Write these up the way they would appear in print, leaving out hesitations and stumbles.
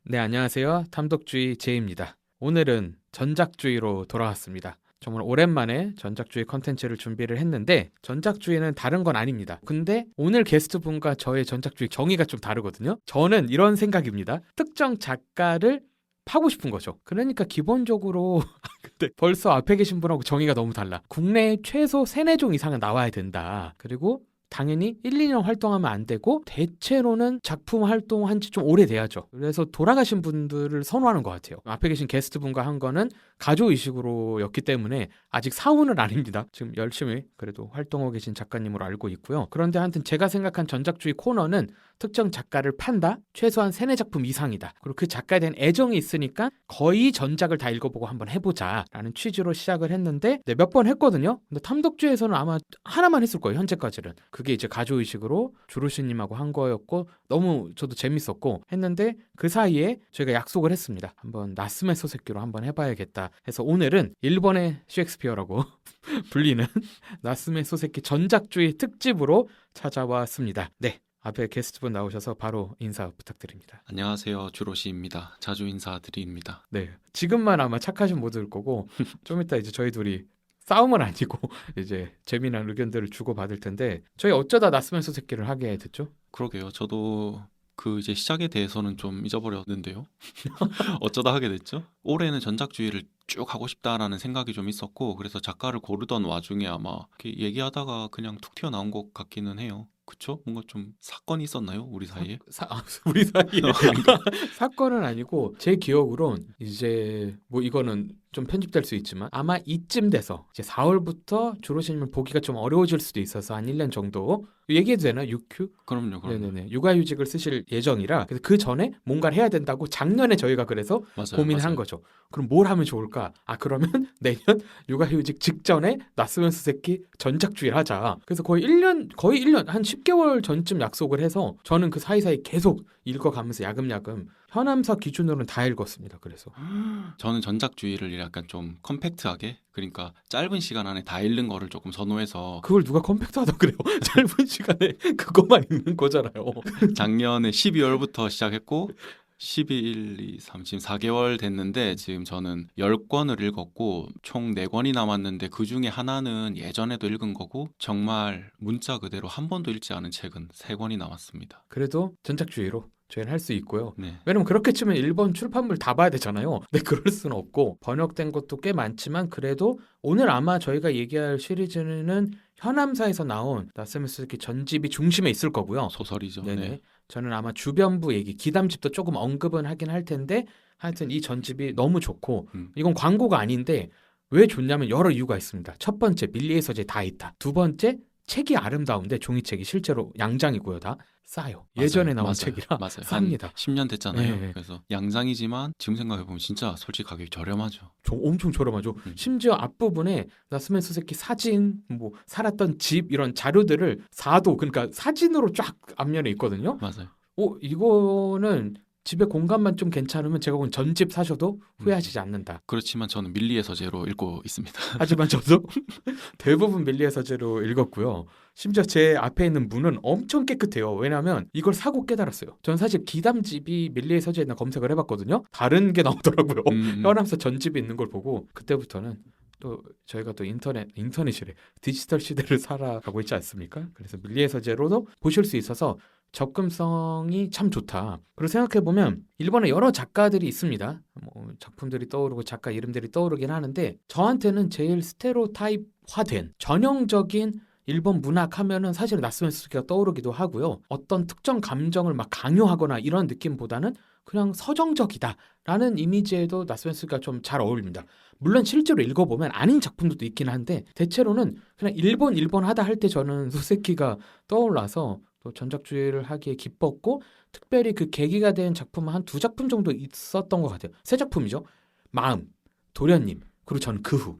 네, 안녕하세요. 탐독주의 제이입니다. 오늘은 전작주의로 돌아왔습니다. 정말 오랜만에 전작주의 컨텐츠를 준비를 했는데 전작주의는 다른 건 아닙니다. 근데 오늘 게스트분과 저의 전작주의 정의가 좀 다르거든요. 저는 이런 생각입니다. 특정 작가를 파고 싶은 거죠. 그러니까 기본적으로 근데 벌써 앞에 계신 분하고 정의가 너무 달라. 국내에 최소 3, 4종 이상은 나와야 된다. 그리고 당연히 1, 2년 활동하면 안 되고 대체로는 작품 활동한 지 좀 오래돼야죠. 그래서 돌아가신 분들을 선호하는 것 같아요. 앞에 계신 게스트분과 한 거는 가족이식으로였기 때문에 아직 사후는 아닙니다. 지금 열심히 그래도 활동하고 계신 작가님으로 알고 있고요. 그런데 하여튼 제가 생각한 전작주의 코너는 특정 작가를 판다? 최소한 3, 4작품 이상이다. 그리고 그 작가에 대한 애정이 있으니까 거의 전작을 다 읽어보고 한번 해보자 라는 취지로 시작을 했는데 네, 몇 번 했거든요. 근데 탐독주에서는 아마 하나만 했을 거예요. 현재까지는. 그게 이제 가족의식으로 주루시님하고 한 거였고 너무 저도 재밌었고 했는데 그 사이에 저희가 약속을 했습니다. 한번 나스메 소새끼로 한번 해봐야겠다 해서 오늘은 일본의 셰익스피어라고 불리는 나스메 소새끼 전작주의 특집으로 찾아왔습니다. 네, 앞에 게스트분 나오셔서 바로 인사 부탁드립니다. 안녕하세요. 주로시입니다. 자주 인사드립니다. 네, 지금만 아마 착하신 모드일 거고 좀 이따 이제 저희 둘이 싸움은 아니고 이제 재미난 의견들을 주고받을 텐데 저희 어쩌다 나스메 소새끼를 하게 됐죠? 그러게요. 저도 그 이제 시작에 대해서는 좀 잊어버렸는데요. 어쩌다 하게 됐죠? 올해는 전작주의를 쭉 하고 싶다라는 생각이 좀 있었고, 그래서 작가를 고르던 와중에 아마 이렇게 얘기하다가 그냥 툭 튀어나온 것 같기는 해요. 그쵸? 뭔가 좀 사건이 있었나요? 우리 사이에? 우리 사이에 그러니까 사건은 아니고 제 기억으론 이제 뭐 이거는 좀 편집될 수 있지만 아마 이쯤 돼서 이제 4월부터 주로시님을 보기가 좀 어려워질 수도 있어서 한 1년 정도 얘기해도 되나? UQ? 그럼요. 네네네. 육아휴직을 쓰실 예정이라 그래서 그 전에 뭔가를 해야 된다고 작년에 저희가 그래서 맞아요. 고민을 한 맞아요. 거죠. 그럼 뭘 하면 좋을까? 아 그러면 내년 육아휴직 직전에 나스면스 새끼 전작주의를 하자. 그래서 거의 1년 한 10개월 전쯤 약속을 해서 저는 그 사이사이 계속 읽어가면서 야금야금 현암사 기준으로는 다 읽었습니다. 그래서 저는 전작주의를 약간 좀 컴팩트하게, 그러니까 짧은 시간 안에 다 읽는 거를 조금 선호해서 그걸 누가 컴팩트하다 그래요? 짧은 시간에 그것만 읽는 거잖아요. 작년에 12월부터 시작했고 11, 2, 3, 지금 4개월 됐는데 지금 저는 10권을 읽었고 총 4권이 남았는데 그중에 하나는 예전에도 읽은 거고 정말 문자 그대로 한 번도 읽지 않은 책은 3권이 남았습니다. 그래도 전작주의로 저희는 할 수 있고요. 네. 왜냐면 그렇게 치면 일본 출판물 다 봐야 되잖아요. 근데 그럴 수는 없고 번역된 것도 꽤 많지만 그래도 오늘 아마 저희가 얘기할 시리즈는 현암사에서 나온 나스메스키 전집이 중심에 있을 거고요. 소설이죠. 네네. 네. 저는 아마 주변부 얘기, 기담집도 조금 언급은 하긴 할 텐데 하여튼 이 전집이 너무 좋고 음. 이건 광고가 아닌데 왜 좋냐면 여러 이유가 있습니다. 첫 번째, 밀리의 서재 다 있다. 두 번째, 책이 아름다운데 종이책이 실제로 양장이고요. 다 싸요. 예전에 나온 맞아요. 책이라 맞아요. 한 쌉니다. 10년 됐잖아요. 네. 그래서 양장이지만 지금 생각해보면 진짜 솔직히 가격이 저렴하죠. 엄청 저렴하죠. 심지어 앞부분에 나스메 스세키 사진, 뭐 살았던 집 이런 자료들을 사도 그러니까 사진으로 쫙 앞면에 있거든요. 맞아요. 이거는 집에 공간만 좀 괜찮으면 제가 본 전집 사셔도 후회하시지 않는다. 그렇지만 저는 밀리의 서재로 읽고 있습니다. 하지만 저도 대부분 밀리의 서재로 읽었고요. 심지어 제 앞에 있는 문은 엄청 깨끗해요. 왜냐하면 이걸 사고 깨달았어요. 전 사실 기담집이 밀리의 서재에 있나 검색을 해봤거든요. 다른 게 나오더라고요. 현암사 전집이 있는 걸 보고 그때부터는 또 저희가 또 인터넷이래 디지털 시대를 살아가고 있지 않습니까? 그래서 밀리의 서재로도 보실 수 있어서 접근성이 참 좋다. 그리고 생각해보면 일본에 여러 작가들이 있습니다. 뭐 작품들이 떠오르고 작가 이름들이 떠오르긴 하는데 저한테는 제일 스테레오타입화된 전형적인 일본 문학 하면은 사실 나스메 스즈키가 떠오르기도 하고요. 어떤 특정 감정을 막 강요하거나 이런 느낌보다는 그냥 서정적이다라는 이미지에도 나스메 스즈키가 좀 잘 어울립니다. 물론 실제로 읽어보면 아닌 작품들도 있긴 한데 대체로는 그냥 일본 하다 할 때 저는 소세키가 떠올라서 또 전작주의를 하기에 기뻤고 특별히 그 계기가 된 작품은 한 2작품 정도 있었던 것 같아요. 3작품이죠. 마음, 도련님, 그리고 저는 그 후.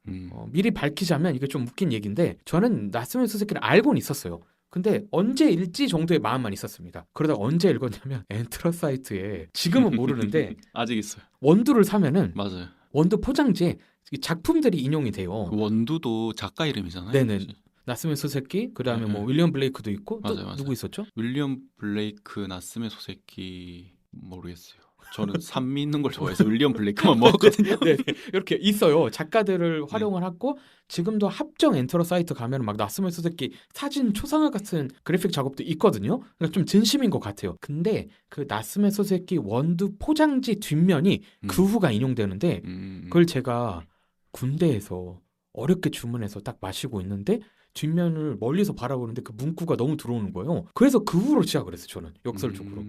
미리 밝히자면 이게 좀 웃긴 얘기인데 저는 나스메 소세키를 알고는 있었어요. 근데 언제 읽지 정도의 마음만 있었습니다. 그러다가 언제 읽었냐면 엔트러 사이트에 지금은 모르는데 아직 있어요. 원두를 사면은 맞아요. 원두 포장지에 작품들이 인용이 돼요. 그 원두도 작가 이름이잖아요. 네네. 그치? 나스메 소세키, 그다음에 네, 뭐 네. 윌리엄 블레이크도 있고 또 맞아요. 누구 있었죠? 윌리엄 블레이크 나스메 소세키 모르겠어요. 저는 산미 있는 걸 좋아해서 윌리엄 블레이크만 먹었거든요. 네, 이렇게 있어요. 작가들을 활용을 하고 지금도 합정 엔터러 사이트 가면 막 나스멜 소세키 사진 초상화 같은 그래픽 작업도 있거든요. 그러니까 좀 진심인 것 같아요. 근데 그 나스멜 소세키 원두 포장지 뒷면이 그 후가 인용되는데 그걸 제가 군대에서 어렵게 주문해서 딱 마시고 있는데 뒷면을 멀리서 바라보는데 그 문구가 너무 들어오는 거예요. 그래서 그 후로 시작을 했어요. 저는 역설적으로.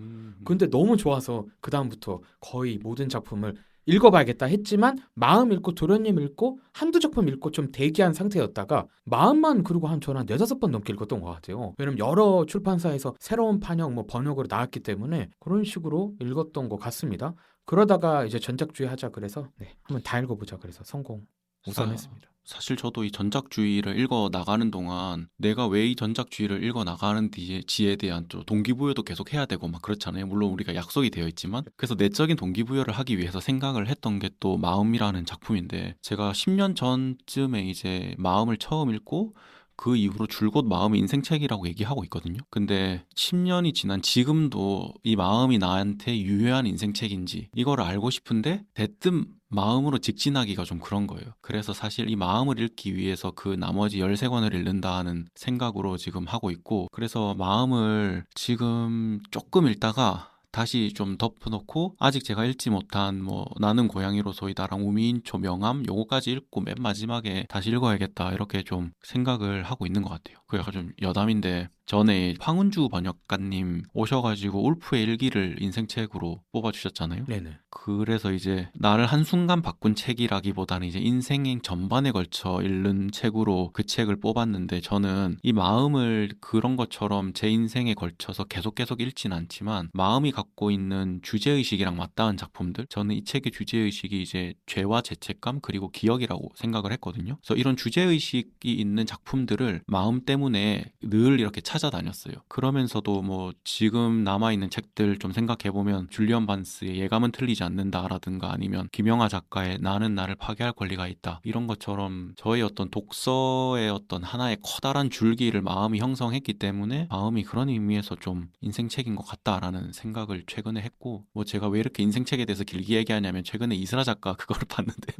근데 너무 좋아서 그 다음부터 거의 모든 작품을 읽어봐야겠다 했지만 마음 읽고 도련님 읽고 한두 작품 읽고 좀 대기한 상태였다가 마음만 그리고 저는 한 4-5번 넘게 읽었던 것 같아요. 왜냐면 여러 출판사에서 새로운 판역 뭐 번역으로 나왔기 때문에 그런 식으로 읽었던 것 같습니다. 그러다가 이제 전작주의 하자 그래서 한번 다 읽어보자 그래서 성공 우선했습니다. 사실 저도 이 전작주의를 읽어 나가는 동안 내가 왜 이 전작주의를 읽어 나가는지에 대한 좀 동기부여도 계속 해야 되고 막 그렇잖아요. 물론 우리가 약속이 되어 있지만 그래서 내적인 동기부여를 하기 위해서 생각을 했던 게 또 마음이라는 작품인데 제가 10년 전쯤에 이제 마음을 처음 읽고 그 이후로 줄곧 마음이 인생책이라고 얘기하고 있거든요. 근데 10년이 지난 지금도 이 마음이 나한테 유효한 인생책인지 이걸 알고 싶은데 대뜸 마음으로 직진하기가 좀 그런 거예요. 그래서 사실 이 마음을 읽기 위해서 그 나머지 13권을 읽는다 하는 생각으로 지금 하고 있고 그래서 마음을 지금 조금 읽다가 다시 좀 덮어놓고 아직 제가 읽지 못한 뭐 나는 고양이로소이다랑 우미인초 명암 요거까지 읽고 맨 마지막에 다시 읽어야겠다 이렇게 좀 생각을 하고 있는 것 같아요. 그 약간 좀 여담인데 전에 황은주 번역가님 오셔가지고 울프의 일기를 인생책으로 뽑아주셨잖아요. 네네. 그래서 이제 나를 한순간 바꾼 책이라기보다는 이제 인생 전반에 걸쳐 읽는 책으로 그 책을 뽑았는데 저는 이 마음을 그런 것처럼 제 인생에 걸쳐서 계속 읽진 않지만 마음이 갖고 있는 주제의식이랑 맞닿은 작품들 저는 이 책의 주제의식이 이제 죄와 죄책감 그리고 기억이라고 생각을 했거든요. 그래서 이런 주제의식이 있는 작품들을 마음 때문에 늘 이렇게 찾아다녔어요. 그러면서도 뭐 지금 남아있는 책들 좀 생각해보면 줄리언 반스의 예감은 틀리지 않는다라든가 아니면 김영하 작가의 나는 나를 파괴할 권리가 있다 이런 것처럼 저의 어떤 독서의 어떤 하나의 커다란 줄기를 마음이 형성했기 때문에 마음이 그런 의미에서 좀 인생책인 것 같다라는 생각을 최근에 했고 뭐 제가 왜 이렇게 인생책에 대해서 길게 얘기하냐면 최근에 이스라 작가 그거를 봤는데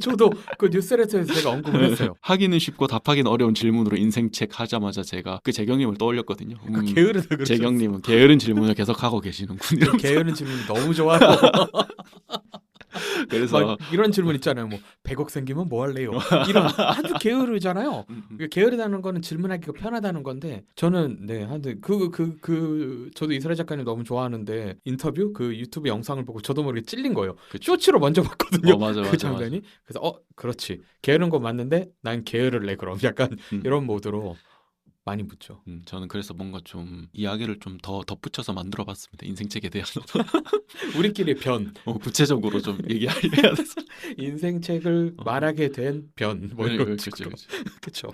저도 그 뉴스레터에서 제가 언급을 했어요. 하기는 쉽고 답하기는 어려운 질문으로 인생책 하자마자 제가 그 재경님을 떠올렸거든요. 게으르다 그러셨어요. 재경님은 게으른 질문을 계속 하고 계시는군. 게으른 질문 너무 좋아하고 그래서 막 이런 질문 있잖아요. 뭐 100억 생기면 뭐 할래요? 이런 아주 게으르잖아요. 게으르다는 거는 질문하기가 편하다는 건데 저는 하여튼 저도 이스라 작가님 너무 좋아하는데 인터뷰 그 유튜브 영상을 보고 저도 모르게 찔린 거예요. 쇼츠로 먼저 봤거든요. 그 장면이. 그래서 그렇지. 게으른 거 맞는데 난 게으를래 그럼 약간 이런 모드로 많이 묻죠. 저는 그래서 뭔가 좀 이야기를 좀 더 덧붙여서 만들어봤습니다. 인생책에 대한 우리끼리 변. 구체적으로 좀 얘기해야 돼서 인생책을 말하게 된 변. 뭐 이런 식으로. 그렇죠.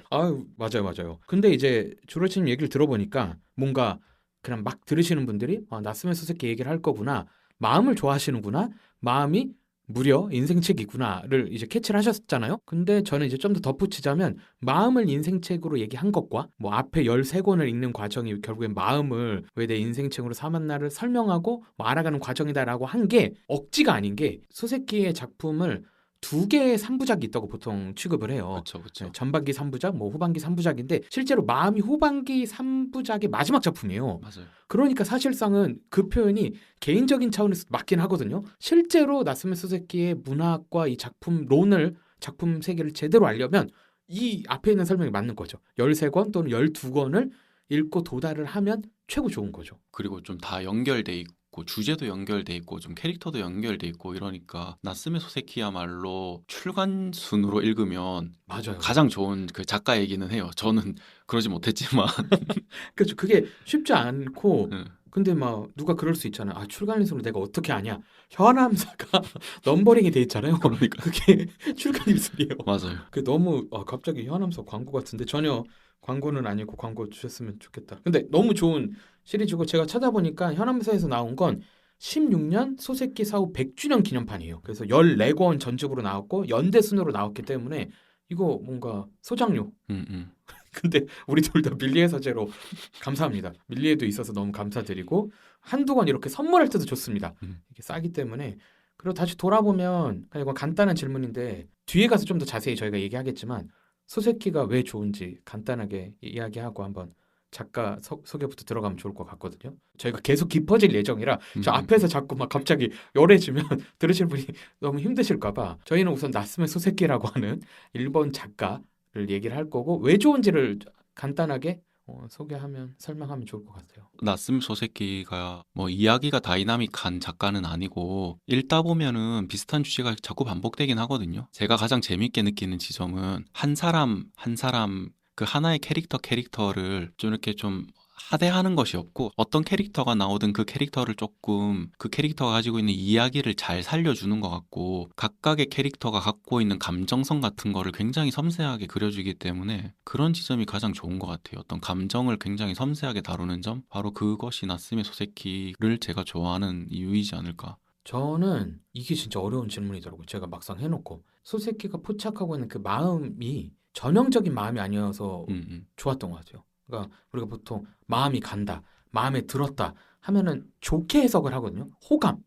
맞아요. 근데 이제 주로치님 얘기를 들어보니까 뭔가 그냥 막 들으시는 분들이 나스멜 소세키 얘기를 할 거구나. 마음을 좋아하시는구나. 마음이 무려 인생책이구나를 이제 캐치를 하셨잖아요. 근데 저는 이제 좀 더 덧붙이자면 마음을 인생책으로 얘기한 것과 뭐 앞에 13권을 읽는 과정이 결국엔 마음을 왜 내 인생책으로 삼았나를 설명하고 뭐 알아가는 과정이다라고 한 게 억지가 아닌 게 소세키의 작품을 2개의 3부작이 있다고 보통 취급을 해요. 그렇죠. 전반기 3부작, 뭐 후반기 3부작인데 실제로 마음이 후반기 3부작의 마지막 작품이에요. 맞아요. 그러니까 사실상은 그 표현이 개인적인 차원에서 맞긴 하거든요. 실제로 나스멜 소세키의 문학과 이 작품론을 작품 세계를 제대로 알려면 이 앞에 있는 설명이 맞는 거죠. 13권 또는 12권을 읽고 도달을 하면 최고 좋은 거죠. 그리고 좀 다 연결돼 있고 주제도 연결돼 있고 좀 캐릭터도 연결돼 있고 이러니까 나스메 소세키야말로 출간순으로 읽으면 맞아요. 가장 좋은 그 작가 얘기는 해요. 저는 그러지 못했지만 그렇죠. 그게 쉽지 않고 근데 막 누가 그럴 수 있잖아요. 출간일수로 내가 어떻게 아냐. 현암사가 넘버링이 돼 있잖아요. 그러니까 그게 출간일수이에요. 맞아요. 그 너무 갑자기 현암사 광고 같은데 전혀 광고는 아니고 광고 주셨으면 좋겠다. 근데 너무 좋은 시리즈고 제가 찾아보니까 현암사에서 나온 건 16년 소세키 사후 100주년 기념판이에요. 그래서 14권 전집으로 나왔고 연대 순으로 나왔기 때문에 이거 뭔가 소장료 근데 우리 둘 다 밀리의 서재로 감사합니다. 밀리에도 있어서 너무 감사드리고 한두 권 이렇게 선물할 때도 좋습니다. 이게 싸기 때문에. 그리고 다시 돌아보면 그냥 이건 간단한 질문인데 뒤에 가서 좀 더 자세히 저희가 얘기하겠지만 소세키가 왜 좋은지 간단하게 이야기하고 한번 작가 소개부터 들어가면 좋을 것 같거든요. 저희가 계속 깊어질 예정이라 저 앞에서 자꾸 막 갑자기 열해지면 들으실 분이 너무 힘드실까 봐 저희는 우선 나스메 소세키라고 하는 일본 작가를 얘기를 할 거고 왜 좋은지를 간단하게 소개하면 설명하면 좋을 것 같아요. 나스미 소세키가 뭐 이야기가 다이나믹한 작가는 아니고 읽다 보면은 비슷한 주제가 자꾸 반복되긴 하거든요. 제가 가장 재밌게 느끼는 지점은 한 사람 한 사람 그 하나의 캐릭터를 좀 이렇게 좀 하대하는 것이 없고 어떤 캐릭터가 나오든 그 캐릭터를 조금 그 캐릭터가 가지고 있는 이야기를 잘 살려주는 것 같고 각각의 캐릭터가 갖고 있는 감정성 같은 거를 굉장히 섬세하게 그려주기 때문에 그런 지점이 가장 좋은 것 같아요. 어떤 감정을 굉장히 섬세하게 다루는 점 바로 그것이 나스미 소세키를 제가 좋아하는 이유이지 않을까. 저는 이게 진짜 어려운 질문이더라고요. 제가 막상 해놓고 소세키가 포착하고 있는 그 마음이 전형적인 마음이 아니어서 좋았던 것 같아요. 그러니까 우리가 보통 마음이 간다, 마음에 들었다 하면은 좋게 해석을 하거든요. 호감,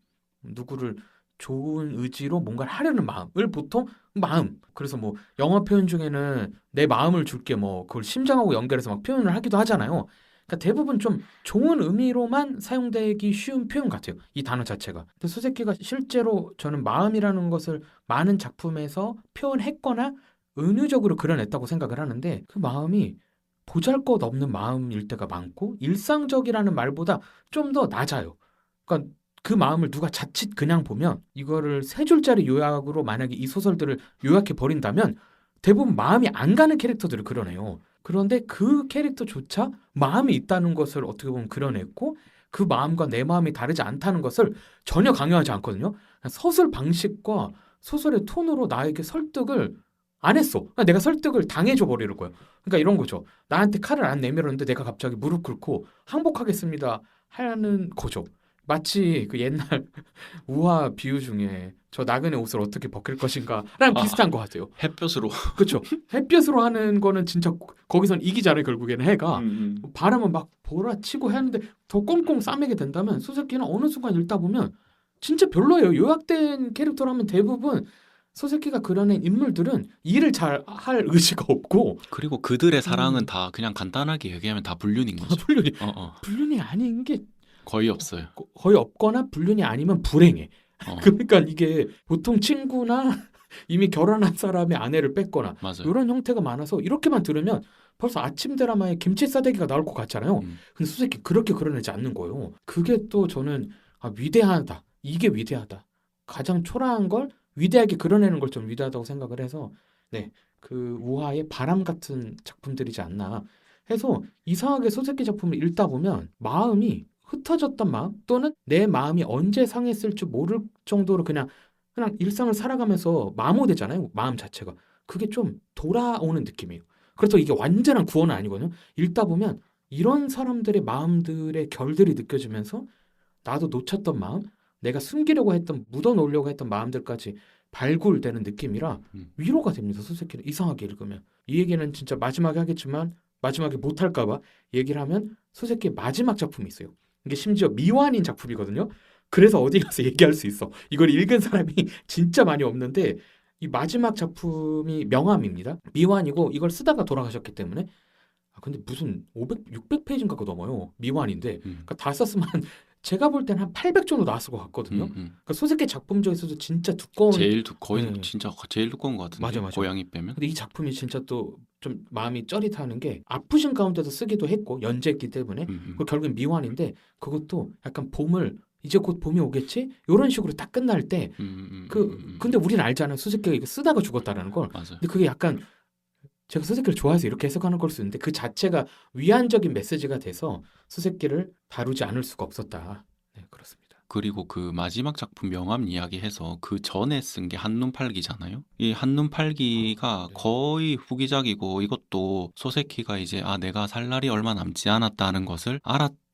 누구를 좋은 의지로 뭔가를 하려는 마음을 보통 마음. 그래서 뭐 영어 표현 중에는 내 마음을 줄게 뭐 그걸 심장하고 연결해서 막 표현을 하기도 하잖아요. 그러니까 대부분 좀 좋은 의미로만 사용되기 쉬운 표현 같아요. 이 단어 자체가. 근데 소세키가 실제로 저는 마음이라는 것을 많은 작품에서 표현했거나 은유적으로 그려냈다고 생각을 하는데 그 마음이 보잘것없는 마음일 때가 많고 일상적이라는 말보다 좀 더 낮아요. 그러니까 그 마음을 누가 자칫 그냥 보면 이거를 세 줄짜리 요약으로 만약에 이 소설들을 요약해 버린다면 대부분 마음이 안 가는 캐릭터들을 그려내요. 그런데 그 캐릭터조차 마음이 있다는 것을 어떻게 보면 그려냈고 그 마음과 내 마음이 다르지 않다는 것을 전혀 강요하지 않거든요. 서술 방식과 소설의 톤으로 나에게 설득을 안 했어. 그러니까 내가 설득을 당해줘 버리는 거예요. 그러니까 이런 거죠. 나한테 칼을 안 내밀었는데 내가 갑자기 무릎 꿇고 항복하겠습니다 하는 거죠. 마치 그 옛날 우화 비유 중에 저 나그네 옷을 어떻게 벗길 것인가랑 비슷한 것 같아요. 햇볕으로. 그렇죠. 햇볕으로 하는 거는 진짜 거기선 이기잖아요. 결국에는 해가 바람은 막 몰아치고 하는데 더 꽁꽁 싸매게 된다면 소세키는 어느 순간 읽다 보면 진짜 별로예요. 요약된 캐릭터라면 대부분 소세키가 그려낸 인물들은 일을 잘 할 의지가 없고 그리고 그들의 사랑은 다 그냥 간단하게 얘기하면 다 불륜인 거죠. 불륜이 어. 불륜이 아닌 게 거의 없어요. 거의 없거나 불륜이 아니면 불행해. 어, 그러니까 이게 보통 친구나 이미 결혼한 사람의 아내를 뺐거나 맞아요. 이런 형태가 많아서 이렇게만 들으면 벌써 아침 드라마에 김치 싸대기가 나올 것 같잖아요. 근데 수세키 그렇게 그려내지 않는 거예요. 그게 또 저는 위대하다. 이게 위대하다. 가장 초라한 걸 위대하게 그려내는 걸 좀 위대하다고 생각을 해서 네, 그 우화의 바람 같은 작품들이지 않나 해서 이상하게 소세키 작품을 읽다 보면 마음이 흩어졌던 마음 또는 내 마음이 언제 상했을 줄 모를 정도로 그냥 일상을 살아가면서 마모되잖아요. 마음 자체가. 그게 좀 돌아오는 느낌이에요. 그래서 이게 완전한 구원은 아니거든요. 읽다 보면 이런 사람들의 마음들의 결들이 느껴지면서 나도 놓쳤던 마음, 내가 숨기려고 했던, 묻어놓으려고 했던 마음들까지 발굴되는 느낌이라 위로가 됩니다. 소설기를 이상하게 읽으면. 이 얘기는 진짜 마지막에 하겠지만 마지막에 못할까 봐 얘기를 하면 소설기의 마지막 작품이 있어요. 이게 심지어 미완인 작품이거든요. 그래서 어디 가서 얘기할 수 있어. 이걸 읽은 사람이 진짜 많이 없는데 이 마지막 작품이 명함입니다. 미완이고 이걸 쓰다가 돌아가셨기 때문에 근데 무슨 500, 600페이지인가 그 넘어요. 미완인데 그러니까 다 썼으면 제가 볼 때는 한 800 정도 나왔을 것 같거든요. 그러니까 소설계 작품 중에서도 진짜 두꺼운 거의 진짜 제일 두꺼운 것 같은데. 맞아. 고양이 빼면. 근데 이 작품이 진짜 또 좀 마음이 쩌릿하는 게 아프신 가운데도 쓰기도 했고 연재했기 때문에 그 결국엔 미완인데 그것도 약간 봄을 이제 곧 봄이 오겠지? 이런 식으로 딱 끝날 때 근데 우리는 알잖아요. 수수께끼가 이거 쓰다가 죽었다라는 걸. 맞아요. 근데 그게 약간 제가 수수께끼를 좋아해서 이렇게 해석하는 걸 수 있는데 그 자체가 위안적인 메시지가 돼서 수수께끼를 다루지 않을 수가 없었다. 네, 그렇습니다. 그리고 그 마지막 작품 명함 이야기해서 그 전에 쓴 게 한눈 팔기잖아요. 이 한눈 팔기가 네. 거의 후기작이고 이것도 소세키가 이제 내가 살 날이 얼마 남지 않았다는 것을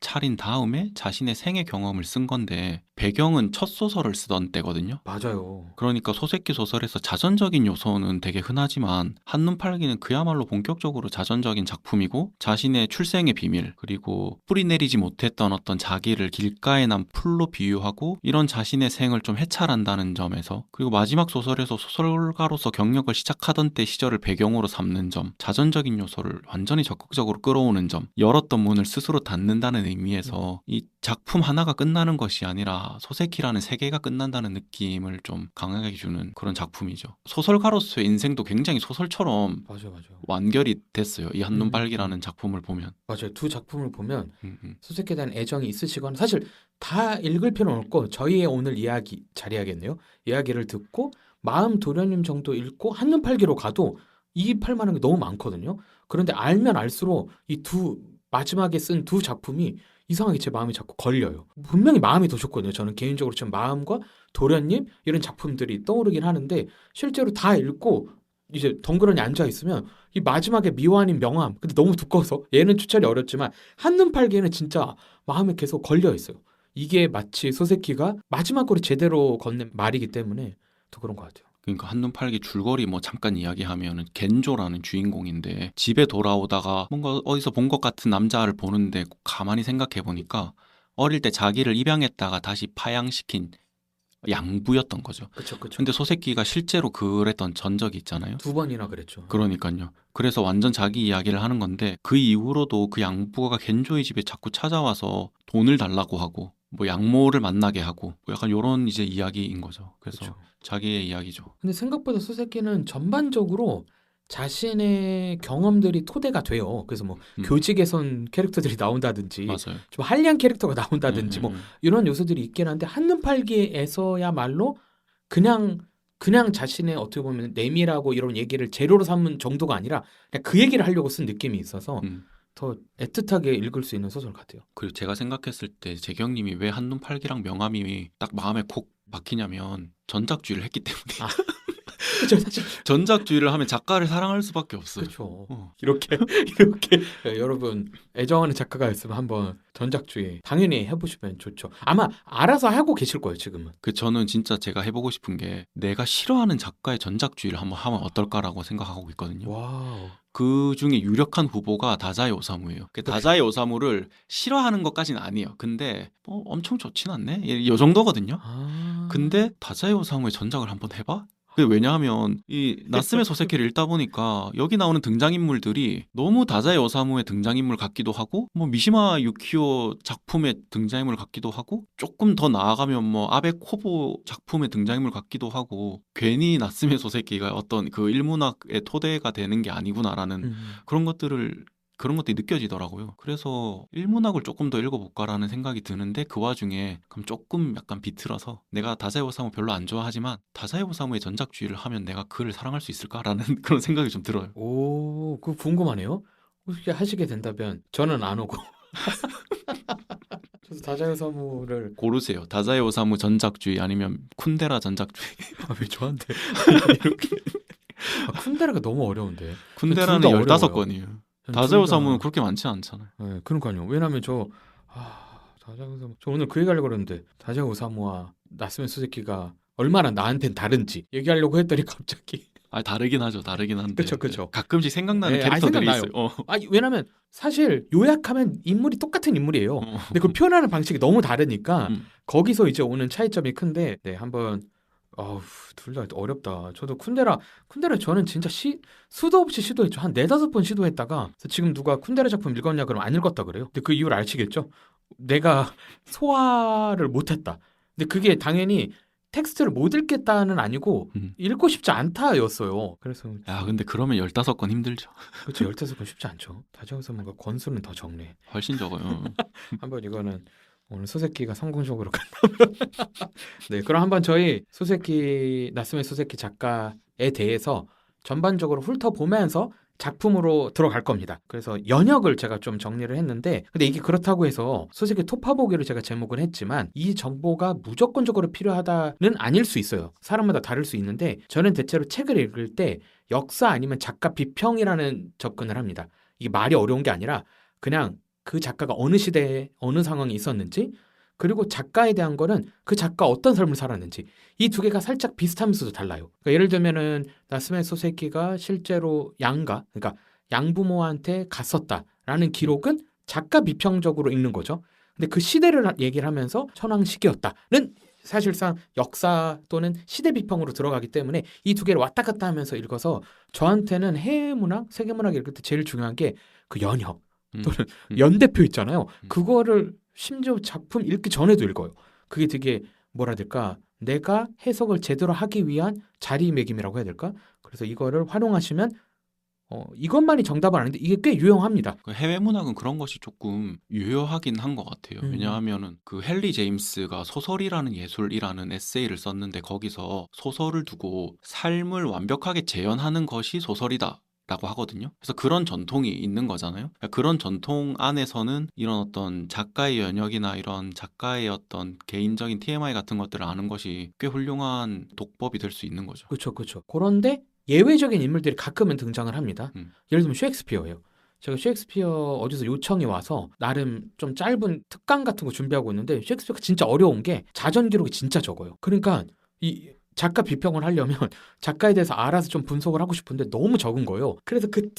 차린 다음에 자신의 생애 경험을 쓴 건데 배경은 첫 소설을 쓰던 때거든요. 맞아요. 그러니까 소세키 소설에서 자전적인 요소는 되게 흔하지만 한눈 팔기는 그야말로 본격적으로 자전적인 작품이고 자신의 출생의 비밀 그리고 뿌리 내리지 못했던 어떤 자기를 길가에 난 풀로 비유하고 이런 자신의 생을 좀 해찰한다는 점에서 그리고 마지막 소설에서 소설가로서 경력을 시작하던 때 시절을 배경으로 삼는 점 자전적인 요소를 완전히 적극적으로 끌어오는 점 열었던 문을 스스로 닫는다는 의미에서 이 작품 하나가 끝나는 것이 아니라 소세키라는 세계가 끝난다는 느낌을 좀 강하게 주는 그런 작품이죠. 소설가로서의 인생도 굉장히 소설처럼 맞아요. 완결이 됐어요. 이 한눈 음, 팔기라는 작품을 보면. 맞아요. 두 작품을 보면 음, 음. 소세키에 대한 애정이 있으시거나 사실 다 읽을 필요는 없고 저희의 오늘 이야기 자리하겠네요. 이야기를 듣고 마음 도련님 정도 읽고 한눈 팔기로 가도 이입할 만한 게 너무 많거든요. 그런데 알면 알수록 이 두 마지막에 쓴 두 작품이 이상하게 제 마음이 자꾸 걸려요. 분명히 마음이 더 좋거든요. 저는 개인적으로 지금 마음과 도련님 이런 작품들이 떠오르긴 하는데 실제로 다 읽고 이제 덩그러니 앉아 있으면 이 마지막에 미화아닌 명암 근데 너무 두꺼워서 얘는 추천이 어렵지만 한눈 팔기에는 진짜 마음에 계속 걸려 있어요. 이게 마치 소세키가 마지막으로 제대로 건넨 말이기 때문에 더 그런 것 같아요. 그러니까 한눈 팔기 줄거리 뭐 잠깐 이야기하면은 겐조라는 주인공인데 집에 돌아오다가 뭔가 어디서 본 것 같은 남자를 보는데 가만히 생각해 보니까 어릴 때 자기를 입양했다가 다시 파양시킨 양부였던 거죠. 그쵸. 근데 소세키가 실제로 그랬던 전적이 있잖아요. 두 번이나 그랬죠. 그러니까요. 그래서 완전 자기 이야기를 하는 건데 그 이후로도 그 양부가 겐조의 집에 자꾸 찾아와서 돈을 달라고 하고 뭐 양모를 만나게 하고 뭐 약간 요런 이제 이야기인 거죠. 그래서 그쵸. 자기의 이야기죠. 근데 생각보다 소세키는 전반적으로 자신의 경험들이 토대가 돼요. 그래서 뭐 음. 교직에선 캐릭터들이 나온다든지 맞아요. 좀 한리한 캐릭터가 나온다든지 뭐 음. 이런 요소들이 있긴 한데 한눈 팔기에서야말로 그냥 자신의 어떻게 보면 내밀하고 이런 얘기를 재료로 삼은 정도가 아니라 그냥 그 얘기를 하려고 쓴 느낌이 있어서 음. 더 애틋하게 읽을 수 있는 소설 같아요. 그리고 제가 생각했을 때 재경님이 왜 한눈 팔기랑 명함이 딱 마음에 콕 박히냐면 전작주의를 했기 때문에 아. 그렇죠. 사실 전작주의를 하면 작가를 사랑할 수밖에 없어요. 그렇죠. 어. 이렇게 여러분 애정하는 작가가 있으면 한번 전작주의 당연히 해보시면 좋죠. 아마 알아서 하고 계실 거예요 지금은. 그 저는 진짜 제가 해보고 싶은 게 내가 싫어하는 작가의 전작주의를 한번 하면 어떨까라고 생각하고 있거든요. 와우. 그 중에 유력한 후보가 다자이 오사무예요. 그 다자이 오사무를 싫어하는 것까지는 아니에요. 근데 뭐 엄청 좋진 않네. 이 정도거든요. 아. 근데 다자이 오사무의 전작을 한번 해봐? 왜냐하면 이 나스메 소세키를 읽다 보니까 여기 나오는 등장인물들이 너무 다자이 오사무의 등장인물 같기도 하고 뭐 미시마 유키오 작품의 등장인물 같기도 하고 조금 더 나아가면 뭐 아베 코보 작품의 등장인물 같기도 하고 괜히 나스메 소세키가 어떤 그 일문학의 토대가 되는 게 아니구나라는 그런 것들이 느껴지더라고요. 그래서 일문학을 조금 더 읽어볼까라는 생각이 드는데 그 와중에 그럼 조금 약간 비틀어서 내가 다자이 오사무 별로 안 좋아하지만 다자이 오사무의 전작주의를 하면 내가 그를 사랑할 수 있을까라는 그런 생각이 좀 들어요. 오, 그거 궁금하네요. 혹시 하시게 된다면 저는 안 오고. 저도 다자요사무를 고르세요. 다자이 오사무 전작주의 아니면 쿤데라 전작주의. 왜 저한테 이렇게 쿤데라가 너무 어려운데. 쿤데라는 둘다 어려워요. 15권이에요. 다자이 오사무는 그렇게 많지 않잖아요. 네, 그러니까요. 왜냐면 다자오사무 저 오늘 그 얘기하려고 그랬는데 다자오사무와 나스메 수즈키가 얼마나 나한텐 다른지 얘기하려고 했더니 갑자기 다르긴 하죠. 다르긴 한데. 그쵸. 가끔씩 생각나는 네, 캐릭터들이 생각나요. 있어요. 왜냐면 사실 요약하면 인물이 똑같은 인물이에요. 근데 그걸 표현하는 방식이 너무 다르니까 거기서 이제 오는 차이점이 큰데 네, 한번 둘 다 어렵다. 저도 쿤데라 저는 진짜 수도 없이 시도했죠. 한 4-5번 시도했다가 지금 누가 쿤데라 작품 읽었냐 그러면 안 읽었다 그래요. 근데 그 이유를 아시겠죠? 내가 소화를 못했다. 근데 그게 당연히 텍스트를 못 읽겠다는 아니고 읽고 싶지 않다였어요. 그래서 야, 근데 그러면 15권 힘들죠. 그렇죠. 15권 쉽지 않죠. 다자오사 뭔가 권수는 더 적네. 훨씬 적어요. 한번 이거는 오늘 소세키가 성공적으로 간다면 네, 그럼 한번 저희 나스메 소세키 작가에 대해서 전반적으로 훑어보면서 작품으로 들어갈 겁니다. 그래서 연역을 제가 좀 정리를 했는데 근데 이게 그렇다고 해서 소세키 토파보기를 제가 제목은 했지만 이 정보가 무조건적으로 필요하다는 아닐 수 있어요. 사람마다 다를 수 있는데 저는 대체로 책을 읽을 때 역사 아니면 작가 비평이라는 접근을 합니다. 이게 말이 어려운 게 아니라 그냥 그 작가가 어느 시대에 어느 상황에 있었는지, 그리고 작가에 대한 거는 그 작가 어떤 삶을 살았는지, 이 두 개가 살짝 비슷하면서도 달라요. 그러니까 예를 들면은 나스메 소세키가 실제로 그러니까 양부모한테 갔었다라는 기록은 작가 비평적으로 읽는 거죠. 근데 그 시대를 얘기를 하면서 천황시기였다는 사실상 역사 또는 시대 비평으로 들어가기 때문에 이 두 개를 왔다 갔다 하면서 읽어서 저한테는 해외 문학, 세계 문학 읽을 때 제일 중요한 게 그 연역 음, 또는 음, 연대표 있잖아요. 음. 그거를 심지어 작품 읽기 전에도 읽어요. 그게 되게 뭐라 해야 될까? 내가 해석을 제대로 하기 위한 자리매김이라고 해야 될까? 그래서 이거를 활용하시면 이것만이 정답은 아닌데 이게 꽤 유용합니다. 그 해외 문학은 그런 것이 조금 유효하긴 한 것 같아요. 음. 왜냐하면은 그 헨리 제임스가 소설이라는 예술이라는 에세이를 썼는데 거기서 소설을 두고 삶을 완벽하게 재현하는 것이 소설이다. 라고 하거든요. 그래서 그런 전통이 있는 거잖아요. 그런 전통 안에서는 이런 어떤 작가의 연역이나 이런 작가의 어떤 개인적인 TMI 같은 것들을 아는 것이 꽤 훌륭한 독법이 될 수 있는 거죠. 그렇죠, 그렇죠. 그런데 예외적인 인물들이 가끔은 등장을 합니다. 음. 예를 들면 셰익스피어예요. 제가 셰익스피어 어디서 요청이 와서 나름 좀 짧은 특강 같은 거 준비하고 있는데 셰익스피어가 진짜 어려운 게 자전 기록이 진짜 적어요. 그러니까 이 작가 비평을 하려면 작가에 대해서 알아서 좀 분석을 하고 싶은데 너무 적은 거예요. 그래서 그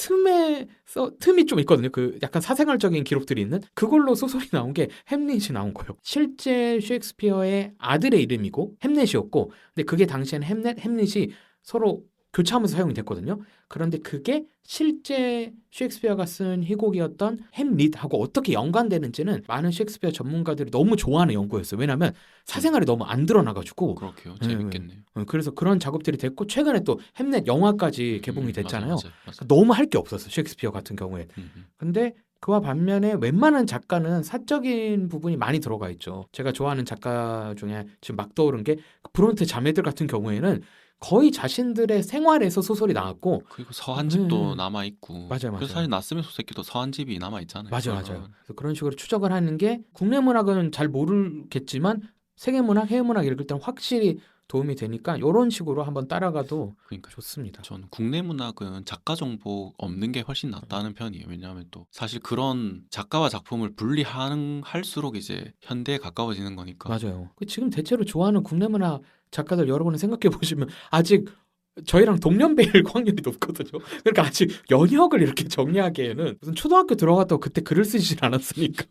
틈이 좀 있거든요. 그 약간 사생활적인 기록들이 있는 그걸로 소설이 나온 게 햄릿이 나온 거예요. 실제 셰익스피어의 아들의 이름이고 햄릿이었고, 근데 그게 당시에는 햄릿이 서로 교차하면서 사용이 됐거든요. 그런데 그게 실제 셰익스피어가 쓴 희곡이었던 햄릿하고 어떻게 연관되는지는 많은 셰익스피어 전문가들이 너무 좋아하는 연구였어요. 왜냐하면 사생활이 너무 안 드러나가지고. 그렇게요. 네, 재밌겠네요. 그래서 그런 작업들이 됐고 최근에 또 햄릿 영화까지 개봉이 맞아요, 됐잖아요. 맞아요, 맞아요. 너무 할 게 없었어요. 셰익스피어 같은 경우에. 음. 근데 그와 반면에 웬만한 작가는 사적인 부분이 많이 들어가 있죠. 제가 좋아하는 작가 중에 지금 막 떠오른 게 브론테 자매들 같은 경우에는 거의 자신들의 생활에서 소설이 나왔고. 그리고 서한집도 네. 남아 있고. 맞아요, 맞아요. 그래서 사실 나스메 소세키도 서한집이 남아 있잖아요. 맞아요. 그래서 그런 식으로 추적을 하는 게 국내 문학은 잘 모르겠지만 세계 문학, 해외 문학 읽을 때는 확실히 도움이 되니까 이런 식으로 한번 따라가도 그러니까 좋습니다. 전 국내 문학은 작가 정보 없는 게 훨씬 낫다는 편이에요. 왜냐하면 또 사실 그런 작가와 작품을 분리하는 할수록 이제 현대에 가까워지는 거니까. 맞아요. 지금 대체로 좋아하는 국내 문학 작가들 여러분을 생각해 보시면 아직 저희랑 동년배일 확률이 높거든요. 그러니까 아직 연역을 이렇게 정리하기에는 무슨 초등학교 들어갔다고 그때 글을 쓰질 않았으니까.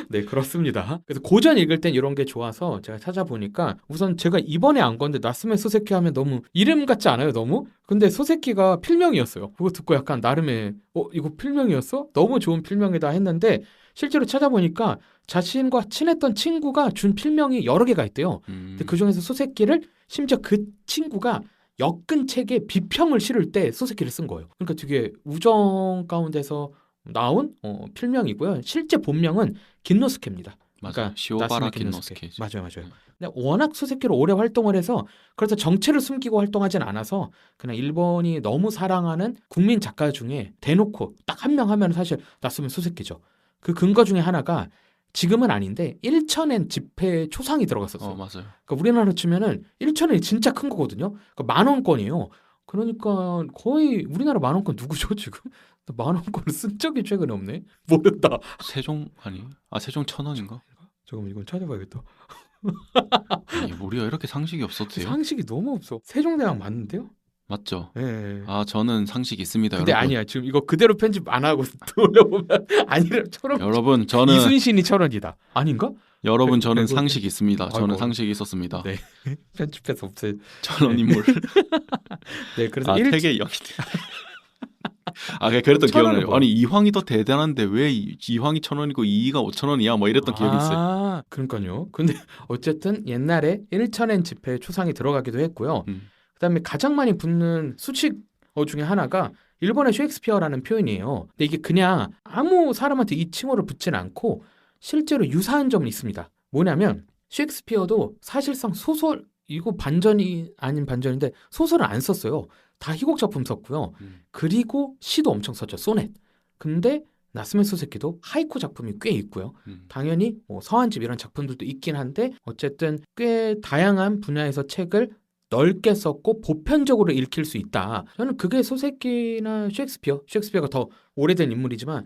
네, 그렇습니다. 그래서 고전 읽을 땐 이런 게 좋아서 제가 찾아보니까 우선 제가 이번에 안 건데 나스메 소세키 하면 너무 이름 같지 않아요, 너무? 근데 소세키가 필명이었어요. 그거 듣고 약간 나름의 이거 필명이었어? 너무 좋은 필명이다 했는데 실제로 찾아보니까 자신과 친했던 친구가 준 필명이 여러 개가 있대요. 근데 그중에서 소세키를 심지어 그 친구가 엮은 책에 비평을 실을 때 소세키를 쓴 거예요. 그러니까 되게 우정 가운데서 나온 필명이고요. 실제 본명은 긴노스케입니다. 맞아요. 그러니까 시오바라 나스메 긴노스케. 맞아요. 근데 워낙 소세키로 오래 활동을 해서 그래서 정체를 숨기고 활동하진 않아서 그냥 일본이 너무 사랑하는 국민 작가 중에 대놓고 딱 한 명 하면 사실 나스메 소세키죠. 그 근거 중에 하나가 지금은 아닌데 1,000엔 지폐 초상이 들어갔었어요. 맞아요. 그러니까 우리나라로 치면은 1,000엔이 진짜 큰 거거든요. 그러니까 10,000원권이에요. 그러니까 거의 우리나라 10,000원권 누구죠 지금? 10,000원권을 쓴 적이 최근에 없네. 모른다. 세종 아니에요? 세종 1,000원인가? 잠깐만 이건 찾아봐야겠다. 아니, 우리가 이렇게 상식이 없어도 돼요? 상식이 너무 없어. 세종대왕 맞는데요? 맞죠? 예. 저는 상식이 있습니다, 근데 여러분. 아니야. 지금 이거 그대로 편집 안 하고 돌려보면 아니라 1,000원. 여러분, 저는 이순신이 1,000원이다. 아닌가? 여러분, 저는 그리고- 상식이 있습니다. 저는 아이고. 상식이 있었습니다. 네. 편집해서 없애. 1,000원 인물. 네, 그래서 되게 영이. 그랬던 1,000원은 기억나요. 뭐야? 아니, 이황이 더 대단한데 왜 이황이 1,000원이고 이이가 5,000원이야? 뭐 이랬던 기억이 있어요. 그러니까요. 근데 어쨌든 옛날에 1,000엔 지폐 초상이 들어가기도 했고요. 음. 그다음에 가장 많이 붙는 수식어 중에 하나가 일본의 셰익스피어라는 표현이에요. 근데 이게 그냥 아무 사람한테 이 칭호를 붙진 않고 실제로 유사한 점은 있습니다. 뭐냐면 셰익스피어도 사실상 소설 이거 반전이 아닌 반전인데 소설을 안 썼어요. 다 희곡 작품 썼고요. 그리고 시도 엄청 썼죠. 소넷. 근데 나스메 소세키도 하이쿠 작품이 꽤 있고요. 당연히 뭐 서한집 이런 작품들도 있긴 한데 어쨌든 꽤 다양한 분야에서 책을 넓게 썼고 보편적으로 읽힐 수 있다. 저는 그게 소세키나 셰익스피어가 더 오래된 인물이지만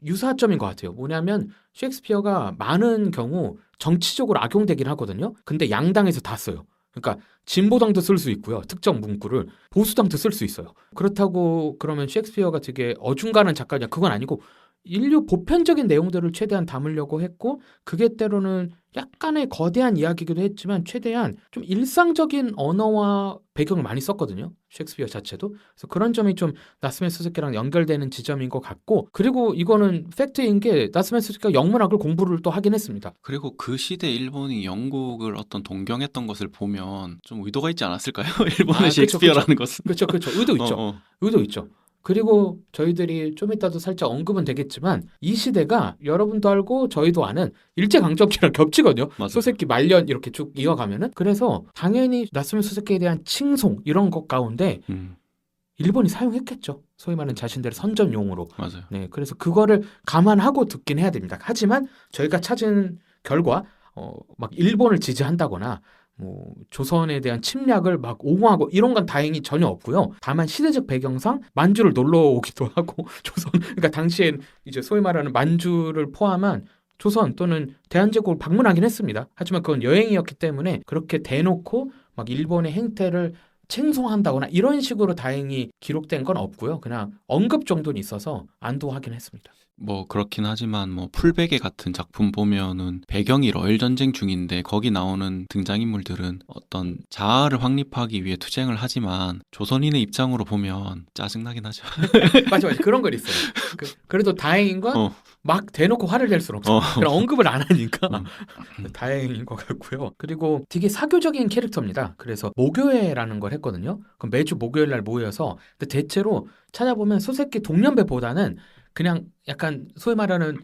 유사점인 것 같아요. 뭐냐면 셰익스피어가 많은 경우 정치적으로 악용되긴 하거든요. 근데 양당에서 다 써요. 그러니까 진보당도 쓸 수 있고요. 특정 문구를 보수당도 쓸 수 있어요. 그렇다고 그러면 셰익스피어가 되게 어중간한 작가냐? 그건 아니고 인류 보편적인 내용들을 최대한 담으려고 했고 그게 때로는 약간의 거대한 이야기이기도 했지만 최대한 좀 일상적인 언어와 배경을 많이 썼거든요. 셰익스피어 자체도. 그래서 그런 점이 좀 나스메 소세키랑 연결되는 지점인 것 같고 그리고 이거는 팩트인 게 나스메 소세키가 영문학을 공부를 또 하긴 했습니다. 그리고 그 시대 일본이 영국을 어떤 동경했던 것을 보면 좀 의도가 있지 않았을까요? 일본의 그쵸, 셰익스피어라는 것은. 그렇죠. 의도 있죠. 어, 어. 의도 있죠. 그리고 저희들이 좀 이따도 살짝 언급은 되겠지만 이 시대가 여러분도 알고 저희도 아는 일제강점기랑 겹치거든요. 맞아요. 소세키 말년 이렇게 쭉 이어가면은 그래서 당연히 나스메 소세키에 대한 칭송 이런 것 가운데 일본이 사용했겠죠. 소위 말하는 자신들의 선전용어로. 맞아요. 네, 그래서 그거를 감안하고 듣긴 해야 됩니다. 하지만 저희가 찾은 결과 막 일본을 지지한다거나 뭐 조선에 대한 침략을 막 옹호하고 이런 건 다행히 전혀 없고요. 다만 시대적 배경상 만주를 놀러 오기도 하고 조선 그러니까 당시엔 이제 소위 말하는 만주를 포함한 조선 또는 대한제국을 방문하긴 했습니다. 하지만 그건 여행이었기 때문에 그렇게 대놓고 막 일본의 행태를 칭송한다거나 이런 식으로 다행히 기록된 건 없고요. 그냥 언급 정도는 있어서 안도하긴 했습니다. 뭐 그렇긴 하지만 뭐 풀베개 같은 작품 보면은 배경이 러일 전쟁 중인데 거기 나오는 등장인물들은 어떤 자아를 확립하기 위해 투쟁을 하지만 조선인의 입장으로 보면 짜증나긴 하죠. 맞아. 그런 건 있어요. 그래도 다행인 건 막 대놓고 화를 낼 수는 없어요. 그냥 언급을 안 하니까 다행인 것 같고요. 그리고 되게 사교적인 캐릭터입니다. 그래서 모교회라는 걸 했거든요. 그럼 매주 목요일 날 모여서 근데 대체로 찾아보면 소세키 동년배보다는 그냥 약간 소위 말하는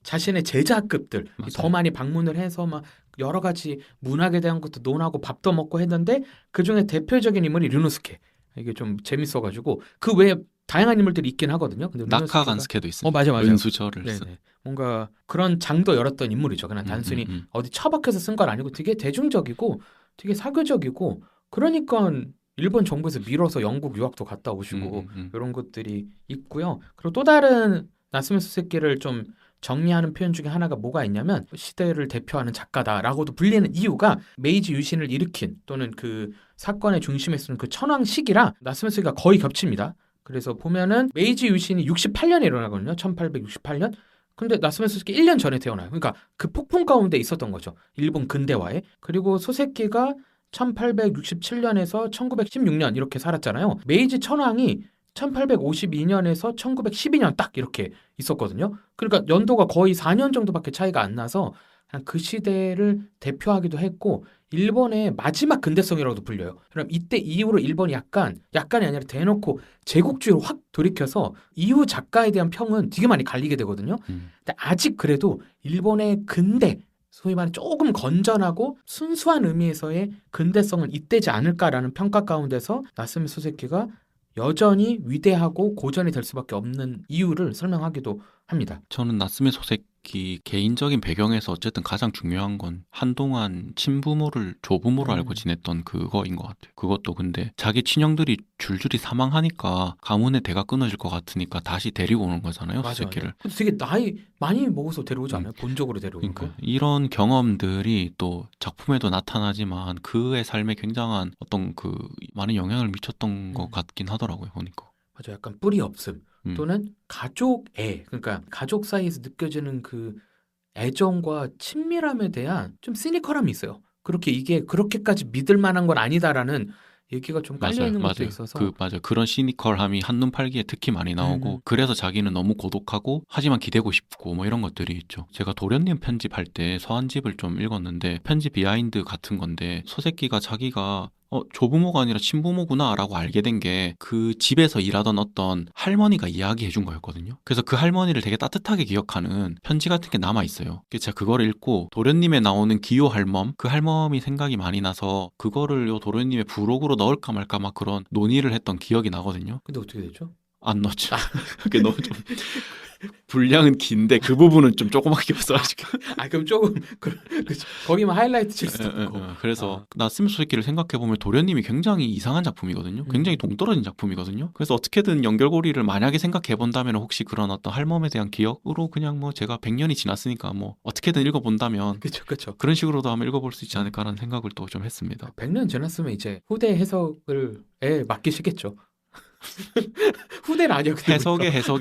자신의 제자급들 맞아요. 더 많이 방문을 해서 막 여러 가지 문학에 대한 것도 논하고 밥도 먹고 했는데 그중에 대표적인 인물이 류노스케. 이게 좀 재밌어가지고 그 외에 다양한 인물들이 있긴 하거든요. 근데 나카간스케도 있어요. 맞아요. 은수저를 쓴. 네네. 뭔가 그런 장도 열었던 인물이죠. 그냥 단순히 어디 처박혀서 쓴 건 아니고 되게 대중적이고 되게 사교적이고 그러니까 일본 정부에서 밀어서 영국 유학도 갔다 오시고 이런 것들이 있고요. 그리고 또 다른 나스메 소세키를 좀 정리하는 표현 중에 하나가 뭐가 있냐면 시대를 대표하는 작가다라고도 불리는 이유가 메이지 유신을 일으킨 또는 그 사건의 중심에 쓰는 그 천황 시기랑 나스메 소세키가 거의 겹칩니다. 그래서 보면은 메이지 유신이 68년에 일어나거든요. 1868년. 근데 나스메 소세키 1년 전에 태어나요. 그러니까 그 폭풍 가운데 있었던 거죠. 일본 근대화에. 그리고 소세키가 1867년에서 1916년 이렇게 살았잖아요. 메이지 천황이 1852년에서 1912년 딱 이렇게 있었거든요. 그러니까 연도가 거의 4년 정도밖에 차이가 안 나서 그냥 그 시대를 대표하기도 했고 일본의 마지막 근대성이라고도 불려요. 그럼 이때 이후로 일본이 약간이 아니라 대놓고 제국주의로 확 돌이켜서 이후 작가에 대한 평은 되게 많이 갈리게 되거든요. 근데 아직 그래도 일본의 근대 소위 말해 조금 건전하고 순수한 의미에서의 근대성은 잇대지 않을까라는 평가 가운데서 나스메 소세키가 여전히 위대하고 고전이 될 수밖에 없는 이유를 설명하기도 합니다. 저는 나스메 소세키 개인적인 배경에서 어쨌든 가장 중요한 건 한동안 친부모를 조부모로 알고 지냈던 그거인 것 같아요. 그것도 근데 자기 친형들이 줄줄이 사망하니까 가문의 대가 끊어질 것 같으니까 다시 데리고 오는 거잖아요. 소세키를. 근데 되게 나이 많이 먹어서 데려오지 않아요? 본적으로 데려오는 그러니까 거? 이런 경험들이 또 작품에도 나타나지만 그의 삶에 굉장한 어떤 그 많은 영향을 미쳤던 것 같긴 하더라고요. 보니까. 맞아, 약간 뿌리 없음 또는 가족애 그러니까 가족 사이에서 느껴지는 그 애정과 친밀함에 대한 좀 시니컬함이 있어요. 그렇게 이게 그렇게까지 믿을 만한 건 아니다라는 얘기가 좀 깔려 있는 것도 있어서 맞아요. 그런 시니컬함이 한눈 팔기에 특히 많이 나오고 그래서 자기는 너무 고독하고 하지만 기대고 싶고 뭐 이런 것들이 있죠. 제가 도련님 편집할 때 서한집을 좀 읽었는데 편집 비하인드 같은 건데 소세키가 자기가 조부모가 아니라 친부모구나 라고 알게 된 게 그 집에서 일하던 어떤 할머니가 이야기해 준 거였거든요. 그래서 그 할머니를 되게 따뜻하게 기억하는 편지 같은 게 남아있어요. 그래서 제가 그거를 읽고 도련님에 나오는 기요 할멈 그 할멈이 생각이 많이 나서 그거를 요 도련님의 부록으로 넣을까 말까 막 그런 논의를 했던 기억이 나거든요. 근데 어떻게 됐죠? 안 넣었죠. 그게 너무 좀 분량은 긴데 그 부분은 좀 조그맣게 써가지고. 아 그럼 조금 그쵸. 거기만 하이라이트 칠 수도 있고. 그래서 나스미 소세키를 생각해보면 도련님이 굉장히 이상한 작품이거든요. 굉장히 동떨어진 작품이거든요. 그래서 어떻게든 연결고리를 만약에 생각해본다면 혹시 그런 어떤 할멈에 대한 기억으로 그냥 뭐 제가 100년이 지났으니까 뭐 어떻게든 읽어본다면 그쵸. 그런 식으로도 한번 읽어볼 수 있지 않을까라는 생각을 또 좀 했습니다. 100년 지났으면 이제 후대 해석을 맡기시겠죠. 후대는 아니요. 해석에 그쵸.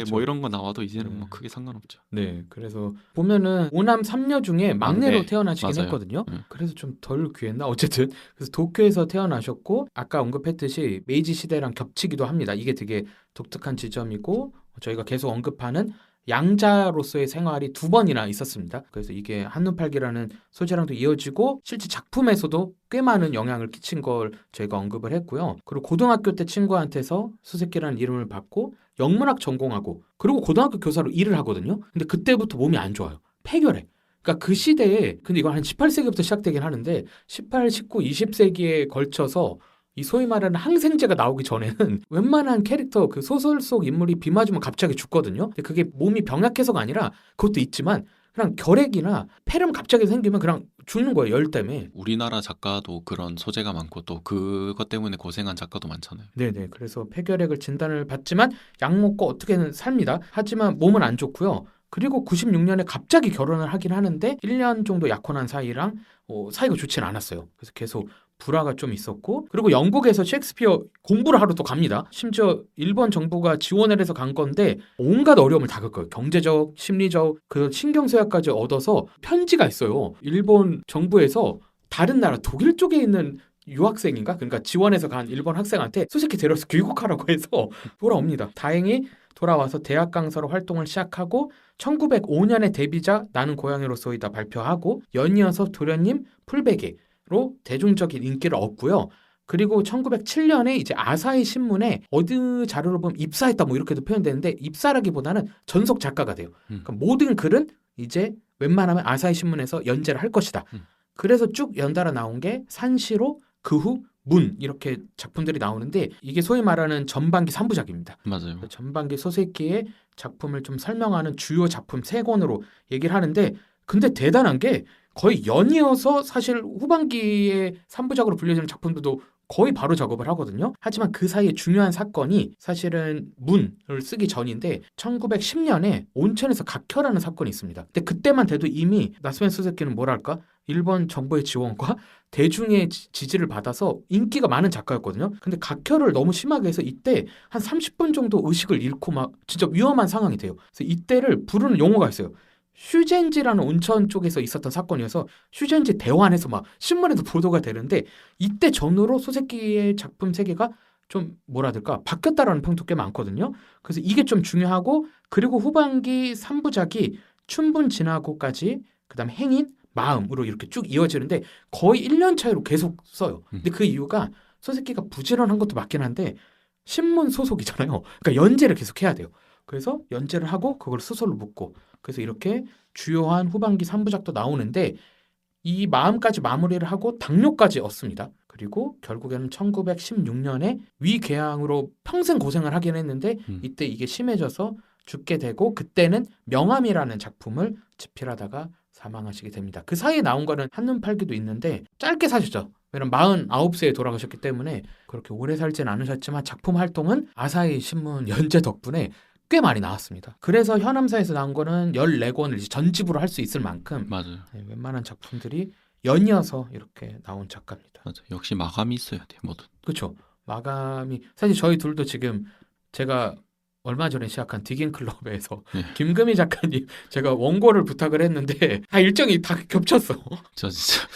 뭐 이런 거 나와도 이제는 네. 뭐 크게 상관없죠. 네, 그래서 보면은 오남 3녀 중에 막내로 막내. 태어나시긴 맞아요. 했거든요. 네. 그래서 좀 덜 귀했나? 어쨌든 그래서 도쿄에서 태어나셨고 아까 언급했듯이 메이지 시대랑 겹치기도 합니다. 이게 되게 독특한 지점이고 저희가 계속 언급하는 양자로서의 생활이 2번이나 있었습니다. 그래서 이게 한눈팔기라는 소재랑도 이어지고 실제 작품에서도 꽤 많은 영향을 끼친 걸 저희가 언급을 했고요. 그리고 고등학교 때 친구한테서 수세키라는 이름을 받고 영문학 전공하고 그리고 고등학교 교사로 일을 하거든요. 근데 그때부터 몸이 안 좋아요. 폐결해. 그러니까 그 시대에 근데 이건 한 18세기부터 시작되긴 하는데 18, 19, 20세기에 걸쳐서 이 소위 말하는 항생제가 나오기 전에는 웬만한 캐릭터 그 소설 속 인물이 비 맞으면 갑자기 죽거든요. 근데 그게 몸이 병약해서가 아니라 그것도 있지만 그냥 결핵이나 폐렴 갑자기 생기면 그냥 죽는 거예요. 열 때문에. 우리나라 작가도 그런 소재가 많고 또 그것 때문에 고생한 작가도 많잖아요. 네네. 그래서 폐결핵을 진단을 받지만 약 먹고 어떻게든 삽니다. 하지만 몸은 안 좋고요. 그리고 96년에 갑자기 결혼을 하긴 하는데 1년 정도 약혼한 사이랑 사이가 좋지는 않았어요. 그래서 계속 불화가 좀 있었고 그리고 영국에서 셰익스피어 공부를 하러 또 갑니다. 심지어 일본 정부가 지원을 해서 간 건데 온갖 어려움을 다 겪어요. 경제적, 심리적, 그 신경쇠약까지 얻어서 편지가 있어요. 일본 정부에서 다른 나라 독일 쪽에 있는 유학생인가? 그러니까 지원해서 간 일본 학생한테 수색히 데려서 귀국하라고 해서 돌아옵니다. 다행히 돌아와서 대학 강사로 활동을 시작하고 1905년에 데뷔작 나는 고양이로서이다 발표하고 연이어서 도련님 풀베개로 대중적인 인기를 얻고요. 그리고 1907년에 이제 아사히 신문에 어느 자료로 보면 입사했다 뭐 이렇게도 표현되는데 입사라기보다는 전속 작가가 돼요. 그러니까 모든 글은 이제 웬만하면 아사히 신문에서 연재를 할 것이다. 그래서 쭉 연달아 나온 게 산시로 그 후 문 이렇게 작품들이 나오는데 이게 소위 말하는 전반기 3부작입니다. 맞아요. 전반기 소세키의 작품을 좀 설명하는 주요 작품 3권으로 얘기를 하는데 근데 대단한 게 거의 연이어서 사실 후반기에 3부작으로 불려지는 작품들도 거의 바로 작업을 하거든요. 하지만 그 사이에 중요한 사건이 사실은 문을 쓰기 전인데 1910년에 온천에서 각혈하는 사건이 있습니다. 근데 그때만 돼도 이미 나스메 소세키는 뭐랄까 일본 정부의 지원과 대중의 지지를 받아서 인기가 많은 작가였거든요. 근데 각혈을 너무 심하게 해서 이때 한 30분 정도 의식을 잃고 막 진짜 위험한 상황이 돼요. 그래서 이때를 부르는 용어가 있어요. 슈젠지라는 온천 쪽에서 있었던 사건이어서 슈젠지 대환해서 막 신문에도 보도가 되는데 이때 전후로 소세키의 작품 세계가 좀 뭐라 될까 바뀌었다라는 평도 꽤 많거든요. 그래서 이게 좀 중요하고 그리고 후반기 3부작이 춘분 지나고까지 그다음 행인 마음으로 이렇게 쭉 이어지는데 거의 1년 차이로 계속 써요. 근데 그 이유가 소세키가 부지런한 것도 맞긴 한데 신문 소속이잖아요. 그러니까 연재를 계속 해야 돼요. 그래서 연재를 하고 그걸 소설로 묶고 그래서 이렇게 주요한 후반기 3부작도 나오는데 이 마음까지 마무리를 하고 당뇨까지 얻습니다. 그리고 결국에는 1916년에 위궤양으로 평생 고생을 하긴 했는데 이때 이게 심해져서 죽게 되고 그때는 명암이라는 작품을 집필하다가 사망하시게 됩니다. 그 사이에 나온 거는 한눈팔기도 있는데 짧게 사셨죠. 왜냐면 49세에 돌아가셨기 때문에 그렇게 오래 살지는 않으셨지만 작품 활동은 아사히 신문 연재 덕분에 꽤 많이 나왔습니다. 그래서 현암사에서 나온 거는 14권을 이제 전집으로 할 수 있을 만큼 맞아요. 웬만한 작품들이 연이어서 이렇게 나온 작가입니다. 맞아요. 역시 마감이 있어야 돼 뭐든. 그렇죠. 마감이 사실 저희 둘도 지금 제가 얼마 전에 시작한 디깅 클럽에서 네. 김금희 작가님 제가 원고를 부탁을 했는데 다 일정이 다 겹쳤어. 저 진짜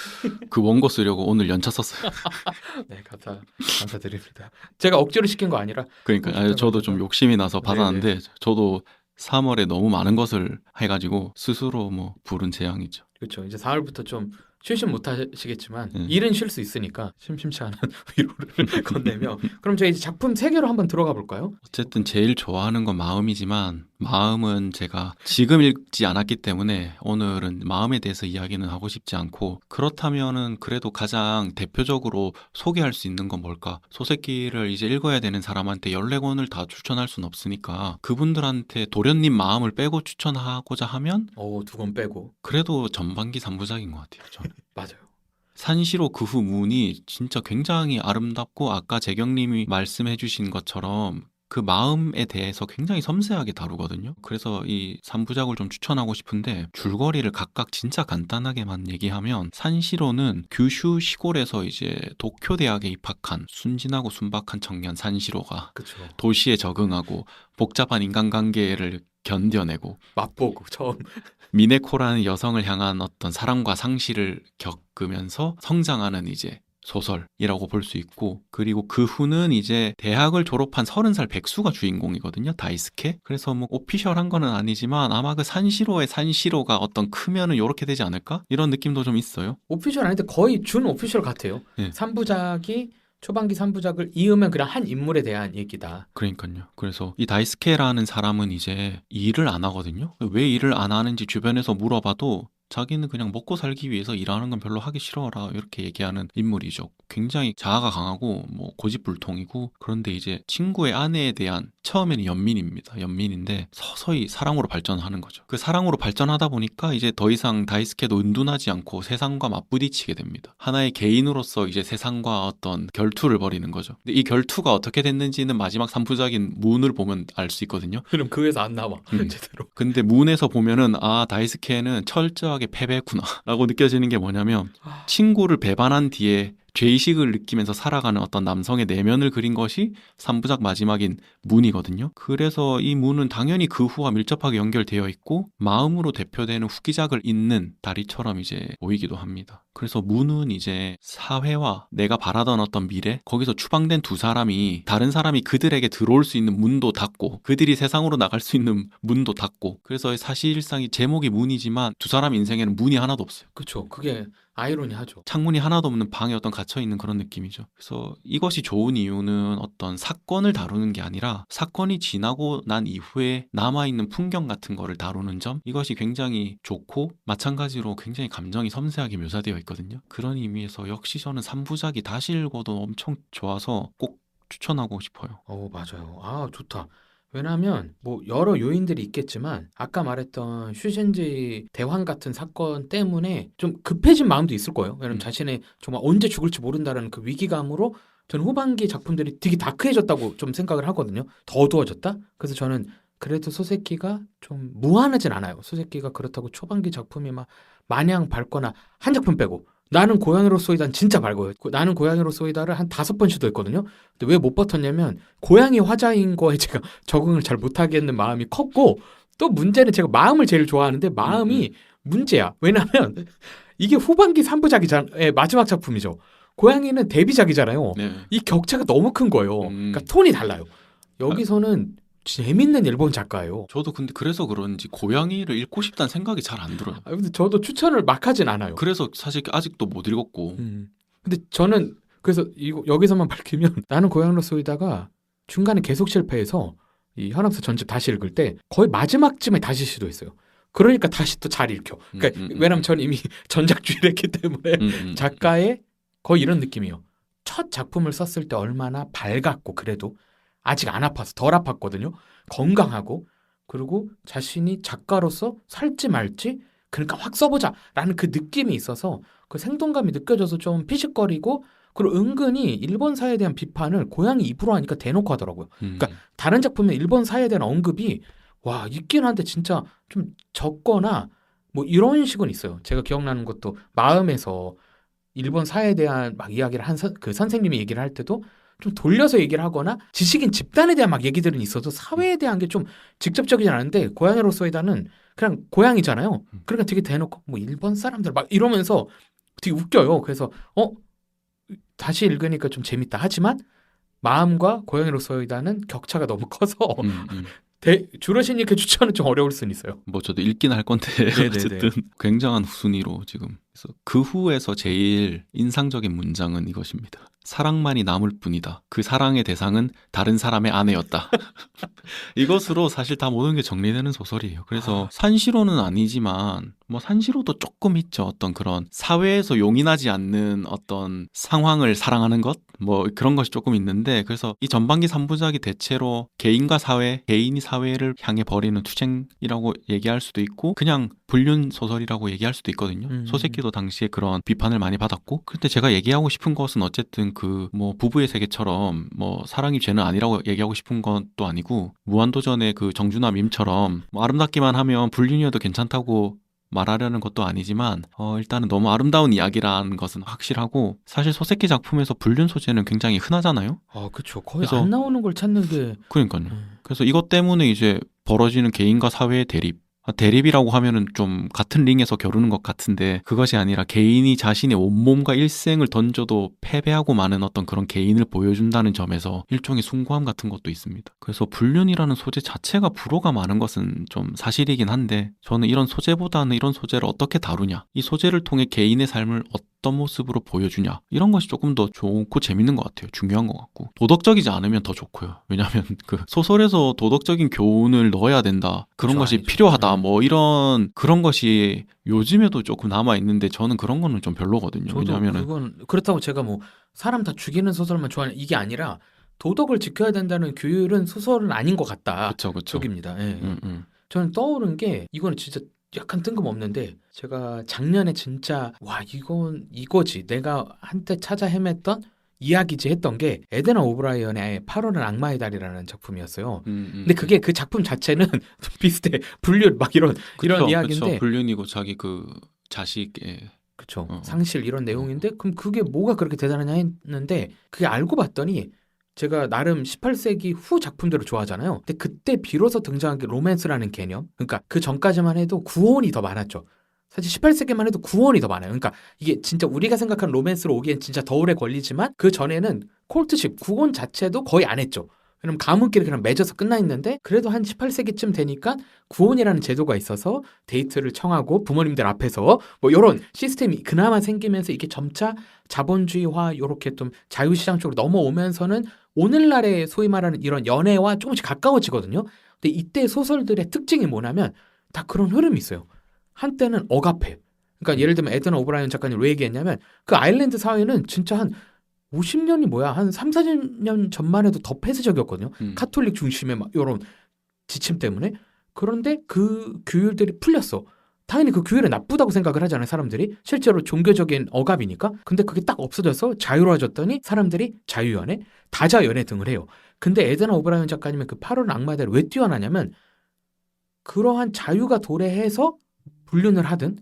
그 원고 쓰려고 오늘 연차 썼어요. 네, 감사드립니다. 제가 억지로 시킨 거 아니라 그러니까 저도 좀 욕심이 나서 받았는데 저도 3월에 너무 많은 것을 해가지고 스스로 뭐 부른 재앙이죠. 그렇죠. 이제 4월부터 좀 쉴 못 하시겠지만 일은 쉴 수 있으니까 심심치 않은 위로를 건네며 그럼 저희 이제 작품 3개로 한번 들어가 볼까요? 어쨌든 제일 좋아하는 건 마음이지만 마음은 제가 지금 읽지 않았기 때문에 오늘은 마음에 대해서 이야기는 하고 싶지 않고, 그렇다면은 그래도 가장 대표적으로 소개할 수 있는 건 뭘까? 소설기를 이제 읽어야 되는 사람한테 14권을 다 추천할 순 없으니까 그분들한테 도련님 마음을 빼고 추천하고자 하면 2권 빼고. 그래도 전반기 3부작인 것 같아요. 저는. 맞아요. 산시로 그 후 문이 진짜 굉장히 아름답고, 아까 재경님이 말씀해 주신 것처럼 그 마음에 대해서 굉장히 섬세하게 다루거든요. 그래서 이 3부작을 좀 추천하고 싶은데, 줄거리를 각각 진짜 간단하게만 얘기하면, 산시로는 규슈 시골에서 이제 도쿄 대학에 입학한 순진하고 순박한 청년 산시로가 그렇죠. 도시에 적응하고 복잡한 인간관계를 견뎌내고 맛보고 처음. 미네코라는 여성을 향한 어떤 사랑과 상실을 겪으면서 성장하는 이제 소설이라고 볼 수 있고, 그리고 그 후는 이제 대학을 졸업한 30살 백수가 주인공이거든요. 다이스케. 그래서 뭐 오피셜한 거는 아니지만 아마 그 산시로의 산시로가 어떤 크면은 요렇게 되지 않을까? 이런 느낌도 좀 있어요. 오피셜 아닌데 거의 준 오피셜 같아요. 예. 3부작이 초반기 3부작을 이으면 그냥 한 인물에 대한 얘기다. 그러니까요. 그래서 이 다이스케라는 사람은 이제 일을 안 하거든요. 왜 일을 안 하는지 주변에서 물어봐도 자기는 그냥 먹고 살기 위해서 일하는 건 별로 하기 싫어라, 이렇게 얘기하는 인물이죠. 굉장히 자아가 강하고 뭐 고집불통이고, 그런데 이제 친구의 아내에 대한, 처음에는 연민입니다. 연민인데 서서히 사랑으로 발전하는 거죠. 그 사랑으로 발전하다 보니까 이제 더 이상 다이스케도 은둔하지 않고 세상과 맞부딪히게 됩니다. 하나의 개인으로서 이제 세상과 어떤 결투를 벌이는 거죠. 근데 이 결투가 어떻게 됐는지는 마지막 3부작인 문을 보면 알 수 있거든요. 그럼 그에서 안 나와. 제대로. 근데 문에서 보면은 다이스케는 철저하게 패배했구나 라고 느껴지는 게 뭐냐면, 친구를 배반한 뒤에 죄의식을 느끼면서 살아가는 어떤 남성의 내면을 그린 것이 3부작 마지막인 문이거든요. 그래서 이 문은 당연히 그 후와 밀접하게 연결되어 있고, 마음으로 대표되는 후기작을 잇는 다리처럼 이제 보이기도 합니다. 그래서 문은 이제 사회와 내가 바라던 어떤 미래, 거기서 추방된 두 사람이, 다른 사람이 그들에게 들어올 수 있는 문도 닫고, 그들이 세상으로 나갈 수 있는 문도 닫고, 그래서 사실상 이 제목이 문이지만 두 사람 인생에는 문이 하나도 없어요. 그렇죠. 그게 아이러니하죠. 창문이 하나도 없는 방에 어떤 갇혀있는 그런 느낌이죠. 그래서 이것이 좋은 이유는 어떤 사건을 다루는 게 아니라 사건이 지나고 난 이후에 남아있는 풍경 같은 거를 다루는 점, 이것이 굉장히 좋고, 마찬가지로 굉장히 감정이 섬세하게 묘사되어 있거든요. 그런 의미에서 역시 저는 3부작이 다시 읽어도 엄청 좋아서 꼭 추천하고 싶어요. 맞아요. 좋다. 왜냐하면 뭐 여러 요인들이 있겠지만 아까 말했던 슈젠지 대환 같은 사건 때문에 좀 급해진 마음도 있을 거예요. 왜냐면 자신의 정말 언제 죽을지 모른다는 그 위기감으로 저는 후반기 작품들이 되게 다크해졌다고 좀 생각을 하거든요. 더 어두워졌다? 그래서 저는 그래도 소세키가 좀 무한하진 않아요. 소세키가 그렇다고 초반기 작품이 막 마냥 밝거나, 한 작품 빼고 나는 고양이로 쏘이다는 진짜 밝아요. 나는 고양이로 쏘이다를 한 5번 시도했거든요. 근데 왜 못 버텼냐면 고양이 화자인 거에 제가 적응을 잘 못하겠는 마음이 컸고, 또 문제는 제가 마음을 제일 좋아하는데 마음이 문제야. 왜냐면 이게 후반기 3부작이잖아요. 마지막 작품이죠. 고양이는 데뷔작이잖아요. 네. 이 격차가 너무 큰 거예요. 그러니까 톤이 달라요. 여기서는 재밌는 일본 작가예요. 저도 근데 그래서 그런지 고양이를 읽고 싶다는 생각이 잘 안 들어요. 근데 저도 추천을 막 하진 않아요. 그래서 사실 아직도 못 읽었고. 근데 저는 그래서 여기서만 밝히면 나는 고양이로 쏘이다가 중간에 계속 실패해서 이 현암사 전집 다시 읽을 때 거의 마지막쯤에 다시 시도했어요. 그러니까 다시 또 잘 읽혀. 그러니까 왜냐면 전 이미 전작주의를 했기 때문에 작가의 거의 이런 느낌이에요. 첫 작품을 썼을 때 얼마나 밝았고, 그래도 아직 안 아파서 덜 아팠거든요. 건강하고, 그리고 자신이 작가로서 살지 말지, 그러니까 확 써보자라는 그 느낌이 있어서 그 생동감이 느껴져서 좀 피식거리고, 그리고 은근히 일본 사회에 대한 비판을 고양이 입으로 하니까 대놓고 하더라고요. 그러니까 다른 작품에 일본 사회에 대한 언급이 있긴 한데 진짜 좀 적거나 뭐 이런 식은 있어요. 제가 기억나는 것도 마음에서 일본 사회에 대한 막 이야기를 한 그 선생님이 얘기를 할 때도 좀 돌려서 얘기를 하거나, 지식인 집단에 대한 막 얘기들은 있어도 사회에 대한 게 좀 직접적이지 않은데, 고양이로서이다는 그냥 고양이잖아요. 그러니까 되게 대놓고 뭐 일본 사람들 막 이러면서 되게 웃겨요. 그래서 다시 읽으니까 좀 재밌다. 하지만 마음과 고양이로서이다는 격차가 너무 커서 주러시님께 추천은 좀 어려울 수는 있어요. 뭐 저도 읽긴 할 건데 네네네. 어쨌든 굉장한 후순위로 지금. 그래서 그 후에서 제일 인상적인 문장은 이것입니다. 사랑만이 남을 뿐이다. 그 사랑의 대상은 다른 사람의 아내였다. 이것으로 사실 다 모든 게 정리되는 소설이에요. 그래서 산시로는 아니지만 뭐 산시로도 조금 있죠. 어떤 그런 사회에서 용인하지 않는 어떤 상황을 사랑하는 것? 뭐 그런 것이 조금 있는데, 그래서 이 전반기 3부작이 대체로 개인과 사회, 개인이 사회를 향해 벌이는 투쟁이라고 얘기할 수도 있고 그냥 불륜 소설이라고 얘기할 수도 있거든요. 소새끼도 당시에 그런 비판을 많이 받았고, 근데 제가 얘기하고 싶은 것은 어쨌든 그 뭐 부부의 세계처럼 뭐 사랑이 죄는 아니라고 얘기하고 싶은 것도 아니고, 무한도전의 그 정준하 밈처럼 뭐 아름답기만 하면 불륜이어도 괜찮다고 말하려는 것도 아니지만 일단은 너무 아름다운 이야기라는 것은 확실하고, 사실 소새끼 작품에서 불륜 소재는 굉장히 흔하잖아요. 그쵸. 거의 그래서- 안 나오는 걸 찾는 게. 그러니까요. 그래서 이것 때문에 이제 벌어지는 개인과 사회의 대립이라고 하면은 좀 같은 링에서 겨루는 것 같은데, 그것이 아니라 개인이 자신의 온몸과 일생을 던져도 패배하고 마는 어떤 그런 개인을 보여준다는 점에서 일종의 숭고함 같은 것도 있습니다. 그래서 불륜이라는 소재 자체가 불호가 많은 것은 좀 사실이긴 한데, 저는 이런 소재보다는 이런 소재를 어떻게 다루냐, 이 소재를 통해 개인의 삶을 어떤 모습으로 보여주냐, 이런 것이 조금 더 좋고 재밌는 것 같아요. 중요한 것 같고, 도덕적이지 않으면 더 좋고요. 왜냐하면 그 소설에서 도덕적인 교훈을 넣어야 된다, 그런 그쵸, 것이 아니죠. 필요하다, 뭐 이런 그런 것이 요즘에도 조금 남아 있는데, 저는 그런 거는 좀 별로거든요. 저도 왜냐하면은 그건 그렇다고 제가 뭐 사람 다 죽이는 소설만 좋아하는 이게 아니라 도덕을 지켜야 된다는 규율은 소설은 아닌 것 같다. 그쵸. 쪽입니다. 예. 저는 떠오른 게, 이거는 진짜 약간 뜬금없는데, 제가 작년에 진짜 와 이거지 내가 한때 찾아 헤맸던 이야기지 했던 게 에데나 오브라이언의 8월은 악마의 달이라는 작품이었어요. 근데 그게 그 작품 자체는 좀 비슷해. 불륜 막 이런 이야기인데. 그쵸. 불륜이고 자기 그 자식의 그쵸. 어. 상실 이런 내용인데, 그럼 그게 뭐가 그렇게 대단하냐 했는데, 그게 알고 봤더니 제가 나름 18세기 후 작품들을 좋아하잖아요. 근데 그때 비로소 등장한 게 로맨스라는 개념. 그러니까 그 전까지만 해도 구혼이 더 많았죠. 사실 18세기만 해도 구혼이 더 많아요. 그러니까 이게 진짜 우리가 생각하는 로맨스로 오기엔 진짜 더 오래 걸리지만, 그 전에는 콜트십, 구혼 자체도 거의 안 했죠. 왜냐면 가문끼리 그냥 맺어서 끝나 있는데, 그래도 한 18세기쯤 되니까 구혼이라는 제도가 있어서 데이트를 청하고 부모님들 앞에서 뭐 이런 시스템이 그나마 생기면서, 이게 점차 자본주의화 요렇게 좀 자유시장 쪽으로 넘어오면서는 오늘날의 소위 말하는 이런 연애와 조금씩 가까워지거든요. 근데 이때 소설들의 특징이 뭐냐면 다 그런 흐름이 있어요. 한때는 억압해. 그러니까 예를 들면 에드나 오브라이언 작가님 왜 얘기했냐면, 그 아일랜드 사회는 진짜 한 50년이 뭐야, 한 3, 40년 전만 해도 더 폐쇄적이었거든요. 카톨릭 중심의 막 이런 지침 때문에. 그런데 그 규율들이 풀렸어. 당연히 그 규율이 나쁘다고 생각을 하잖아요, 사람들이. 실제로 종교적인 억압이니까. 근데 그게 딱 없어져서 자유로워졌더니 사람들이 자유연애, 다자연애 등을 해요. 근데 에드나 오브라이언 작가님의 그 8월 악마들 왜 뛰어나냐면, 그러한 자유가 도래해서 불륜을 하든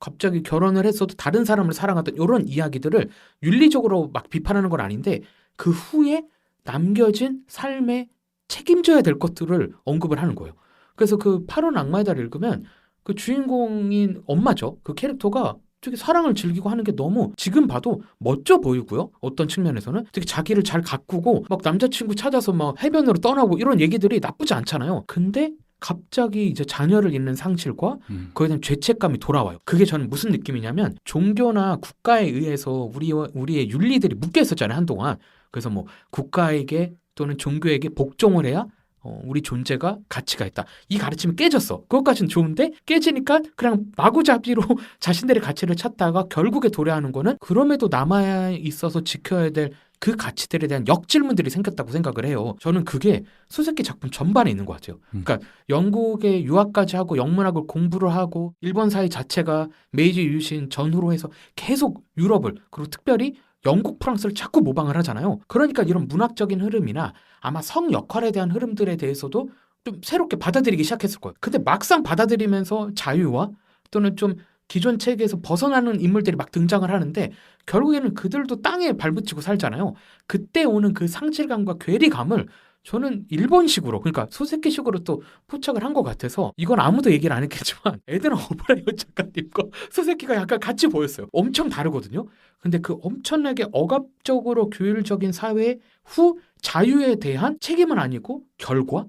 갑자기 결혼을 했어도 다른 사람을 사랑하든 이런 이야기들을 윤리적으로 막 비판하는 건 아닌데, 그 후에 남겨진 삶에 책임져야 될 것들을 언급을 하는 거예요. 그래서 그 8원 악마의 달 읽으면 그 주인공인 엄마죠. 그 캐릭터가 되게 사랑을 즐기고 하는 게 너무 지금 봐도 멋져 보이고요. 어떤 측면에서는 되게 자기를 잘 가꾸고 막 남자친구 찾아서 막 해변으로 떠나고 이런 얘기들이 나쁘지 않잖아요. 근데 갑자기 이제 자녀를 잃는 상실과 거기에 대한 죄책감이 돌아와요. 그게 저는 무슨 느낌이냐면, 종교나 국가에 의해서 우리의 윤리들이 묶여 있었잖아요, 한동안. 그래서 뭐 국가에게 또는 종교에게 복종을 해야 우리 존재가 가치가 있다. 이 가르침이 깨졌어. 그것까지는 좋은데, 깨지니까 그냥 마구잡이로 자신들의 가치를 찾다가 결국에 도래하는 거는 그럼에도 남아 있어서 지켜야 될 그 가치들에 대한 역질문들이 생겼다고 생각을 해요. 저는 그게 수수께끼 작품 전반에 있는 것 같아요. 그러니까 영국에 유학까지 하고 영문학을 공부를 하고 일본 사회 자체가 메이지 유신 전후로 해서 계속 유럽을, 그리고 특별히 영국, 프랑스를 자꾸 모방을 하잖아요. 그러니까 이런 문학적인 흐름이나 아마 성 역할에 대한 흐름들에 대해서도 좀 새롭게 받아들이기 시작했을 거예요. 근데 막상 받아들이면서 자유와 또는 좀 기존 체계에서 벗어나는 인물들이 막 등장을 하는데, 결국에는 그들도 땅에 발붙이고 살잖아요. 그때 오는 그 상실감과 괴리감을 저는 일본식으로, 그러니까 소새끼식으로 또 포착을 한 것 같아서, 이건 아무도 얘기를 안 했겠지만 에드나 오브라이언 작가님과 소새끼가 약간 같이 보였어요. 엄청 다르거든요. 근데 그 엄청나게 억압적으로 규율적인 사회 후 자유에 대한 책임은 아니고 결과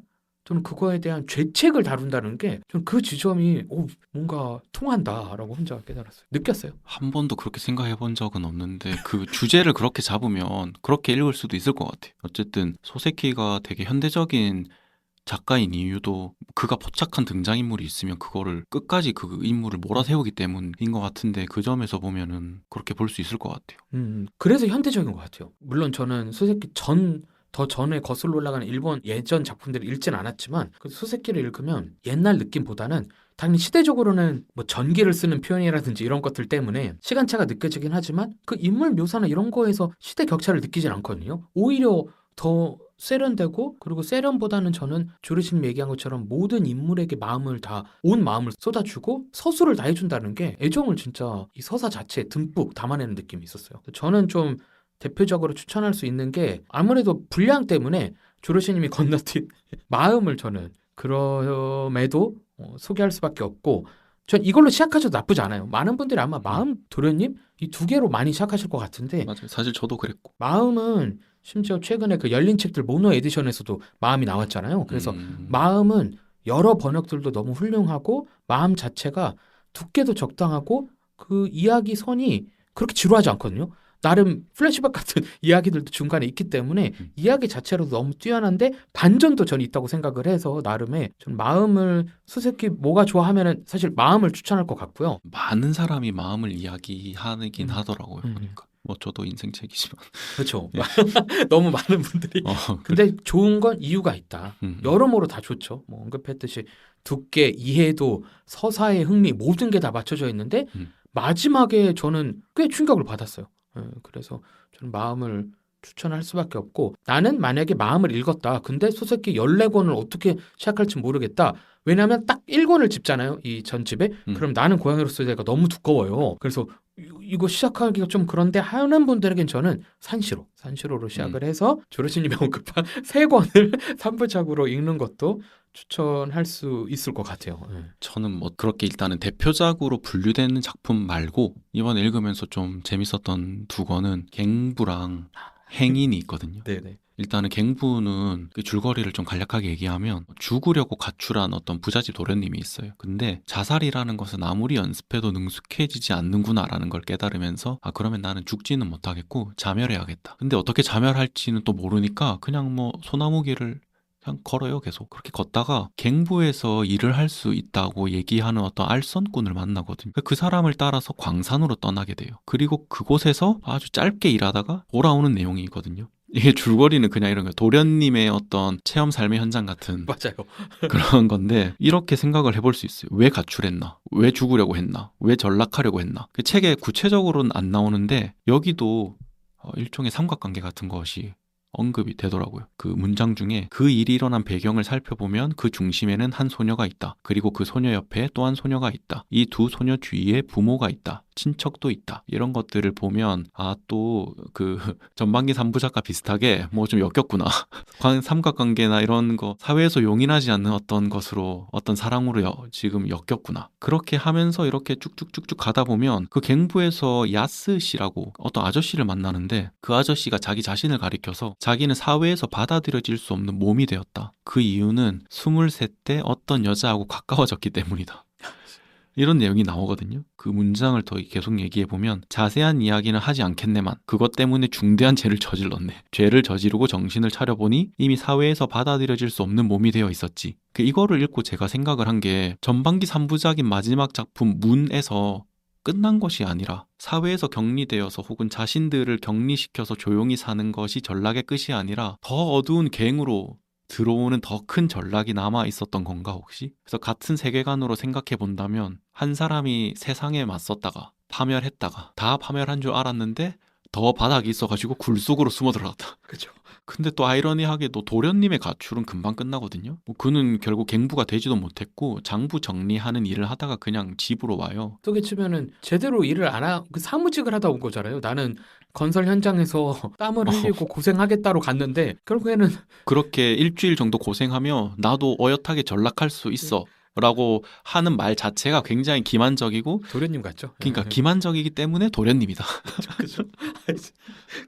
저는 그거에 대한 죄책을 다룬다는 게 저는 그 지점이 뭔가 통한다라고 혼자 깨달았어요. 느꼈어요. 한 번도 그렇게 생각해 본 적은 없는데 그 주제를 그렇게 잡으면 그렇게 읽을 수도 있을 것 같아요. 어쨌든 소세키가 되게 현대적인 작가인 이유도 그가 포착한 등장인물이 있으면 그거를 끝까지 그 인물을 몰아세우기 때문인 것 같은데 그 점에서 보면은 그렇게 볼 수 있을 것 같아요. 그래서 현대적인 것 같아요. 물론 저는 소세키 더 전에 거슬러 올라가는 일본 예전 작품들을 읽진 않았지만 그 소세키를 읽으면 옛날 느낌보다는 당연히 시대적으로는 뭐 전기를 쓰는 표현이라든지 이런 것들 때문에 시간차가 느껴지긴 하지만 그 인물 묘사나 이런 거에서 시대 격차를 느끼진 않거든요. 오히려 더 세련되고 그리고 세련보다는 저는 조르신님 얘기한 것처럼 모든 인물에게 온 마음을 쏟아주고 서술을 다 해준다는 게 애정을 진짜 이 서사 자체에 듬뿍 담아내는 느낌이 있었어요. 저는 좀 대표적으로 추천할 수 있는 게 아무래도 분량 때문에 조르신님이 건너뛴 마음을 저는 그럼에도 소개할 수밖에 없고 전 이걸로 시작하셔도 나쁘지 않아요. 많은 분들이 아마 마음 도련님 이 두 개로 많이 시작하실 것 같은데 맞아요. 사실 저도 그랬고. 마음은 심지어 최근에 그 열린 책들 모노 에디션에서도 마음이 나왔잖아요. 그래서 마음은 여러 번역들도 너무 훌륭하고 마음 자체가 두께도 적당하고 그 이야기 선이 그렇게 지루하지 않거든요. 나름 플래시백 같은 이야기들도 중간에 있기 때문에 이야기 자체로도 너무 뛰어난데 반전도 저는 있다고 생각을 해서 나름의 전 마음을 소세키 뭐가 좋아하면은 사실 마음을 추천할 것 같고요. 많은 사람이 마음을 이야기하긴 하더라고요. 음. 보니까. 뭐 저도 인생 책이지만. 그렇죠. 예. 너무 많은 분들이. 그래. 근데 좋은 건 이유가 있다. 여러모로 다 좋죠. 뭐 언급했듯이 두께, 이해도, 서사의 흥미 모든 게 다 맞춰져 있는데 마지막에 저는 꽤 충격을 받았어요. 그래서 저는 마음을 추천할 수밖에 없고 나는 만약에 마음을 읽었다. 근데 소세키 14권을 어떻게 시작할지 모르겠다. 왜냐하면 딱 1권을 집잖아요. 이 전집에. 그럼 나는 고양이로 쓰기가 너무 두꺼워요. 그래서 이거 시작하기가 좀 그런데 하는 분들에겐 저는 산시로로 시작을 해서 조르신님이 언급한 3권을 3부작으로 읽는 것도 추천할 수 있을 것 같아요. 저는 뭐 그렇게 일단은 대표작으로 분류되는 작품 말고 이번에 읽으면서 좀 재밌었던 2권은 갱부랑 행인이 있거든요. 네네. 일단은 갱부는 그 줄거리를 좀 간략하게 얘기하면 죽으려고 가출한 어떤 부잣집 도련님이 있어요. 근데 자살이라는 것은 아무리 연습해도 능숙해지지 않는구나라는 걸 깨달으면서 그러면 나는 죽지는 못하겠고 자멸해야겠다. 근데 어떻게 자멸할지는 또 모르니까 그냥 뭐 소나무길을 그냥 걸어요. 계속 그렇게 걷다가 갱부에서 일을 할 수 있다고 얘기하는 어떤 알선꾼을 만나거든요. 그 사람을 따라서 광산으로 떠나게 돼요. 그리고 그곳에서 아주 짧게 일하다가 돌아오는 내용이거든요. 이게 줄거리는 그냥 이런 거예요. 도련님의 어떤 체험 삶의 현장 같은 맞아요. 그런 건데 이렇게 생각을 해볼 수 있어요. 왜 가출했나? 왜 죽으려고 했나? 왜 전락하려고 했나? 그 책에 구체적으로는 안 나오는데 여기도 일종의 삼각관계 같은 것이 언급이 되더라고요. 그 문장 중에 그 일이 일어난 배경을 살펴보면 그 중심에는 한 소녀가 있다. 그리고 그 소녀 옆에 또 한 소녀가 있다. 이 두 소녀 주위에 부모가 있다. 친척도 있다. 이런 것들을 보면 또 그 전반기 3부작과 비슷하게 뭐 좀 엮였구나. 삼각관계나 이런 거 사회에서 용인하지 않는 어떤 것으로 어떤 사랑으로 지금 엮였구나. 그렇게 하면서 이렇게 쭉쭉쭉쭉 가다 보면 그 갱부에서 야스 씨라고 어떤 아저씨를 만나는데 그 아저씨가 자기 자신을 가리켜서 자기는 사회에서 받아들여질 수 없는 몸이 되었다. 그 이유는 23때 어떤 여자하고 가까워졌기 때문이다. 이런 내용이 나오거든요. 그 문장을 더 계속 얘기해보면 자세한 이야기는 하지 않겠네만 그것 때문에 중대한 죄를 저질렀네. 죄를 저지르고 정신을 차려보니 이미 사회에서 받아들여질 수 없는 몸이 되어 있었지. 이거를 읽고 제가 생각을 한 게 전반기 3부작인 마지막 작품 문에서 끝난 것이 아니라 사회에서 격리되어서 혹은 자신들을 격리시켜서 조용히 사는 것이 전락의 끝이 아니라 더 어두운 갱으로 들어오는 더 큰 전락이 남아 있었던 건가 혹시? 그래서 같은 세계관으로 생각해 본다면 한 사람이 세상에 맞섰다가 파멸했다가 다 파멸한 줄 알았는데 더 바닥이 있어가지고 굴 속으로 숨어 들어갔다. 그렇죠. 근데 또 아이러니하게도 도련님의 가출은 금방 끝나거든요. 그는 결국 갱부가 되지도 못했고 장부 정리하는 일을 하다가 그냥 집으로 와요. 어떻게 치면은 제대로 일을 안 하고 사무직을 하다 온 거잖아요. 나는 건설 현장에서 땀을 흘리고 고생하겠다로 갔는데 결국에는 그렇게 일주일 정도 고생하며 나도 어엿하게 전락할 수 있어. 라고 하는 말 자체가 굉장히 기만적이고 도련님 같죠? 그러니까 기만적이기 때문에 도련님이다. 그죠?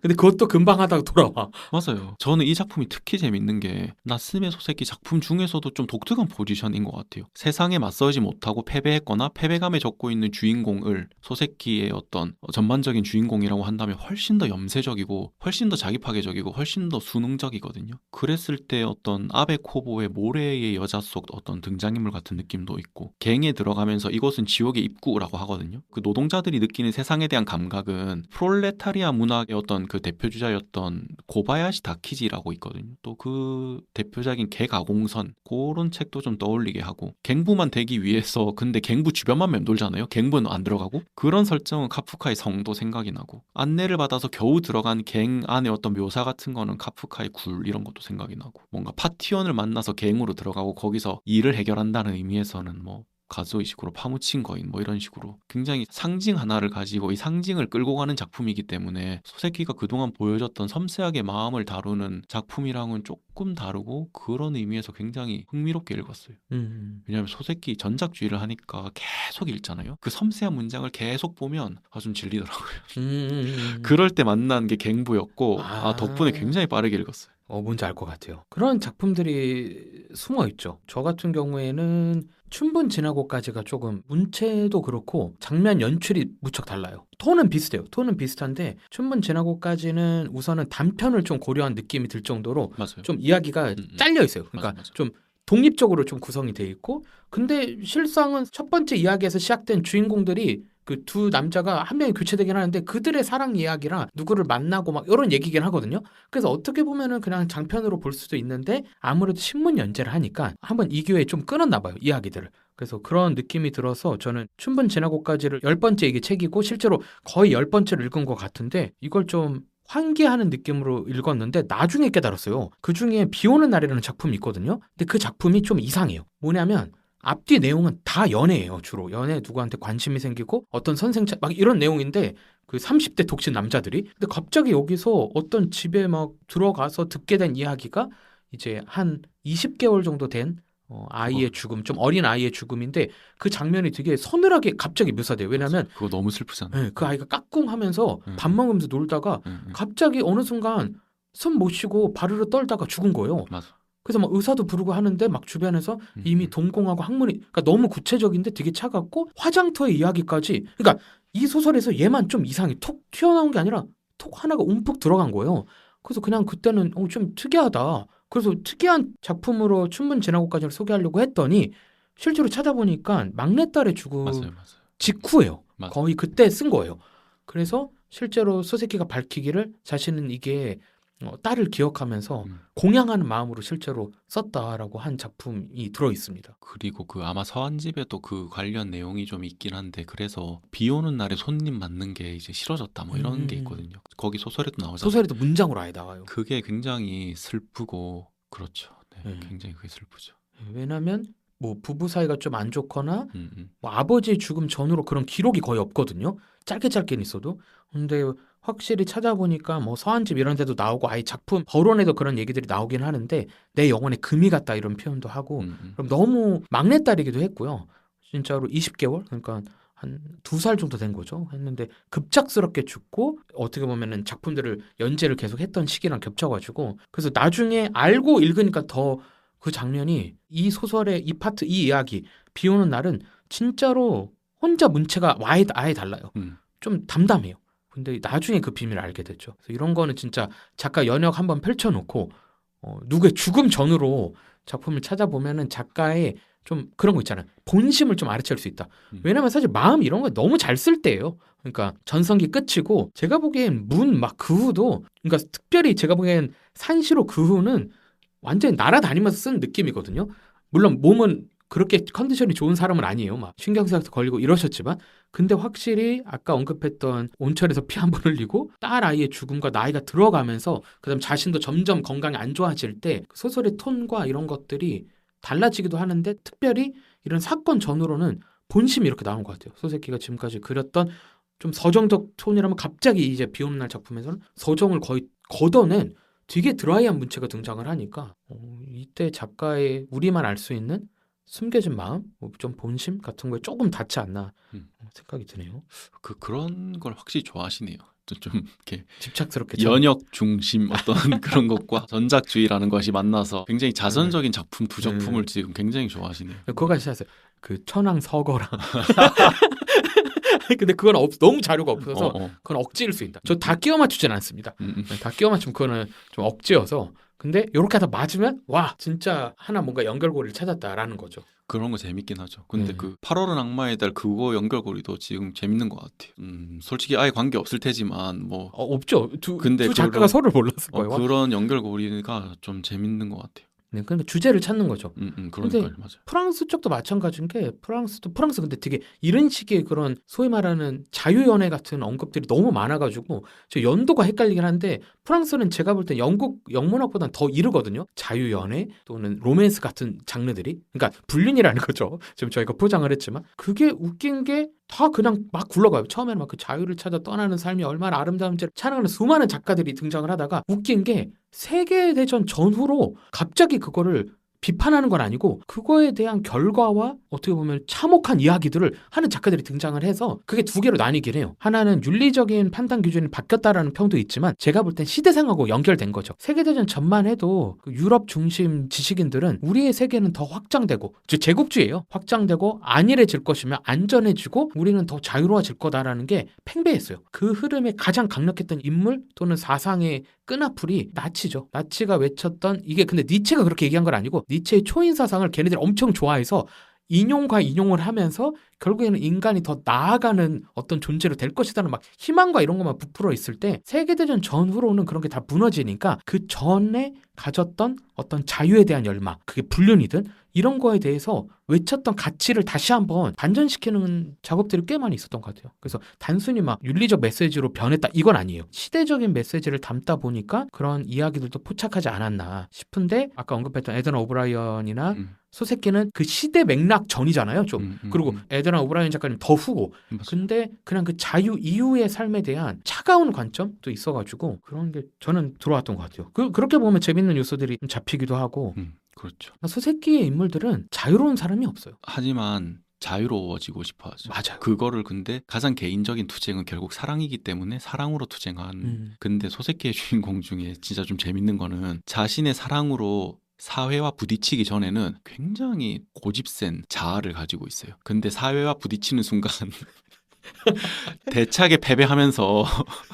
근데 그것도 금방 하다가 돌아와. 맞아요. 저는 이 작품이 특히 재밌는 게 나스메 소세키 작품 중에서도 좀 독특한 포지션인 것 같아요. 세상에 맞서지 못하고 패배했거나 패배감에 젖고 있는 주인공을 소세키의 어떤 전반적인 주인공이라고 한다면 훨씬 더 염세적이고 훨씬 더 자기파괴적이고 훨씬 더 수능적이거든요. 그랬을 때 어떤 아베 코보의 모래의 여자 속 어떤 등장인물 같은 느낌도 있고 갱에 들어가면서 이곳은 지옥의 입구라고 하거든요. 그 노동자들이 느끼는 세상에 대한 감각은 프롤레타리아 문학의 어떤 그 대표주자였던 고바야시 다키지라고 있거든요. 또 그 대표작인 개가공선 그런 책도 좀 떠올리게 하고 갱부만 되기 위해서 근데 갱부 주변만 맴돌잖아요. 갱부는 안 들어가고 그런 설정은 카프카의 성도 생각이 나고 안내를 받아서 겨우 들어간 갱 안에 어떤 묘사 같은 거는 카프카의 굴 이런 것도 생각이 나고 뭔가 파티원을 만나서 갱으로 들어가고 거기서 일을 해결한다는 의미에서는 뭐 가조이식으로 파묻힌 거인 뭐 이런 식으로 굉장히 상징 하나를 가지고 이 상징을 끌고 가는 작품이기 때문에 소세키가 그동안 보여줬던 섬세하게 마음을 다루는 작품이랑은 조금 다르고 그런 의미에서 굉장히 흥미롭게 읽었어요. 왜냐하면 소세키 전작주의를 하니까 계속 읽잖아요. 그 섬세한 문장을 계속 보면 좀 질리더라고요. 그럴 때 만난 게 갱부였고 덕분에 굉장히 빠르게 읽었어요. 뭔지 알 것 같아요. 그런 작품들이 숨어 있죠. 저 같은 경우에는 춘분 지나고까지가 조금 문체도 그렇고 장면 연출이 무척 달라요. 톤은 비슷해요. 톤은 비슷한데 춘분 지나고까지는 우선은 단편을 좀 고려한 느낌이 들 정도로 맞아요. 좀 이야기가 잘려 있어요. 그러니까 맞아. 좀 독립적으로 좀 구성이 돼 있고 근데 실상은 첫 번째 이야기에서 시작된 주인공들이 그 두 남자가 한 명이 교체되긴 하는데 그들의 사랑 이야기랑 누구를 만나고 막 이런 얘기긴 하거든요. 그래서 어떻게 보면은 그냥 장편으로 볼 수도 있는데 아무래도 신문 연재를 하니까 한번 이 기회에 좀 끊었나 봐요, 이야기들을. 그래서 그런 느낌이 들어서 저는 춘분 지나고까지를 10번째 이게 책이고 실제로 거의 10번째를 읽은 것 같은데 이걸 좀 환기하는 느낌으로 읽었는데 나중에 깨달았어요. 그중에 비 오는 날이라는 작품이 있거든요. 근데 그 작품이 좀 이상해요. 뭐냐면 앞뒤 내용은 다 연애예요. 주로 연애 누구한테 관심이 생기고 어떤 선생차 막 이런 내용인데 그 30대 독신 남자들이 근데 갑자기 여기서 어떤 집에 막 들어가서 듣게 된 이야기가 이제 한 20개월 정도 된 아이의 죽음, 좀 어린 아이의 죽음인데 그 장면이 되게 서늘하게 갑자기 묘사돼요. 왜냐하면 그거 너무 슬프잖아요. 그 아이가 까꿍하면서 밥 먹으면서 놀다가 갑자기 어느 순간 숨 못 쉬고 바르르 떨다가 죽은 거예요. 맞아. 그래서 막 의사도 부르고 하는데 막 주변에서 이미 동공하고 항문이 그러니까 너무 구체적인데 되게 차갑고 화장터의 이야기까지 그러니까 이 소설에서 얘만 좀 이상해 톡 튀어나온 게 아니라 톡 하나가 움푹 들어간 거예요. 그래서 그냥 그때는 좀 특이하다. 그래서 특이한 작품으로 춘문 지나고까지를 소개하려고 했더니 실제로 찾아보니까 막내딸의 죽음 맞아요. 직후예요. 맞아요. 거의 그때 쓴 거예요. 그래서 실제로 소세키가 밝히기를 자신은 이게 딸을 기억하면서 공양하는 마음으로 실제로 썼다라고 한 작품이 들어 있습니다. 그리고 그 아마 서한집에도 그 관련 내용이 좀 있긴 한데 그래서 비 오는 날에 손님 맞는 게 이제 싫어졌다 뭐 이런 게 있거든요. 거기 소설에도 나오잖아요. 소설에도 문장으로 아예 나와요. 그게 굉장히 슬프고 그렇죠. 네, 네. 굉장히 그게 슬프죠. 왜냐하면 뭐 부부 사이가 좀 안 좋거나 음. 뭐 아버지의 죽음 전후로 그런 기록이 거의 없거든요. 짧게는 있어도. 근데 확실히 찾아보니까 뭐 서한집 이런 데도 나오고 아예 작품 거론에도 그런 얘기들이 나오긴 하는데 내 영혼에 금이 갔다 이런 표현도 하고 그럼 너무 막내딸이기도 했고요. 진짜로 20개월 그러니까 한 2살 정도 된 거죠. 했는데 급작스럽게 죽고 어떻게 보면은 작품들을 연재를 계속 했던 시기랑 겹쳐가지고 그래서 나중에 알고 읽으니까 더 그 장면이 이 소설의 이 파트 이 이야기 비 오는 날은 진짜로 혼자 문체가 아예 달라요. 좀 담담해요. 근데 나중에 그 비밀을 알게 됐죠. 그래서 이런 거는 진짜 작가 연역 한번 펼쳐놓고 누구의 죽음 전후로 작품을 찾아보면은 작가의 좀 그런 거 있잖아요. 본심을 좀 알아챌 수 있다. 왜냐면 사실 마음 이런 거 너무 잘 쓸 때예요. 그러니까 전성기 끝이고 제가 보기엔 문 막 그 후도 그러니까 특별히 제가 보기엔 산시로 그 후는 완전히 날아다니면서 쓴 느낌이거든요. 물론 몸은 그렇게 컨디션이 좋은 사람은 아니에요. 막 신경쇠약도 걸리고 이러셨지만 근데 확실히 아까 언급했던 온천에서 피 한 번 흘리고 딸 아이의 죽음과 나이가 들어가면서 그다음 자신도 점점 건강이 안 좋아질 때 소설의 톤과 이런 것들이 달라지기도 하는데 특별히 이런 사건 전후로는 본심이 이렇게 나온 것 같아요. 소세키가 지금까지 그렸던 좀 서정적 톤이라면 갑자기 이제 비 오는 날 작품에서는 서정을 거의 걷어낸 되게 드라이한 문체가 등장을 하니까 이때 작가의 우리만 알 수 있는 숨겨진 마음, 뭐좀 본심 같은 거에 조금 닿지 않나 음. 생각이 드네요. 그런 걸 확실히 좋아하시네요. 좀 이렇게 집착스럽게 연역 중심 어떤 그런 것과 전작주의라는 것이 만나서 굉장히 자선적인 작품 두 작품을 지금 굉장히 좋아하시네요. 그거까지 하세요. 그 천왕 서거랑 근데 그건 너무 자료가 없어서 그건 억지일 수 있다. 저 다 끼워 맞추진 않습니다. 다 끼워 맞추면 그거는 좀 억지여서. 근데 이렇게 하다 맞으면 와 진짜 하나 뭔가 연결고리를 찾았다라는 거죠. 그런 거 재밌긴 하죠. 근데 네. 그 8월은 악마의 달 그거 연결고리도 지금 재밌는 것 같아요. 솔직히 아예 관계 없을 테지만 뭐 없죠. 근데 두 작가가 서로를 몰랐을 거예요. 그런 연결고리가 좀 재밌는 것 같아요. 네, 그러니까 주제를 찾는 거죠. 그러니까요, 맞아요. 프랑스 쪽도 마찬가지인 게 프랑스 근데 되게 이런 식의 그런 소위 말하는 자유연애 같은 언급들이 너무 많아가지고 저 연도가 헷갈리긴 한데 프랑스는 제가 볼 때 영국 영문학보다는 더 이르거든요. 자유연애 또는 로맨스 같은 장르들이 그러니까 불륜이라는 거죠. 지금 저희가 포장을 했지만 그게 웃긴 게 다 그냥 막 굴러가요. 처음에는 막 그 자유를 찾아 떠나는 삶이 얼마나 아름다운지를 찬양하는 수많은 작가들이 등장을 하다가 웃긴 게 세계대전 전후로 갑자기 그거를 비판하는 건 아니고 그거에 대한 결과와 어떻게 보면 참혹한 이야기들을 하는 작가들이 등장을 해서 그게 두 개로 나뉘긴 해요. 하나는 윤리적인 판단 기준이 바뀌었다라는 평도 있지만 제가 볼 땐 시대상하고 연결된 거죠. 세계대전 전만 해도 그 유럽 중심 지식인들은 우리의 세계는 더 확장되고 즉 제국주의예요. 확장되고 안일해질 것이며 안전해지고 우리는 더 자유로워질 거다라는 게 팽배했어요. 그 흐름에 가장 강력했던 인물 또는 사상의 끈앞풀이 나치죠. 나치가 외쳤던 이게 근데 니체가 그렇게 얘기한 건 아니고 니체의 초인 사상을 걔네들이 엄청 좋아해서 인용과 인용을 하면서 결국에는 인간이 더 나아가는 어떤 존재로 될 것이라는 막 희망과 이런 것만 부풀어 있을 때 세계대전 전후로는 그런 게 다 무너지니까 그 전에 가졌던 어떤 자유에 대한 열망, 그게 불륜이든 이런 거에 대해서 외쳤던 가치를 다시 한번 반전시키는 작업들이 꽤 많이 있었던 것 같아요. 그래서 단순히 막 윤리적 메시지로 변했다 이건 아니에요. 시대적인 메시지를 담다 보니까 그런 이야기들도 포착하지 않았나 싶은데 아까 언급했던 에드나 오브라이언이나 소새끼는 그 시대 맥락 전이잖아요, 좀. 그리고 에드나 오브라이언 작가님 더 후고. 근데 그냥 그 자유 이후의 삶에 대한 차가운 관점도 있어가지고 그런 게 저는 들어왔던 것 같아요. 그렇게 보면 재밌는 요소들이 좀 잡히기도 하고. 그렇죠. 소새끼의 인물들은 자유로운 사람이 없어요. 하지만 자유로워지고 싶어 하죠. 맞아요. 그거를 근데 가장 개인적인 투쟁은 결국 사랑이기 때문에 사랑으로 투쟁한. 근데 소새끼의 주인공 중에 진짜 좀 재밌는 거는 자신의 사랑으로 사회와 부딪히기 전에는 굉장히 고집센 자아를 가지고 있어요. 근데 사회와 부딪히는 순간 대차게 패배하면서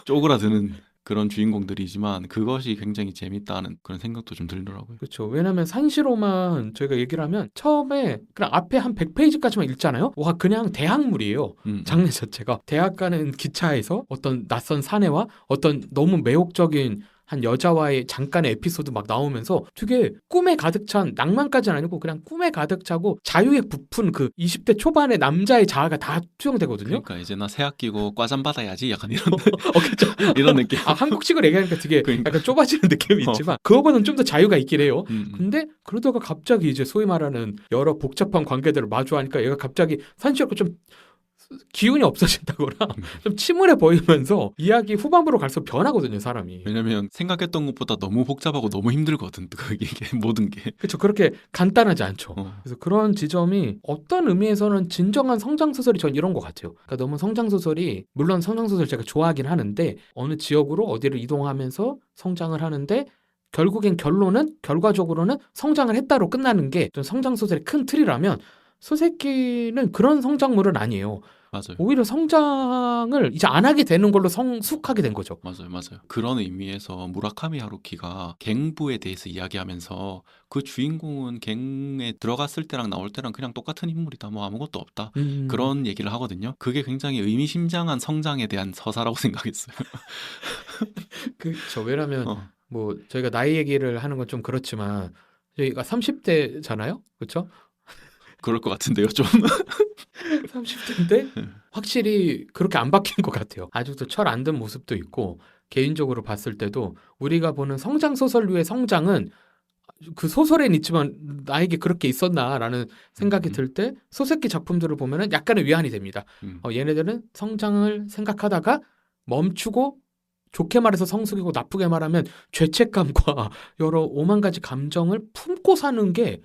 쪼그라드는 그런 주인공들이지만 그것이 굉장히 재밌다는 그런 생각도 좀 들더라고요. 그렇죠. 왜냐하면 산시로만 저희가 얘기를 하면 처음에 그냥 앞에 한 100페이지까지만 읽잖아요. 와 그냥 대학물이에요. 장르 자체가. 대학 가는 기차에서 어떤 낯선 사내와 어떤 너무 매혹적인 한 여자와의 잠깐의 에피소드 막 나오면서 되게 꿈에 가득 찬 낭만까지는 아니고 그냥 꿈에 가득 차고 자유에 부푼 그 20대 초반의 남자의 자아가 다 투영되거든요. 그러니까 이제 나 새학 끼고 과잠 받아야지 약간 이런 그렇죠. 이런 느낌. 한국식으로 얘기하니까 되게 그러니까. 약간 좁아지는 느낌이 있지만 그거보다는 좀 더 자유가 있긴 해요. 근데 그러다가 갑자기 이제 소위 말하는 여러 복잡한 관계들을 마주하니까 얘가 갑자기 산시럽고 좀 기운이 없어진다거나 좀 침울해 보이면서 이야기 후반부로 갈수록 변하거든요, 사람이. 왜냐면 생각했던 것보다 너무 복잡하고 너무 힘들거든. 이게 모든 게. 그렇죠. 그렇게 간단하지 않죠. 그래서 그런 지점이 어떤 의미에서는 진정한 성장소설이 전 이런 것 같아요. 그러니까 너무 성장소설이 물론 성장소설 제가 좋아하긴 하는데 어느 지역으로 어디를 이동하면서 성장을 하는데 결국엔 결과적으로는 성장을 했다로 끝나는 게 좀 성장소설의 큰 틀이라면 소새끼는 그런 성장물은 아니에요. 맞아요. 오히려 성장을 이제 안 하게 되는 걸로 성숙하게 된 거죠. 맞아요. 그런 의미에서 무라카미 하루키가 갱부에 대해서 이야기하면서 그 주인공은 갱에 들어갔을 때랑 나올 때랑 그냥 똑같은 인물이다. 뭐 아무것도 없다. 그런 얘기를 하거든요. 그게 굉장히 의미심장한 성장에 대한 서사라고 생각했어요. 그렇죠. 왜냐면 뭐 저희가 나이 얘기를 하는 건 좀 그렇지만 저희가 30대잖아요. 그렇죠? 그럴 것 같은데요, 좀. 30대인데 확실히 그렇게 안 바뀐 것 같아요. 아직도 철 안 든 모습도 있고 개인적으로 봤을 때도 우리가 보는 성장 소설류의 성장은 그 소설엔 있지만 나에게 그렇게 있었나라는 생각이 들 때 소새끼 작품들을 보면은 약간의 위안이 됩니다. 얘네들은 성장을 생각하다가 멈추고 좋게 말해서 성숙이고 나쁘게 말하면 죄책감과 여러 오만 가지 감정을 품고 사는 게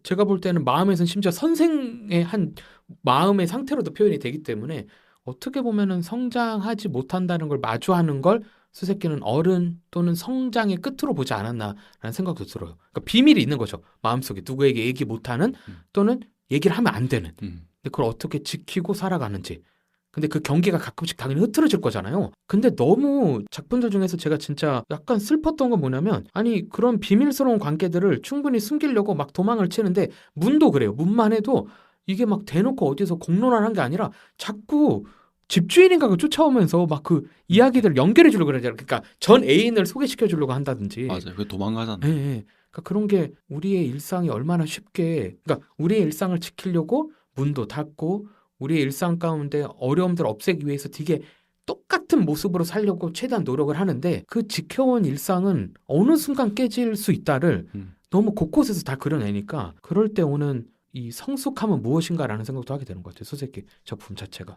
제가 볼 때는 마음에선 심지어 선생의 한 마음의 상태로도 표현이 되기 때문에 어떻게 보면은 성장하지 못한다는 걸 마주하는 걸 수새끼는 어른 또는 성장의 끝으로 보지 않았나라는 생각도 들어요. 그러니까 비밀이 있는 거죠. 마음속에 누구에게 얘기 못하는 또는 얘기를 하면 안 되는. 근데 그걸 어떻게 지키고 살아가는지. 근데 그 경계가 가끔씩 당연히 흐트러질 거잖아요. 근데 너무 작품들 중에서 제가 진짜 약간 슬펐던 건 뭐냐면 아니 그런 비밀스러운 관계들을 충분히 숨기려고 막 도망을 치는데 문도 그래요. 문만 해도 이게 막 대놓고 어디서 공론화한 게 아니라 자꾸 집주인인가가 쫓아오면서 막 그 이야기들을 연결해 주려고 그러잖아요. 그러니까 전 애인을 소개시켜 주려고 한다든지. 맞아요. 그 도망가잖아. 예, 예. 그러니까 그런 게 우리의 일상이 얼마나 쉽게 그러니까 우리의 일상을 지키려고 문도 닫고 우리의 일상 가운데 어려움들을 없애기 위해서 되게 똑같은 모습으로 살려고 최대한 노력을 하는데 그 지켜온 일상은 어느 순간 깨질 수 있다를 음. 너무 곳곳에서 다 그려내니까 그럴 때 오는 이 성숙함은 무엇인가라는 생각도 하게 되는 것 같아요. 수세기 작품 자체가.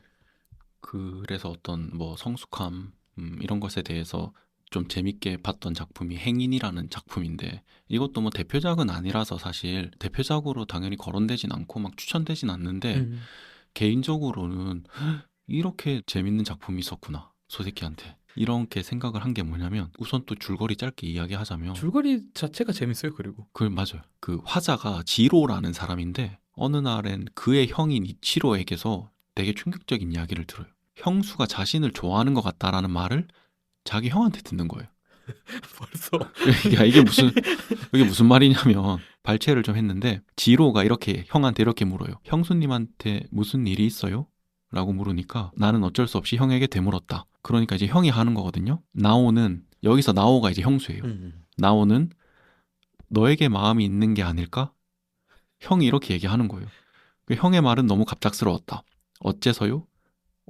그래서 어떤 뭐 성숙함 이런 것에 대해서 좀 재밌게 봤던 작품이 행인이라는 작품인데 이것도 뭐 대표작은 아니라서 사실 대표작으로 당연히 거론되진 않고 막 추천되진 않는데 개인적으로는 이렇게 재밌는 작품이 있었구나 소세키한테 이렇게 생각을 한 게 뭐냐면 우선 또 줄거리 짧게 이야기하자면 줄거리 자체가 재밌어요. 그리고 그 맞아요. 그 화자가 지로라는 사람인데 어느 날엔 그의 형인 이치로에게서 되게 충격적인 이야기를 들어요. 형수가 자신을 좋아하는 것 같다라는 말을 자기 형한테 듣는 거예요. 벌써 야, 이게 무슨 말이냐면 발췌를 좀 했는데 지로가 이렇게 형한테 이렇게 물어요. 형수님한테 무슨 일이 있어요? 라고 물으니까 나는 어쩔 수 없이 형에게 되물었다. 그러니까 이제 형이 하는 거거든요. 나오는 여기서 나오가 이제 형수예요. 나오는 너에게 마음이 있는 게 아닐까? 형이 이렇게 얘기하는 거예요. 그 형의 말은 너무 갑작스러웠다. 어째서요?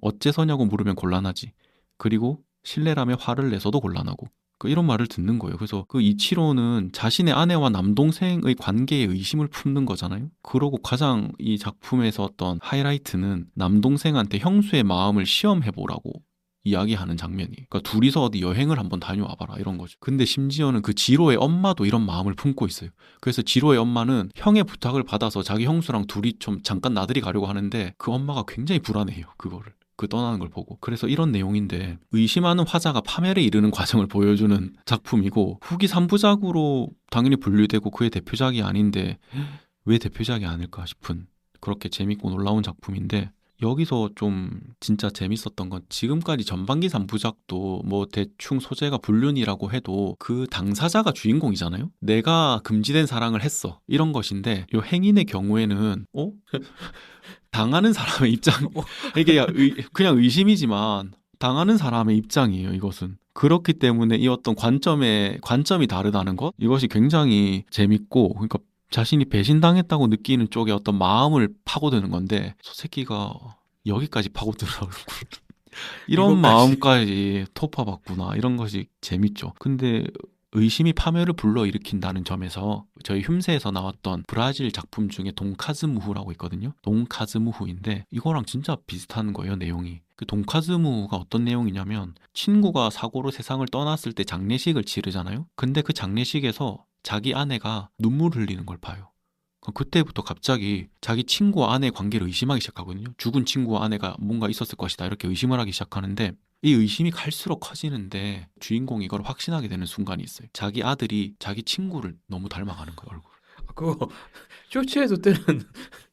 어째서냐고 물으면 곤란하지. 그리고 실례라며 화를 내서도 곤란하고. 이런 말을 듣는 거예요. 그래서 그 이치로는 자신의 아내와 남동생의 관계에 의심을 품는 거잖아요. 그러고 가장 이 작품에서 어떤 하이라이트는 남동생한테 형수의 마음을 시험해보라고 이야기하는 장면이. 그러니까 둘이서 어디 여행을 한번 다녀와봐라 이런 거죠. 근데 심지어는 그 지로의 엄마도 이런 마음을 품고 있어요. 그래서 지로의 엄마는 형의 부탁을 받아서 자기 형수랑 둘이 좀 잠깐 나들이 가려고 하는데 그 엄마가 굉장히 불안해요. 그거를. 그 떠나는 걸 보고. 그래서 이런 내용인데 의심하는 화자가 파멸에 이르는 과정을 보여주는 작품이고 후기 3부작으로 당연히 분류되고 그의 대표작이 아닌데 왜 대표작이 아닐까 싶은 그렇게 재밌고 놀라운 작품인데 여기서 좀 진짜 재밌었던 건 지금까지 전반기 3부작도 뭐 대충 소재가 불륜이라고 해도 그 당사자가 주인공이잖아요. 내가 금지된 사랑을 했어. 이런 것인데 요 행인의 경우에는 당하는 사람의 입장 이게 그냥 의심이지만 당하는 사람의 입장이에요. 이것은 그렇기 때문에 이 어떤 관점이 다르다는 것 이것이 굉장히 재밌고 그러니까 자신이 배신당했다고 느끼는 쪽에 어떤 마음을 파고드는 건데 저 새끼가 여기까지 파고들으라고 이런 이것까지. 마음까지 토파봤구나 이런 것이 재밌죠. 근데 의심이 파멸을 불러일으킨다는 점에서 저희 흉세에서 나왔던 브라질 작품 중에 돈카즈무후라고 있거든요. 돈카즈무후인데 이거랑 진짜 비슷한 거예요. 내용이. 그 돈카즈무후가 어떤 내용이냐면 친구가 사고로 세상을 떠났을 때 장례식을 치르잖아요. 근데 그 장례식에서 자기 아내가 눈물 흘리는 걸 봐요. 그때부터 갑자기 자기 친구와 아내의 관계를 의심하기 시작하거든요. 죽은 친구와 아내가 뭔가 있었을 것이다 이렇게 의심을 하기 시작하는데 이 의심이 갈수록 커지는데 주인공이 이걸 확신하게 되는 순간이 있어요. 자기 아들이 자기 친구를 너무 닮아가는 거예요. 얼굴. 그거 쇼츠에서 뜨는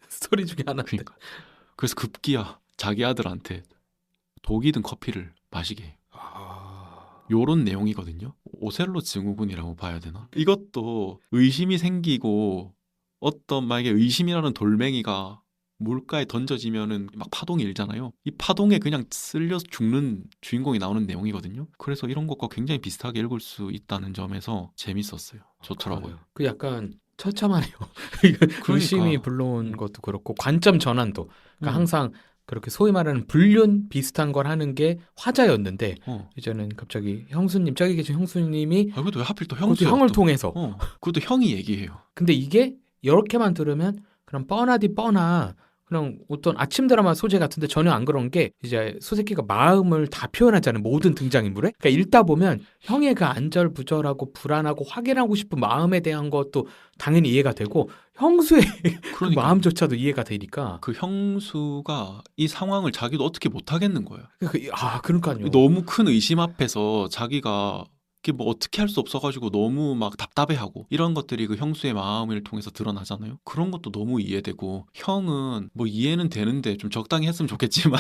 스토리 중에 하나인데. 그러니까. 그래서 급기야 자기 아들한테 독이 든 커피를 마시게 해요. 요런 내용이거든요. 오셀로 증후군이라고 봐야 되나? 이것도 의심이 생기고 어떤 만약에 의심이라는 돌멩이가 물가에 던져지면은 막 파동이 일잖아요. 이 파동에 그냥 쓸려서 죽는 주인공이 나오는 내용이거든요. 그래서 이런 것과 굉장히 비슷하게 읽을 수 있다는 점에서 재밌었어요. 좋더라고요. 그 약간 처참하네요. 그러니까. 의심이 불러온 것도 그렇고 관점 전환도. 그러니까 항상 그렇게 소위 말하는 불륜 비슷한 걸 하는 게 화자였는데 이제는 갑자기 형수님 저기 계신 형수님이 그것도 왜 하필 또 그것도 형을 통해서 그것도 형이 얘기해요. 근데 이게 이렇게만 들으면 그럼 뻔하디 뻔하 그냥 어떤 아침 드라마 소재 같은데 전혀 안 그런 게 이제 소새끼가 마음을 다 표현하잖아요. 모든 등장인물에. 그러니까 읽다 보면 형의 그 안절부절하고 불안하고 확인하고 싶은 마음에 대한 것도 당연히 이해가 되고 형수의 그 그러니까 마음조차도 이해가 되니까 그 형수가 이 상황을 자기도 어떻게 못 하겠는 거예요. 그러니까요. 너무 큰 의심 앞에서 자기가 이게 뭐 어떻게 할 수 없어가지고 너무 막 답답해하고 이런 것들이 그 형수의 마음을 통해서 드러나잖아요. 그런 것도 너무 이해되고 형은 뭐 이해는 되는데 좀 적당히 했으면 좋겠지만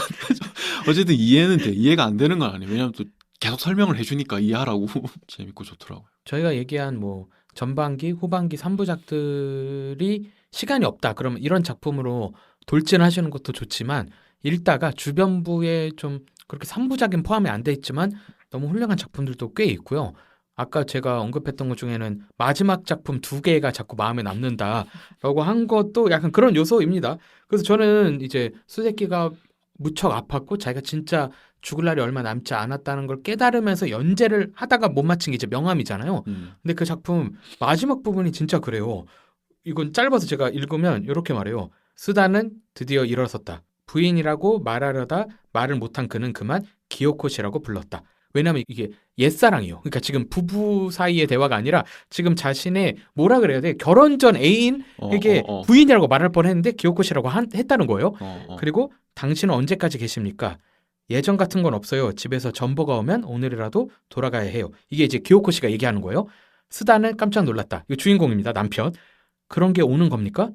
어쨌든 이해는 돼. 이해가 안 되는 건 아니에요. 왜냐면 또 계속 설명을 해주니까 이해하라고 재밌고 좋더라고요. 저희가 얘기한 뭐 전반기, 후반기 3부작들이 시간이 없다. 그러면 이런 작품으로 돌진하시는 것도 좋지만 읽다가 주변부에 좀 그렇게 3부작엔 포함이 안 돼 있지만 너무 훌륭한 작품들도 꽤 있고요. 아까 제가 언급했던 것 중에는 마지막 작품 2개가 자꾸 마음에 남는다라고 한 것도 약간 그런 요소입니다. 그래서 저는 이제 수세끼가 무척 아팠고 자기가 진짜 죽을 날이 얼마 남지 않았다는 걸 깨달으면서 연재를 하다가 못 마친 게 이제 명함이잖아요. 근데 그 작품 마지막 부분이 진짜 그래요. 이건 짧아서 제가 읽으면 이렇게 말해요. 수다는 드디어 일어섰다. 부인이라고 말하려다 말을 못한 그는 그만 기요코 씨라고 불렀다. 왜냐면 이게 옛사랑이에요. 그러니까 지금 부부 사이의 대화가 아니라 지금 자신의 뭐라 그래야 돼? 결혼 전 애인에게 부인이라고 말할 뻔했는데 기요코 씨라고 했다는 거예요. 그리고 당신은 언제까지 계십니까? 예전 같은 건 없어요. 집에서 전보가 오면 오늘이라도 돌아가야 해요. 이게 이제 기요코 씨가 얘기하는 거예요. 스다는 깜짝 놀랐다. 이거 주인공입니다. 남편. 그런 게 오는 겁니까?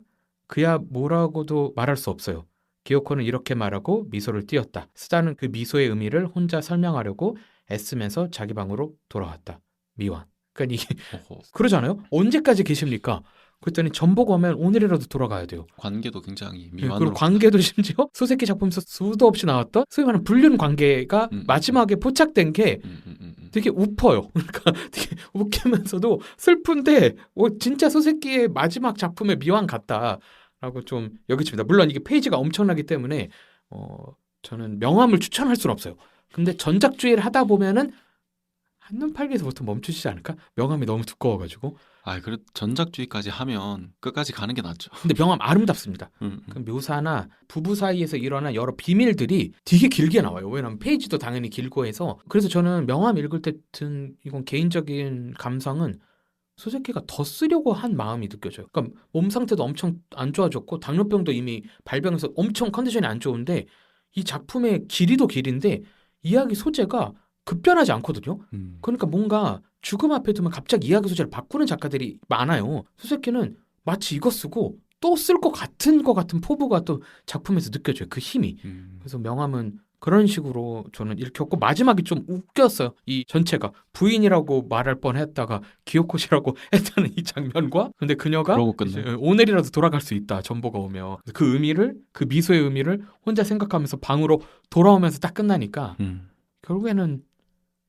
그야 뭐라고도 말할 수 없어요. 기요코는 이렇게 말하고 미소를 띄었다. 스다는 그 미소의 의미를 혼자 설명하려고 애쓰면서 자기 방으로 돌아왔다. 미완. 그러니까 이게 그러잖아요. 언제까지 계십니까? 그랬더니 전보가 오면 오늘이라도 돌아가야 돼요. 관계도 굉장히 그리고 미완으로 관계도 심지어 소새끼 작품에서 수도 없이 나왔던 소위 말하는 불륜 관계가 마지막에 포착된 게 되게 우퍼요. 그러니까 되게 웃기면서도 슬픈데 진짜 소새끼의 마지막 작품의 미완 같다라고 좀 여겨집니다. 물론 이게 페이지가 엄청나기 때문에 저는 명함을 추천할 수는 없어요. 근데 전작주의를 하다 보면은 한눈 팔기에서부터 멈추시지 않을까? 명함이 너무 두꺼워가지고. 그래 전작주의까지 하면 끝까지 가는 게 낫죠. 근데 명함 아름답습니다. 그 묘사나 부부 사이에서 일어난 여러 비밀들이 되게 길게 나와요. 왜냐하면 페이지도 당연히 길고 해서. 그래서 저는 명함 읽을 때 든 이건 개인적인 감상은 소새끼가 더 쓰려고 한 마음이 느껴져요. 그러니까 몸 상태도 엄청 안 좋아졌고 당뇨병도 이미 발병해서 엄청 컨디션이 안 좋은데 이 작품의 길이도 길인데 이야기 소재가 급변하지 않거든요. 그러니까 뭔가 죽음 앞에 두면 갑자기 이야기 소재를 바꾸는 작가들이 많아요. 수세끼는 마치 이거 쓰고 또 쓸 것 같은 포부가 또 작품에서 느껴져요. 그 힘이. 그래서 명함은 그런 식으로 저는 읽혔고 마지막이 좀 웃겼어요. 이 전체가 부인이라고 말할 뻔했다가 기요코시라고 했다는 이 장면과 근데 그녀가 이제 오늘이라도 돌아갈 수 있다. 전보가 오면 그 의미를 그 미소의 의미를 혼자 생각하면서 방으로 돌아오면서 딱 끝나니까 결국에는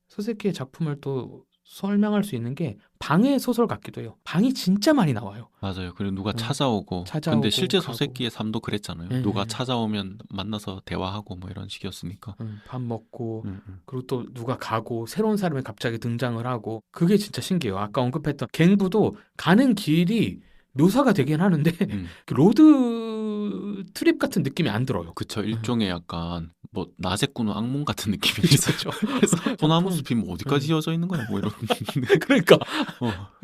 소세키의 작품을 또 설명할 수 있는 게 방의 소설 같기도 해요. 방이 진짜 많이 나와요. 맞아요. 그리고 누가 찾아오고 근데 실제 소세키의 삶도 그랬잖아요. 누가 찾아오면 만나서 대화하고 뭐 이런 식이었으니까. 밥 먹고 그리고 또 누가 가고 새로운 사람이 갑자기 등장을 하고 그게 진짜 신기해요. 아까 언급했던 갱부도 가는 길이 묘사가 되긴 하는데 로드 트립 같은 느낌이 안 들어요. 그쵸. 일종의 약간 뭐 낮에 꾸는 악몽 같은 느낌이 있었죠. 소나무 숲이 뭐 어디까지 이어져 있는 거야? 뭐 이런. 그러니까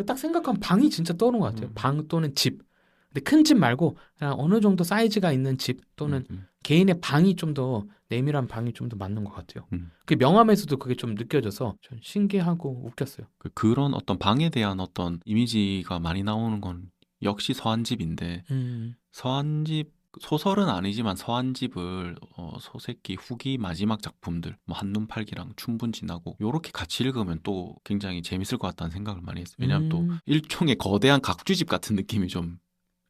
딱 생각하면 방이 진짜 떠오르는 것 같아요. 방 또는 집. 근데 큰 집 말고 그냥 어느 정도 사이즈가 있는 집 또는 개인의 방이 좀 더 내밀한 방이 좀 더 맞는 것 같아요. 그 명함에서도 그게 좀 느껴져서 전 신기하고 웃겼어요. 그런 어떤 방에 대한 어떤 이미지가 많이 나오는 건 역시 서한집인데 서한집 소설은 아니지만 서한집을 소새끼 후기 마지막 작품들 뭐 한눈 팔기랑 춘분 지나고 요렇게 같이 읽으면 또 굉장히 재밌을 것 같다는 생각을 많이 했어요. 왜냐하면 또 일종의 거대한 각주집 같은 느낌이 좀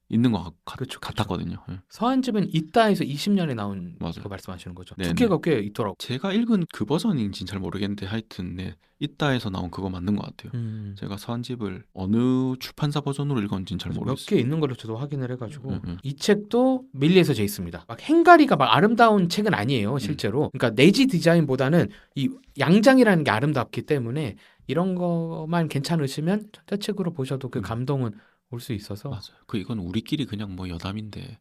있는 것 같았거든요. 네. 서한집은 이따에서 20년에 나온 맞아요. 거 말씀하시는 거죠. 네네. 두께가 꽤 있더라고요. 제가 읽은 그 버전인지는 잘 모르겠는데 하여튼 네, 이따에서 나온 그거 맞는 것 같아요. 제가 서한집을 어느 출판사 버전으로 읽었는지는 잘 모르겠어요. 몇 개 있는 걸로 저도 확인을 해가지고 이 책도 밀리에서 제 있습니다. 막 행가리가 막 아름다운 책은 아니에요 실제로. 그러니까 내지 디자인보다는 이 양장이라는 게 아름답기 때문에 이런 거만 괜찮으시면 전자책으로 보셔도 그 감동은 올 수 있어서. 맞아요. 이건 우리끼리 그냥 뭐 여담인데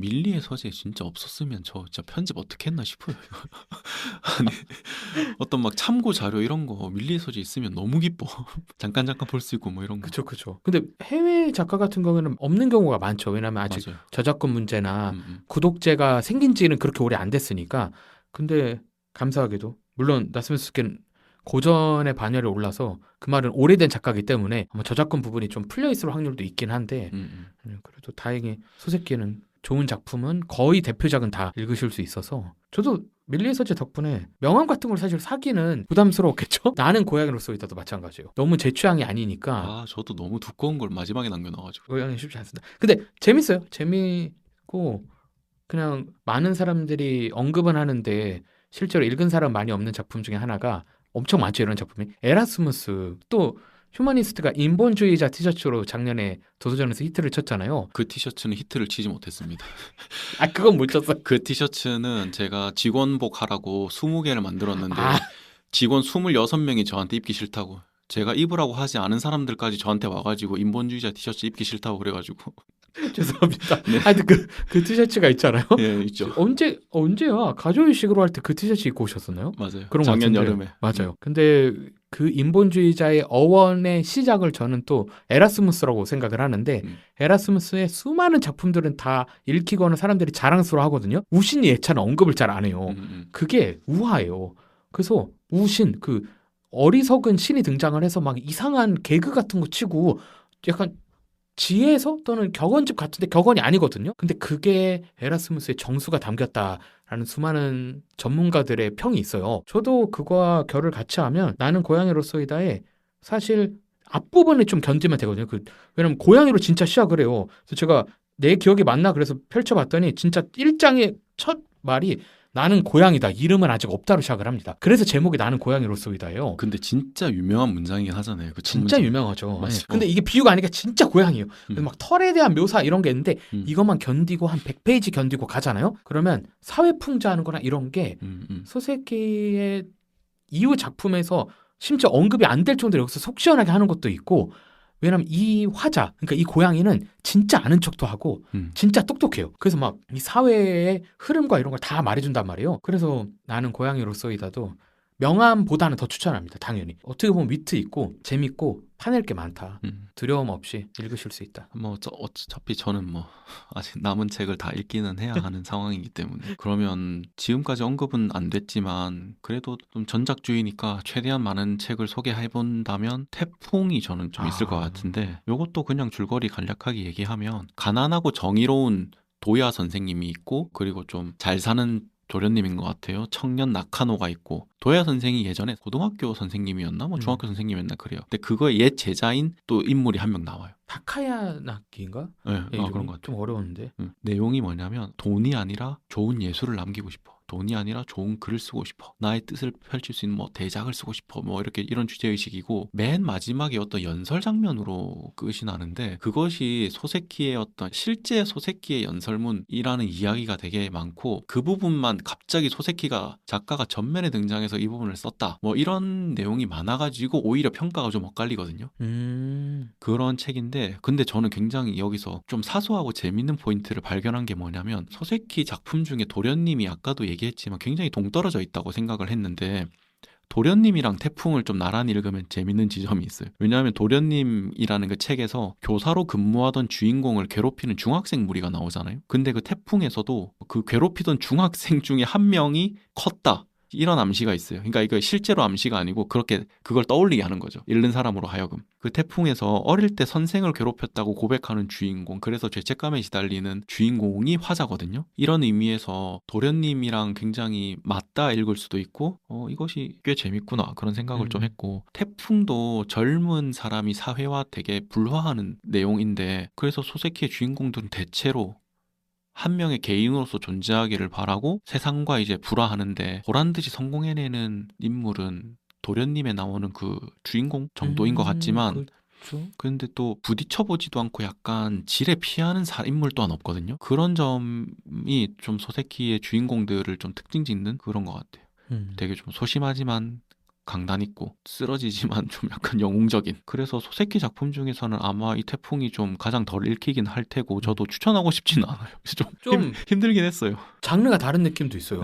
밀리의 서재 진짜 없었으면 저 진짜 편집 어떻게 했나 싶어요. 아니, 어떤 막 참고 자료 이런 거 밀리의 서재 있으면 너무 기뻐. 잠깐 볼 수 있고 뭐 이런 거. 그쵸, 그쵸. 근데 해외 작가 같은 경우에는 없는 경우가 많죠. 왜냐면 아직 맞아요. 저작권 문제나 음, 음. 구독제가 생긴 지는 그렇게 오래 안 됐으니까. 근데 감사하게도 물론 나스미스케는 고전의 반열에 올라서 그 말은 오래된 작가이기 때문에 아마 저작권 부분이 좀 풀려 있을 확률도 있긴 한데 그래도 다행히 소세키는 좋은 작품은 거의 대표작은 다 읽으실 수 있어서 저도 밀리의 서재 덕분에 명함 같은 걸 사실 사기는 부담스러웠겠죠? 나는 고양이로서이다도 마찬가지예요. 너무 제 취향이 아니니까 아, 저도 너무 두꺼운 걸 마지막에 남겨놔가지고. 고양이 쉽지 않습니다. 근데 재밌어요. 재밌고 그냥 많은 사람들이 언급은 하는데 실제로 읽은 사람 많이 없는 작품 중에 하나가 엄청 많죠. 이런 작품이 에라스무스 또 휴머니스트가 인본주의자 티셔츠로 작년에 도서전에서 히트를 쳤잖아요. 그 티셔츠는 히트를 치지 못했습니다. 아 그건 못 쳤어. 그 티셔츠는 제가 직원복 하라고 20개를 만들었는데 아 직원 26명이 저한테 입기 싫다고, 제가 입으라고 하지 않은 사람들까지 저한테 와가지고 인본주의자 티셔츠 입기 싫다고 그래가지고. 죄송합니다. 하여튼 그 티셔츠가 있잖아요. 예, 있죠. 언제야? 가족의식으로 할 때 그 티셔츠 입고 오셨었나요? 맞아요. 그런 것 작년 같은데. 여름에. 맞아요. 근데 그 인본주의자의 어원의 시작을 저는 또 에라스무스라고 생각을 하는데 에라스무스의 수많은 작품들은 다 읽히거나 사람들이 자랑스러워 하거든요. 우신이 예찬은 언급을 잘 안 해요. 그게 우화예요. 그래서 우신 그 어리석은 신이 등장을 해서 막 이상한 개그 같은 거 치고 약간 지혜서 또는 격언집 같은데 격언이 아니거든요. 근데 그게 에라스무스의 정수가 담겼다라는 수많은 전문가들의 평이 있어요. 저도 그거와 결을 같이 하면 나는 고양이로서이다에 사실 앞부분을 좀 견디면 되거든요. 왜냐면 고양이로 진짜 시작을 해요. 그래서 제가 내 기억이 맞나 그래서 펼쳐봤더니 진짜 1장의 첫 말이 나는 고양이다. 이름은 아직 없다로 시작을 합니다. 그래서 제목이 나는 고양이로서이다예요. 근데 진짜 유명한 문장이긴 하잖아요. 그 첫 진짜 문장. 유명하죠. 맞죠. 네. 근데 이게 비유가 아니라 진짜 고양이에요. 그래서 음. 막 털에 대한 묘사 이런 게 있는데 음. 이것만 견디고 한 100페이지 견디고 가잖아요. 그러면 사회풍자하는 거나 이런 게 소세키의 이후 작품에서 심지어 언급이 안 될 정도로 여기서 속 시원하게 하는 것도 있고 왜냐면 이 화자, 그러니까 이 고양이는 진짜 아는 척도 하고 진짜 똑똑해요. 그래서 막 이 사회의 흐름과 이런 걸 다 말해준단 말이에요. 그래서 나는 고양이로서이다도 명함보다는 더 추천합니다. 당연히. 어떻게 보면 위트 있고 재밌고 파낼 게 많다. 두려움 없이 읽으실 수 있다. 뭐 어차피 저는 뭐 아직 남은 책을 다 읽기는 해야 하는 상황이기 때문에. 그러면 지금까지 언급은 안 됐지만 그래도 좀 전작주의니까 최대한 많은 책을 소개해 본다면 태풍이 저는 좀 있을 것 같은데, 요것도 그냥 줄거리 간략하게 얘기하면 가난하고 정의로운 도야 선생님이 있고 그리고 좀 잘 사는 도련님인 것 같아요. 청년 나카노가 있고, 도야 선생이 예전에 고등학교 선생님이었나 뭐 중학교 선생님이었나 그래요. 근데 그거의 옛 제자인 또 인물이 한 명 나와요. 타카야나키인가? 네, 이름이 그런 것 같아요. 좀 어려웠는데. 내용이 뭐냐면 돈이 아니라 좋은 예술을 남기고 싶어. 돈이 아니라 좋은 글을 쓰고 싶어. 나의 뜻을 펼칠 수 있는 뭐 대작을 쓰고 싶어. 뭐 이렇게 이런 주제의식이고, 맨 마지막에 어떤 연설 장면으로 끝이 나는데 그것이 소세키의 어떤 실제 소세키의 연설문이라는 이야기가 되게 많고, 그 부분만 갑자기 소세키가 작가가 전면에 등장해서 이 부분을 썼다. 뭐 이런 내용이 많아가지고 오히려 평가가 좀 엇갈리거든요. 그런 책인데, 근데 저는 굉장히 여기서 좀 사소하고 재밌는 포인트를 발견한 게 뭐냐면, 소세키 작품 중에 도련님이 아까도 얘기했지만 굉장히 동떨어져 있다고 생각을 했는데 도련님이랑 태풍을 좀 나란히 읽으면 재밌는 지점이 있어요. 왜냐하면 도련님이라는 그 책에서 교사로 근무하던 주인공을 괴롭히는 중학생 무리가 나오잖아요. 근데 그 태풍에서도 그 괴롭히던 중학생 중에 한 명이 컸다, 이런 암시가 있어요. 그러니까 이거 실제로 암시가 아니고 그렇게 그걸 떠올리게 하는 거죠. 읽는 사람으로 하여금. 그 태풍에서 어릴 때 선생을 괴롭혔다고 고백하는 주인공, 그래서 죄책감에 시달리는 주인공이 화자거든요. 이런 의미에서 도련님이랑 굉장히 맞닿아 읽을 수도 있고 이것이 꽤 재밌구나 그런 생각을 좀 했고, 태풍도 젊은 사람이 사회와 되게 불화하는 내용인데, 그래서 소세키의 주인공들은 대체로 한 명의 개인으로서 존재하기를 바라고 세상과 이제 불화하는데, 보란듯이 성공해내는 인물은 도련님에 나오는 그 주인공 정도인 것 같지만, 그런데 또 부딪혀보지도 않고 약간 지레 피하는 인물 또한 없거든요. 그런 점이 좀 소세키의 주인공들을 좀 특징 짓는 그런 것 같아요. 되게 좀 소심하지만 강단 있고 쓰러지지만 좀 약간 영웅적인. 그래서 소세키 작품 중에서는 아마 이 태풍이 좀 가장 덜 읽히긴 할 테고 저도 추천하고 싶지는 않아요. 좀 힘들긴 했어요. 장르가 다른 느낌도 있어요.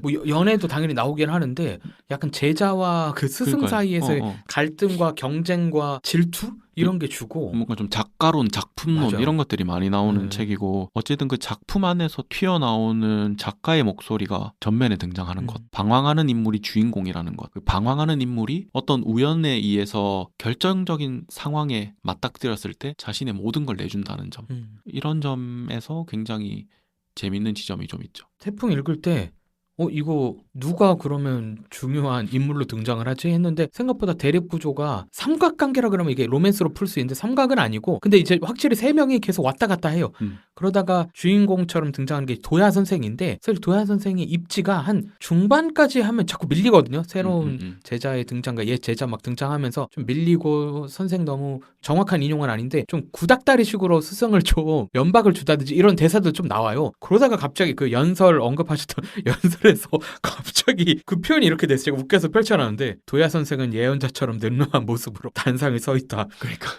뭐 연애도 당연히 나오긴 하는데 약간 제자와 그 스승 그러니까요. 사이에서의 갈등과 경쟁과 질투 이런 게 주고 뭔가 좀 작가론, 작품론 맞아요. 이런 것들이 많이 나오는 네. 책이고 어쨌든 그 작품 안에서 튀어나오는 작가의 목소리가 전면에 등장하는 것. 방황하는 인물이 주인공이라는 것. 그 방황하는 인물이 어떤 우연에 의해서 결정적인 상황에 맞닥뜨렸을 때 자신의 모든 걸 내준다는 점. 이런 점에서 굉장히 재밌는 지점이 좀 있죠. 태풍 읽을 때 이거 누가 그러면 중요한 인물로 등장을 하지 했는데 생각보다 대립 구조가 삼각관계라 그러면 이게 로맨스로 풀 수 있는데 삼각은 아니고 근데 이제 확실히 세 명이 계속 왔다 갔다 해요. 그러다가 주인공처럼 등장하는 게 도야 선생인데 사실 도야 선생이 입지가 한 중반까지 하면 자꾸 밀리거든요. 새로운 제자의 등장과 옛 제자 막 등장하면서 좀 밀리고 선생 너무 정확한 인용은 아닌데 좀 구닥다리식으로 스승을 좀 면박을 주다든지 이런 대사도 좀 나와요. 그러다가 갑자기 그 연설 언급하셨던 연설에서 갑자기 그 표현이 이렇게 됐어요. 제가 웃겨서 펼쳐놨는데 도야 선생은 예언자처럼 늠름한 모습으로 단상에 서 있다. 그러니까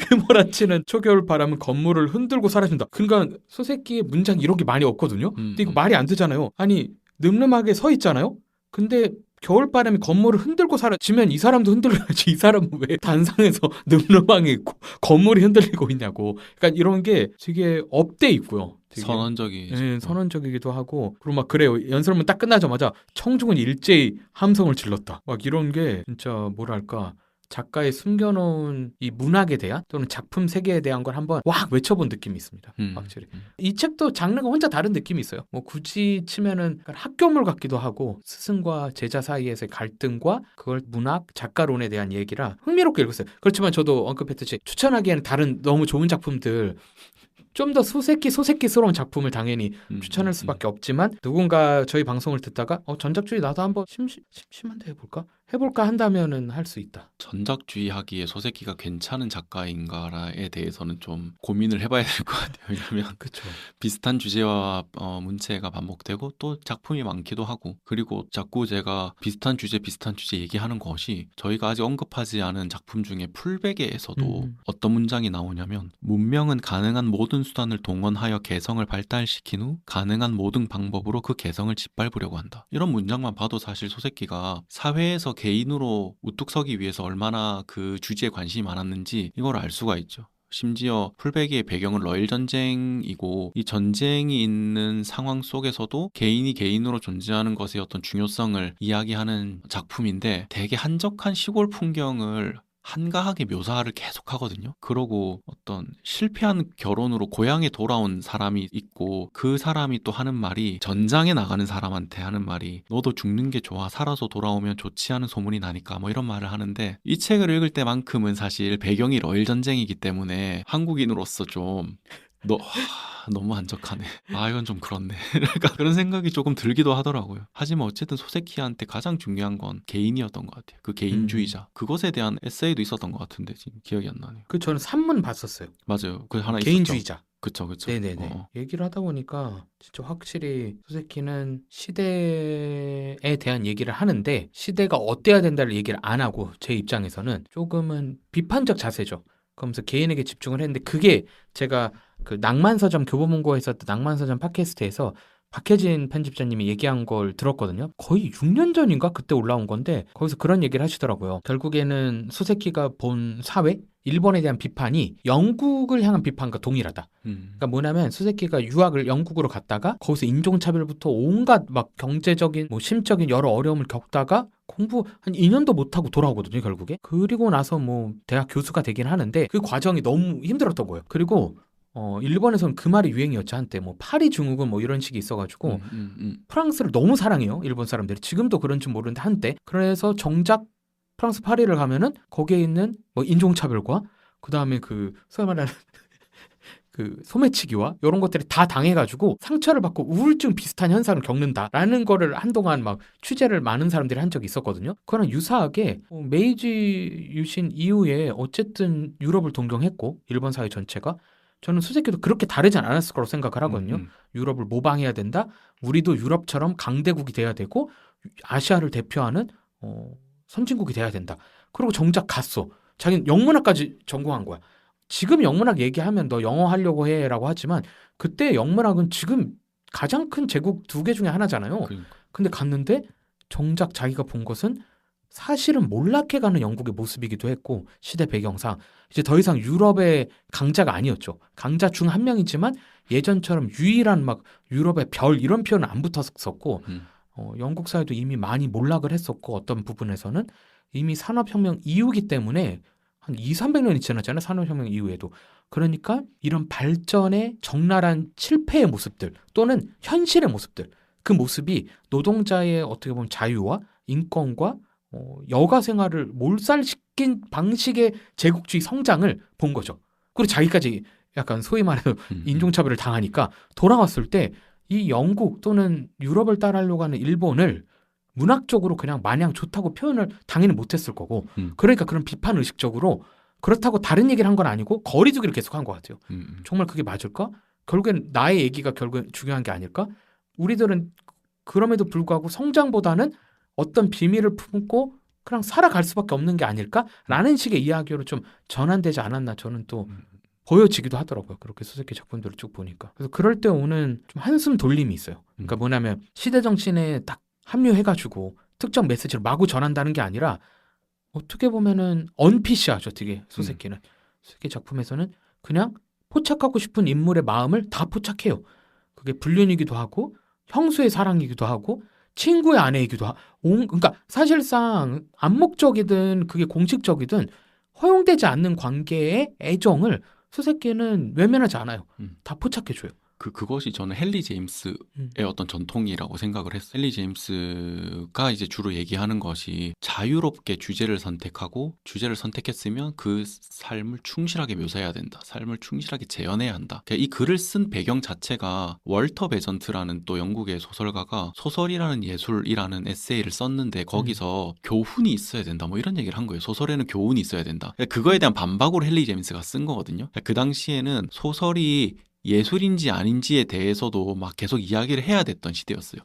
휘몰아치는 초겨울 바람은 건물을 흔들고 사라진다. 그러니까 소새끼의 문장 이런 게 많이 없거든요. 근데 이거 말이 안 되잖아요. 아니 늠름하게 서 있잖아요. 근데 겨울바람이 건물을 흔들고 사라지면 이 사람도 흔들려야지. 이 사람은 왜 단상에서 늠름하게 있고 건물이 흔들리고 있냐고. 그러니까 이런 게 되게 업돼 있고요. 되게. 선언적이죠. 네, 선언적이기도 하고 그리고 막 그래요. 연설문 딱 끝나자마자 청중은 일제히 함성을 질렀다. 막 이런 게 진짜 뭐랄까 작가의 숨겨놓은 이 문학에 대한 또는 작품 세계에 대한 걸 한번 확 외쳐본 느낌이 있습니다. 확실히. 이 책도 장르가 혼자 다른 느낌이 있어요. 뭐 굳이 치면은 학교물 같기도 하고 스승과 제자 사이에서의 갈등과 그걸 문학, 작가론에 대한 얘기라 흥미롭게 읽었어요. 그렇지만 저도 언급했듯이 추천하기에는 다른 너무 좋은 작품들 좀 더 소새끼스러운 작품을 당연히 추천할 수밖에 없지만 누군가 저희 방송을 듣다가 전작주의 나도 한번 심심한데 해볼까 한다면은 할 수 있다. 전작주의 하기에 소새끼가 괜찮은 작가인가에 대해서는 좀 고민을 해봐야 될 것 같아요. 왜냐하면 그렇죠. 비슷한 주제와 문체가 반복되고 또 작품이 많기도 하고 그리고 자꾸 제가 비슷한 주제 얘기하는 것이 저희가 아직 언급하지 않은 작품 중에 풀베개에서도 어떤 문장이 나오냐면 문명은 가능한 모든 수단을 동원하여 개성을 발달시킨 후 가능한 모든 방법으로 그 개성을 짓밟으려고 한다. 이런 문장만 봐도 사실 소새끼가 사회에서 개인으로 우뚝 서기 위해서 얼마나 그 주제에 관심이 많았는지 이걸 알 수가 있죠. 심지어 풀베개의 배경은 러일 전쟁이고 이 전쟁이 있는 상황 속에서도 개인이 개인으로 존재하는 것의 어떤 중요성을 이야기하는 작품인데 되게 한적한 시골 풍경을 한가하게 묘사를 계속 하거든요. 그러고 어떤 실패한 결혼으로 고향에 돌아온 사람이 있고 그 사람이 또 하는 말이 전장에 나가는 사람한테 하는 말이 너도 죽는 게 좋아 살아서 돌아오면 좋지 않은 소문이 나니까 뭐 이런 말을 하는데 이 책을 읽을 때만큼은 사실 배경이 러일 전쟁이기 때문에 한국인으로서 좀 너무 한적하네. 이건 좀 그렇네. 그러니까 그런 생각이 조금 들기도 하더라고요. 하지만 어쨌든 소새끼한테 가장 중요한 건 개인이었던 것 같아요. 그 개인주의자. 그것에 대한 에세이도 있었던 것 같은데 지금 기억이 안 나네요. 저는 산문 봤었어요. 맞아요. 그 하나 개인주의자. 있었죠. 그쵸. 네네네. 얘기를 하다 보니까 진짜 확실히 소새끼는 시대에 대한 얘기를 하는데 시대가 어때야 된다를 얘기를 안 하고 제 입장에서는 조금은 비판적 자세죠. 그러면서 개인에게 집중을 했는데 그게 제가 그 낭만서점 교보문고에서 낭만서점 팟캐스트에서 박혜진 편집자님이 얘기한 걸 들었거든요. 거의 6년 전인가 그때 올라온 건데 거기서 그런 얘기를 하시더라고요. 결국에는 소새끼가 본 사회, 일본에 대한 비판이 영국을 향한 비판과 동일하다. 그러니까 뭐냐면 소새끼가 유학을 영국으로 갔다가 거기서 인종차별부터 온갖 막 경제적인 뭐 심적인 여러 어려움을 겪다가 공부 한 2년도 못하고 돌아오거든요 결국에. 그리고 나서 뭐 대학 교수가 되긴 하는데 그 과정이 너무 힘들었던 거예요. 그리고 일본에서는 그 말이 유행이었죠 한때. 뭐 파리 증후군 뭐 이런 식이 있어가지고 프랑스를 너무 사랑해요 일본 사람들이. 지금도 그런지 모르는데 한때. 그래서 정작 프랑스 파리를 가면은 거기에 있는 뭐 인종차별과 그 다음에 그 소위 말하는 그 소매치기와 이런 것들이 다 당해가지고 상처를 받고 우울증 비슷한 현상을 겪는다라는 거를 한동안 막 취재를 많은 사람들이 한 적이 있었거든요. 그거랑 유사하게 메이지 유신 이후에 어쨌든 유럽을 동경했고 일본 사회 전체가 저는 수새끼도 그렇게 다르진 않았을 거라고 생각을 하거든요. 유럽을 모방해야 된다. 우리도 유럽처럼 강대국이 돼야 되고 아시아를 대표하는 선진국이 돼야 된다. 그리고 정작 갔어. 자기는 영문학까지 전공한 거야. 지금 영문학 얘기하면 너 영어 하려고 해라고 하지만 그때 영문학은 지금 가장 큰 제국 2개 중에 하나잖아요. 그러니까. 근데 갔는데 정작 자기가 본 것은 사실은 몰락해가는 영국의 모습이기도 했고 시대 배경상 이제 더 이상 유럽의 강자가 아니었죠. 강자 중 한 명이지만 예전처럼 유일한 막 유럽의 별 이런 표현은 안 붙었었고 영국 사회도 이미 많이 몰락을 했었고 어떤 부분에서는 이미 산업혁명 이후기 때문에 한 200~300년이 지났잖아요. 산업혁명 이후에도. 그러니까 이런 발전의 적나라한 실패의 모습들 또는 현실의 모습들 그 모습이 노동자의 어떻게 보면 자유와 인권과 여가 생활을 몰살시킨 방식의 제국주의 성장을 본 거죠. 그리고 자기까지 약간 소위 말해서 인종차별을 당하니까 돌아왔을 때 이 영국 또는 유럽을 따라하려고 하는 일본을 문학적으로 그냥 마냥 좋다고 표현을 당연히 못했을 거고 그러니까 그런 비판 의식적으로 그렇다고 다른 얘기를 한 건 아니고 거리두기를 계속한 것 같아요. 정말 그게 맞을까? 결국엔 나의 얘기가 결국엔 중요한 게 아닐까? 우리들은 그럼에도 불구하고 성장보다는 어떤 비밀을 품고 그냥 살아갈 수밖에 없는 게 아닐까라는 식의 이야기로 좀 전환되지 않았나 저는 또 보여지기도 하더라고요. 그렇게 소세키 작품들을 쭉 보니까. 그래서 그럴 때 오는 좀 한숨 돌림이 있어요. 그러니까 뭐냐면 시대 정신에 딱 합류해가지고 특정 메시지를 마구 전한다는 게 아니라 어떻게 보면은 언피시하죠. 되게 소세키는. 소세키 작품에서는 그냥 포착하고 싶은 인물의 마음을 다 포착해요. 그게 불륜이기도 하고 형수의 사랑이기도 하고 친구의 아내이기도 하고 그러니까 사실상 암묵적이든 그게 공식적이든 허용되지 않는 관계의 애정을 소세키는 외면하지 않아요. 다 포착해줘요. 그것이 저는 헨리 제임스의 어떤 전통이라고 생각을 했어요. 헨리 제임스가 이제 주로 얘기하는 것이 자유롭게 주제를 선택하고 주제를 선택했으면 그 삶을 충실하게 묘사해야 된다. 삶을 충실하게 재현해야 한다. 그러니까 이 글을 쓴 배경 자체가 월터 베전트라는 또 영국의 소설가가 소설이라는 예술이라는 에세이를 썼는데 거기서 교훈이 있어야 된다. 뭐 이런 얘기를 한 거예요. 소설에는 교훈이 있어야 된다. 그러니까 그거에 대한 반박으로 헨리 제임스가 쓴 거거든요. 그러니까 그 당시에는 소설이 예술인지 아닌지에 대해서도 막 계속 이야기를 해야 됐던 시대였어요.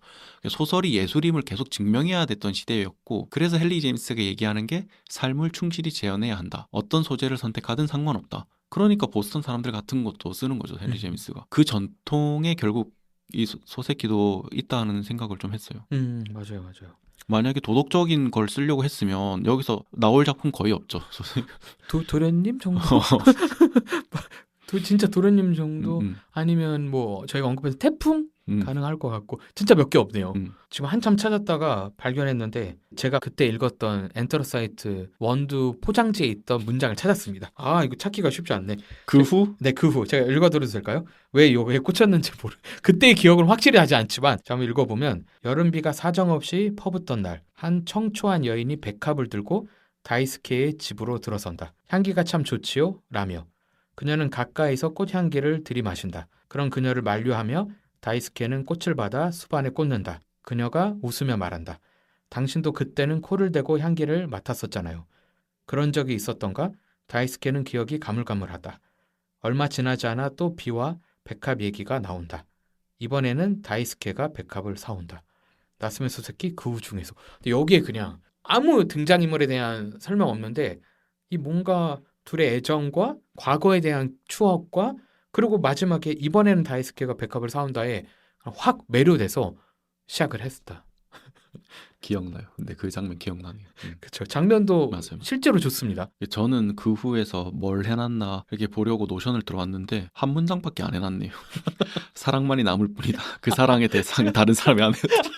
소설이 예술임을 계속 증명해야 됐던 시대였고 그래서 헨리 제임스가 얘기하는 게 삶을 충실히 재현해야 한다. 어떤 소재를 선택하든 상관없다. 그러니까 보스턴 사람들 같은 것도 쓰는 거죠. 헨리 제임스가. 그 전통에 결국 이 소세키도 있다는 생각을 좀 했어요. 맞아요. 맞아요. 만약에 도덕적인 걸 쓰려고 했으면 여기서 나올 작품 거의 없죠. 도련님 정도? 진짜 도련님 정도 아니면 뭐 저희가 언급해서 태풍 가능할 것 같고 진짜 몇 개 없네요. 지금 한참 찾았다가 발견했는데 제가 그때 읽었던 엔터러사이트 원두 포장지에 있던 문장을 찾았습니다. 아 이거 찾기가 쉽지 않네. 그 후? 네, 그 후 제가 읽어드려도 될까요? 왜 꽂혔는지 그때의 기억을 확실히 하지 않지만 자, 한번 읽어보면 여름비가 사정없이 퍼붓던 날 한 청초한 여인이 백합을 들고 다이스케의 집으로 들어선다. 향기가 참 좋지요? 라며 그녀는 가까이서 꽃향기를 들이마신다. 그런 그녀를 만류하며 다이스케는 꽃을 받아 숲안에 꽂는다. 그녀가 웃으며 말한다. 당신도 그때는 코를 대고 향기를 맡았었잖아요. 그런 적이 있었던가? 다이스케는 기억이 가물가물하다. 얼마 지나지 않아 또 비와 백합 얘기가 나온다. 이번에는 다이스케가 백합을 사온다. 나스메 소세키 그 후 중에서. 근데 여기에 그냥 아무 등장인물에 대한 설명 없는데 이 뭔가 둘의 애정과 과거에 대한 추억과 그리고 마지막에 이번에는 다이스케가 백합을 사온다에 확 매료돼서 시작을 했다. 기억나요. 근데 그 장면 기억나네요. 그렇죠. 장면도 맞아요. 실제로 좋습니다. 저는 그 후에서 뭘 해놨나 이렇게 보려고 노션을 들어왔는데 한 문장밖에 안 해놨네요. 사랑만이 남을 뿐이다. 그 사랑의 대상이 다른 사람이 안 해놨다.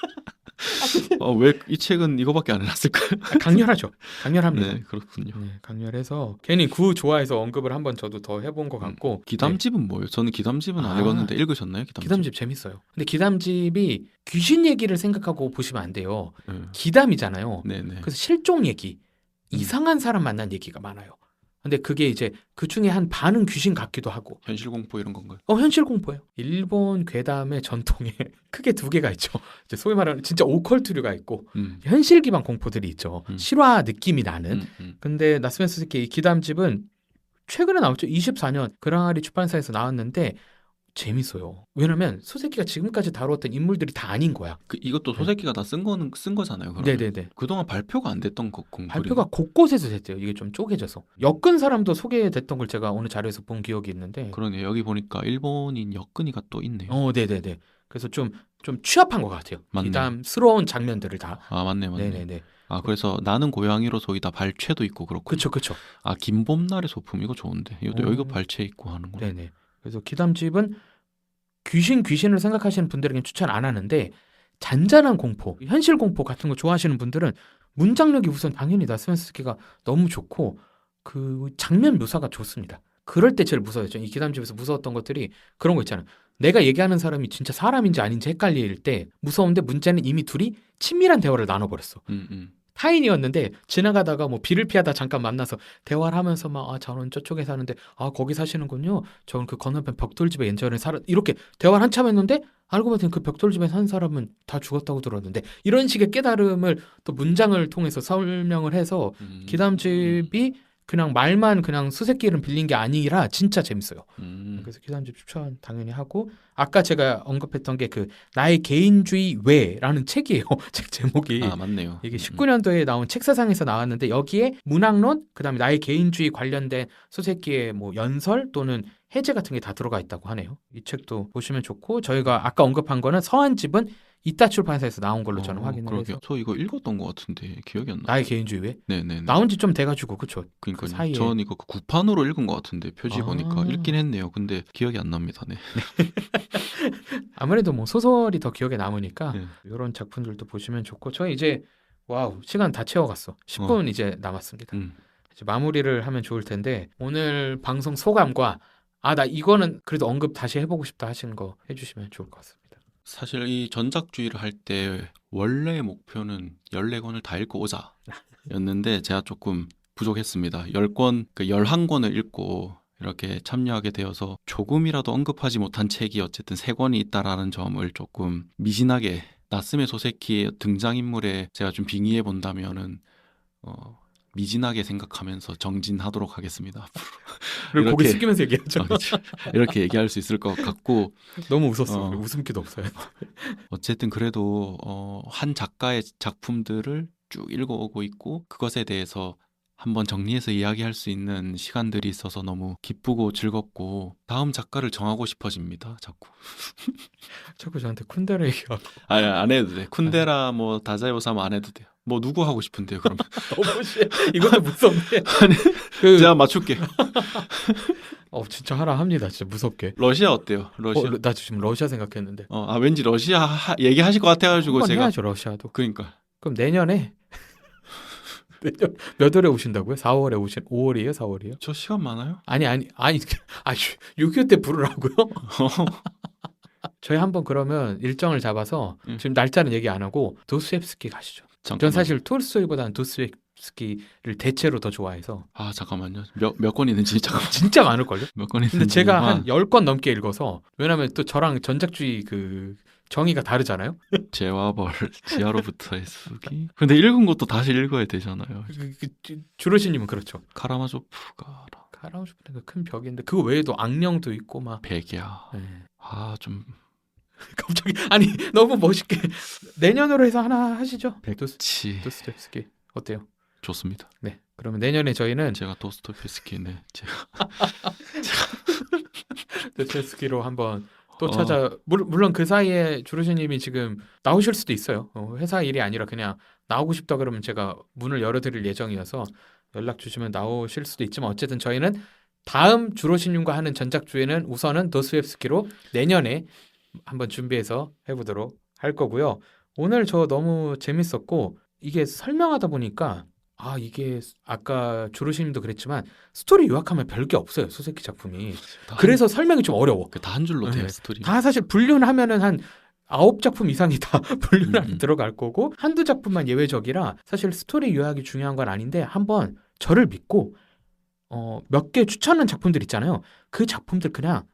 왜 이 책은 이거밖에 안 해놨을까요? 강렬하죠. 강렬합니다. 네, 그렇군요. 네, 강렬해서 괜히 구 좋아해서 언급을 한번 저도 더 해본 것 같고 기담집은 뭐예요? 저는 기담집은 안 읽었는데 읽으셨나요? 기담집 재밌어요. 근데 기담집이 귀신 얘기를 생각하고 보시면 안 돼요. 네. 기담이잖아요. 네네. 그래서 실종 얘기, 이상한 사람 만난 얘기가 많아요. 근데 그게 이제 그 중에 한 반은 귀신 같기도 하고. 현실 공포 이런 건가요? 현실 공포예요. 일본 괴담의 전통에 크게 2개가 있죠. 이제 소위 말하는 진짜 오컬트류가 있고 현실 기반 공포들이 있죠. 실화 느낌이 나는. 근데 나스메 소세키 이 기담집은 최근에 나왔죠. 24년 그랑아리 출판사에서 나왔는데 재밌어요. 왜냐면 소세키가 지금까지 다루었던 인물들이 다 아닌 거야. 이것도 소세키가 다 쓴 거잖아요. 그러면. 네네네. 그동안 발표가 안 됐던 공들이. 발표가 곳곳에서 됐대요. 이게 좀 쪼개져서. 엮은 사람도 소개됐던 걸 제가 어느 자료에서 본 기억이 있는데. 그러네. 여기 보니까 일본인 엮은이가 또 있네요. 네네네. 그래서 좀 취합한 것 같아요. 맞네요. 기담스러운 장면들을 다. 아, 맞네. 네네네. 아, 그래서 나는 고양이로 소이다 발췌도 있고 그렇고. 그쵸. 아, 김봄날의 소품 이거 좋은데. 이것도 여기가 발췌 있고 하는구나. 네네. 그래서 기담집은 귀신을 생각하시는 분들에겐 추천 안 하는데 잔잔한 공포, 현실 공포 같은 거 좋아하시는 분들은 문장력이 우선 당연히 나스멘스키가 너무 좋고 그 장면 묘사가 좋습니다. 그럴 때 제일 무서웠죠. 이 기담집에서 무서웠던 것들이 그런 거 있잖아요. 내가 얘기하는 사람이 진짜 사람인지 아닌지 헷갈릴 때 무서운데 문제는 이미 둘이 친밀한 대화를 나눠버렸어. 타인이었는데 지나가다가 뭐 비를 피하다 잠깐 만나서 대화를 하면서 막 저는 저쪽에 사는데 거기 사시는군요. 저는 그 건너편 벽돌집에 예전에 이렇게 대화를 한참 했는데 알고 봤더니 그 벽돌집에 산 사람은 다 죽었다고 들었는데 이런 식의 깨달음을 또 문장을 통해서 설명을 해서 기담집이 그냥 말만 그냥 수수께끼 이름 빌린 게 아니라 진짜 재밌어요. 그래서 기담집 추천 당연히 하고 아까 제가 언급했던 게 그 나의 개인주의 왜라는 책이에요. 책 제목이. 아, 맞네요. 이게 19년도에 나온 책사상에서 나왔는데 여기에 문학론 그다음에 나의 개인주의 관련된 수수께끼의 뭐 연설 또는 해제 같은 게 다 들어가 있다고 하네요. 이 책도 보시면 좋고 저희가 아까 언급한 거는 서한집은 이따 출판사에서 나온 걸로 저는 확인을 해서 저 이거 읽었던 것 같은데 기억이 안 나요. 나의 개인주의 왜? 네네. 나온 지 좀 돼가지고 그쵸? 그러니까 그 사이에 전 이거 구판으로 읽은 것 같은데 표지 아. 보니까 읽긴 했네요. 근데 기억이 안 납니다. 네. 아무래도 뭐 소설이 더 기억에 남으니까 네. 이런 작품들도 보시면 좋고 저희 이제 와우 시간 다 채워갔어. 10분 이제 남았습니다. 이제 마무리를 하면 좋을 텐데 오늘 방송 소감과 나 이거는 그래도 언급 다시 해보고 싶다 하시는 거 해주시면 좋을 것 같습니다. 사실 이 전작주의를 할 때 원래 목표는 14권을 다 읽고 오자 였는데 제가 조금 부족했습니다. 10권, 그 11권을 읽고 이렇게 참여하게 되어서 조금이라도 언급하지 못한 책이 어쨌든 3권이 있다라는 점을 조금 미진하게 나스메 소세키의 등장인물에 제가 좀 빙의해 본다면은 미진하게 생각하면서 정진하도록 하겠습니다. 그리고 고개 이렇게- 숙이면서 얘기하죠. 이렇게 얘기할 수 있을 것 같고 너무 웃었어. 어. 웃음기도 없어요. 어쨌든 그래도 한 작가의 작품들을 쭉 읽어오고 있고 그것에 대해서 한번 정리해서 이야기할 수 있는 시간들이 있어서 너무 기쁘고 즐겁고 다음 작가를 정하고 싶어집니다. 자꾸. 자꾸 저한테 쿤데라 얘기하고 아니, 안 해도 돼. 쿤데라 뭐 다자이오사마 안 해도 돼요. 뭐 누구 하고 싶은데요, 그러면. 너무 싫어. 이것도 무섭네. 아니, 그, 제가 맞출게. 진짜 하라 합니다. 진짜 무섭게. 러시아 어때요? 러시아. 나 지금 러시아 생각했는데. 왠지 러시아 얘기하실 것 같아가지고 한번 제가. 해야죠 러시아도. 그러니까. 그럼 내년 몇 월에 오신다고요? 4월에 5월이에요? 4월이요? 저 시간 많아요? 아니 6.25 때 부르라고요? 저희 한번 그러면 일정을 잡아서 지금 날짜는 얘기 안 하고 도스옙스키 가시죠. 전 사실 톨스토이보다는 도스옙스키를 대체로 더 좋아해서. 잠깐만요. 몇 권 있는지 잠깐만. 진짜 많을걸요? 몇 권 있는지. 근데 제가 한 10권 넘게 읽어서 왜냐면 또 저랑 전작주의 그 정의가 다르잖아요. 제와벌 지하로부터의 수기. 근데 읽은 것도 다시 읽어야 되잖아요. 주로시님은 그렇죠. 카라마조프가 카라우슈프는 큰 벽인데 그거 외에도 악령도 있고 막. 백야. 네. 좀 갑자기 아니 너무 멋있게 내년으로 해서 하나 하시죠. 백치 도스토옙스키 어때요? 좋습니다. 네. 그러면 내년에 저희는 제가 도스토옙스키네. 제가 도스토옙스키로 한번 또 찾아 물론 그 사이에 주루시님이 지금 나오실 수도 있어요. 회사 일이 아니라 그냥 나오고 싶다 그러면 제가 문을 열어드릴 예정이어서 연락 주시면 나오실 수도 있지만 어쨌든 저희는 다음 주로시님과 하는 전작주에는 우선은 도스옙스키로 내년에 한번 준비해서 해보도록 할 거고요. 오늘 저 너무 재밌었고 이게 설명하다 보니까 이게 아까 주로시님도 그랬지만 스토리 요약하면 별게 없어요. 소세키 작품이. 그래서 설명이 좀 어려워. 다 한 줄로 돼요. 네. 스토리. 다 사실 분류는 하면은 한 9작품 이상이 다 분류 안에 들어갈 거고 한두 작품만 예외적이라 사실 스토리 요약이 중요한 건 아닌데 한번 저를 믿고 몇 개 추천한 작품들 있잖아요. 그 작품들 그냥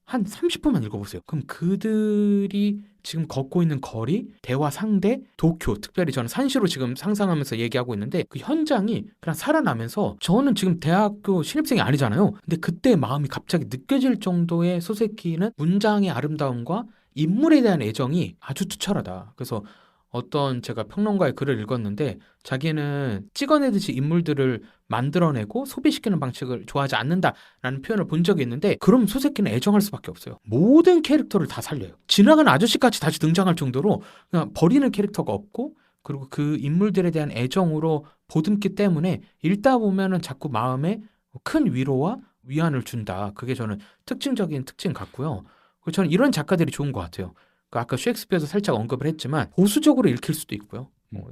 한 30분만 읽어보세요. 그럼 그들이 지금 걷고 있는 거리, 대화 상대, 도쿄, 특별히 저는 산시로 지금 상상하면서 얘기하고 있는데 그 현장이 그냥 살아나면서 저는 지금 대학교 신입생이 아니잖아요. 근데 그때 마음이 갑자기 느껴질 정도의 소세키는 문장의 아름다움과 인물에 대한 애정이 아주 투철하다. 그래서 어떤 제가 평론가의 글을 읽었는데 자기는 찍어내듯이 인물들을 만들어내고 소비시키는 방식을 좋아하지 않는다라는 표현을 본 적이 있는데 그럼 소세키는 애정할 수밖에 없어요. 모든 캐릭터를 다 살려요. 지나가는 아저씨까지 다시 등장할 정도로 그냥 버리는 캐릭터가 없고 그리고 그 인물들에 대한 애정으로 보듬기 때문에 읽다 보면은 자꾸 마음에 큰 위로와 위안을 준다. 그게 저는 특징적인 특징 같고요. 그리고 저는 이런 작가들이 좋은 것 같아요. 그 아까 셰익스피어도 살짝 언급을 했지만 보수적으로 읽힐 수도 있고요.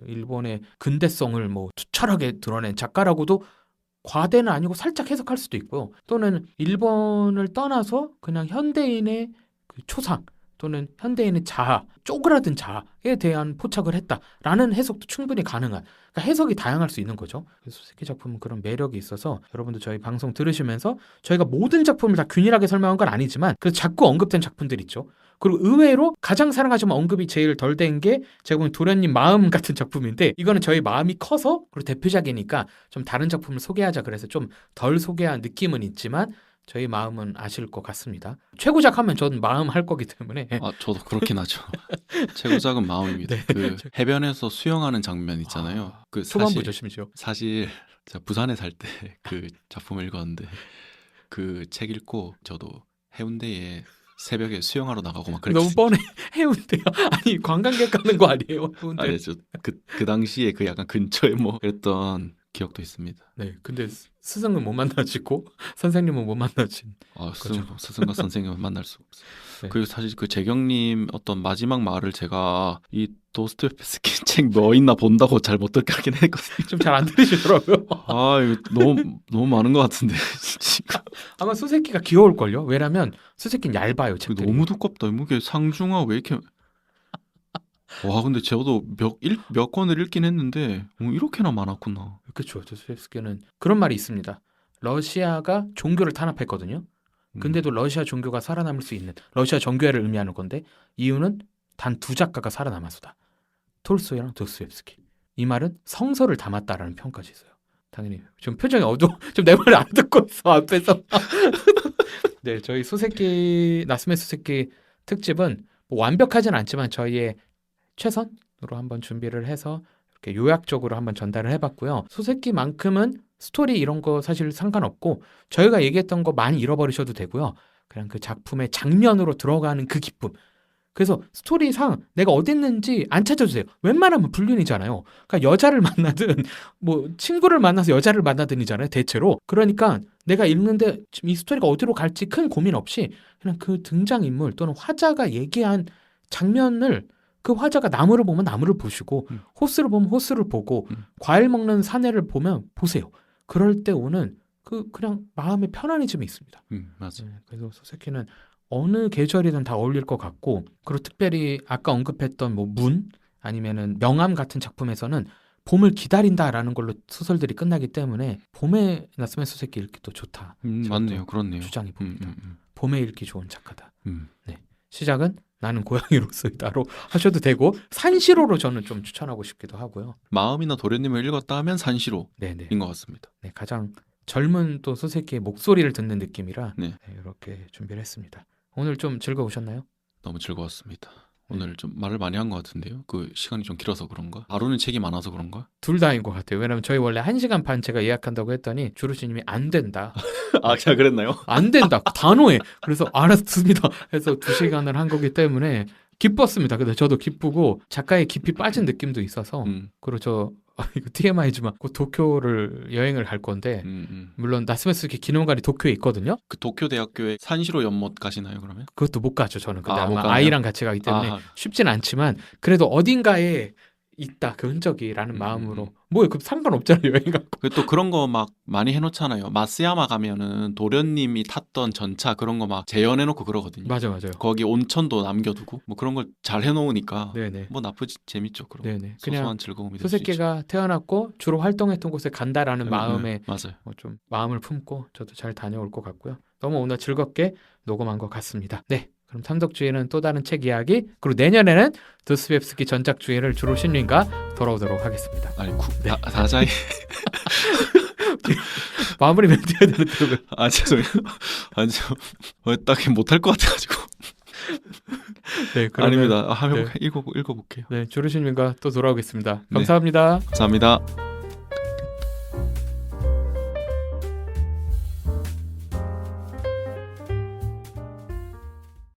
일본의 근대성을 투철하게 드러낸 작가라고도 과대는 아니고 살짝 해석할 수도 있고요. 또는 일본을 떠나서 그냥 현대인의 그 초상 또는 현대인의 자아, 쪼그라든 자아에 대한 포착을 했다라는 해석도 충분히 가능한 그러니까 해석이 다양할 수 있는 거죠. 그래서 소세키 작품은 그런 매력이 있어서 여러분도 저희 방송 들으시면서 저희가 모든 작품을 다 균일하게 설명한 건 아니지만 그 자꾸 언급된 작품들 있죠. 그리고 의외로 가장 사랑하지만 언급이 제일 덜 된 게 제가 보면 도련님 마음 같은 작품인데 이거는 저희 마음이 커서 그리고 대표작이니까 좀 다른 작품을 소개하자 그래서 좀 덜 소개한 느낌은 있지만 저희 마음은 아실 것 같습니다. 최고작 하면 저는 마음 할 거기 때문에 아, 저도 그렇긴 하죠. 최고작은 마음입니다. 네. 그 해변에서 수영하는 장면 있잖아요. 그 초반부죠 심지어. 사실 제가 부산에 살 때 그 작품을 읽었는데 그 책 읽고 저도 해운대에 새벽에 수영하러 나가고 막 너무 그랬거든요. 뻔해. 해운대요. 아니 관광객 가는 거 아니에요? 해운대. 아니 그 당시에 그 약간 근처에 뭐 그랬던 기억도 있습니다. 네, 근데 스승은 못 만나시고 선생님은 못 만나신. 아, 그렇죠. 스승과 선생님을 만날 수가 없어요. 네. 그리고 사실 그 재경님 어떤 마지막 말을 제가 이 도스토옙스키 책 뭐 있나 본다고 잘 못 듣긴 했거든요. 좀 잘 안 들으시더라고요. 아, 이거 너무 많은 것 같은데 지금. 아마 수세키가 귀여울걸요? 왜냐면 수세키는 얇아요, 책들이. 너무 두껍다. 이게 상중하 왜 이렇게 와, 근데 저도 몇 권을 읽긴 했는데 이렇게나 많았구나. 그렇죠. 도스토옙스키는 그런 말이 있습니다. 러시아가 종교를 탄압했거든요. 근데도 러시아 종교가 살아남을 수 있는 러시아 정교회를 의미하는 건데 이유는 단 두 작가가 살아남아서다. 톨스토이랑 도스토옙스키. 이 말은 성서를 담았다라는 평까지 있어요. 당연히 지금 표정이 어두워. 지금 내 말을 안 듣고 있어 앞에서. 네, 저희 나스메 수세키 특집은 뭐 완벽하진 않지만 저희의 최선으로 한번 준비를 해서 이렇게 요약적으로 한번 전달을 해봤고요. 소세키만큼은 스토리 이런 거 사실 상관없고 저희가 얘기했던 거 많이 잃어버리셔도 되고요. 그냥 그 작품의 장면으로 들어가는 그 기쁨. 그래서 스토리상 내가 어디 있는지 안 찾아주세요. 웬만하면 불륜이잖아요. 그러니까 여자를 만나든 뭐 친구를 만나서 여자를 만나든이잖아요. 대체로. 그러니까 내가 읽는데 지금 이 스토리가 어디로 갈지 큰 고민 없이 그냥 그 등장인물 또는 화자가 얘기한 장면을 그 화자가 나무를 보면 나무를 보시고 호스를 보면 호스를 보고 과일 먹는 사내를 보면 보세요. 그럴 때 오는 그냥 마음의 편안해짐이 있습니다. 맞아. 그래서 소세키는 어느 계절이든 다 어울릴 것 같고 그리고 특별히 아까 언급했던 뭐 문 아니면은 명암 같은 작품에서는 봄을 기다린다라는 걸로 소설들이 끝나기 때문에 봄에 나스메 소세키 읽기 또 좋다. 맞네요. 그렇네요. 주장이 봅니다. 봄에 읽기 좋은 작가다. 네. 시작은 나는 고양이로서의 나로 하셔도 되고 산시로로 저는 좀 추천하고 싶기도 하고요. 마음이나 도련님을 읽었다 하면 산시로인 네네. 것 같습니다. 네, 가장 젊은 또 소세키의 목소리를 듣는 느낌이라 네. 이렇게 준비를 했습니다. 오늘 좀 즐거우셨나요? 너무 즐거웠습니다. 오늘 좀 말을 많이 한 것 같은데요. 그 시간이 좀 길어서 그런가? 다루는 책이 많아서 그런가? 둘 다인 것 같아요. 왜냐면 저희 원래 1시간 반 제가 예약한다고 했더니 주루씨님이 안 된다. 아, 제가 그랬나요? 안 된다. 단호해. 그래서 알았습니다. 해서 2시간을 한 거기 때문에 기뻤습니다. 근데 저도 기쁘고 작가의 깊이 빠진 느낌도 있어서 그리고 저 이거 TMI지만 곧 도쿄를 여행을 갈 건데 물론 나스메스키 기념관이 도쿄에 있거든요. 그 도쿄 대학교에 산시로 연못 가시나요, 그러면? 그것도 못 가죠 저는. 근데 못 아마 가나요? 아이랑 같이 가기 때문에 쉽진 않지만 그래도 어딘가에 있다 그 흔적이라는 마음으로 뭐 그 상관없잖아요 여행 가고. 또 그런 거 막 많이 해놓잖아요. 마쓰야마 가면은 도련님이 탔던 전차 그런 거 막 재현해놓고 그러거든요. 맞아요. 거기 온천도 남겨두고 뭐 그런 걸 잘 해놓으니까 네네. 뭐 나쁘지 재밌죠. 그럼 네네. 소소한 그냥 즐거움이 될 수 있죠. 소세키가 태어났고 주로 활동했던 곳에 간다라는 마음에 맞아요. 좀 마음을 품고 저도 잘 다녀올 것 같고요. 너무 오늘 즐겁게 녹음한 것 같습니다. 네, 그럼 탐독주의는 또 다른 책 이야기, 그리고 내년에는 도스토옙스키 전작주의를 주로 신님과 돌아오도록 하겠습니다. 아니 네. 다자이 마무리 멘트 해야 되는데. 아 죄송해요. 아니 딱히 못할 것 같아가지고. 네, 그러면 아닙니다. 한번 네. 읽어볼게요. 네, 주로 신님과 또 돌아오겠습니다. 네. 감사합니다. 감사합니다.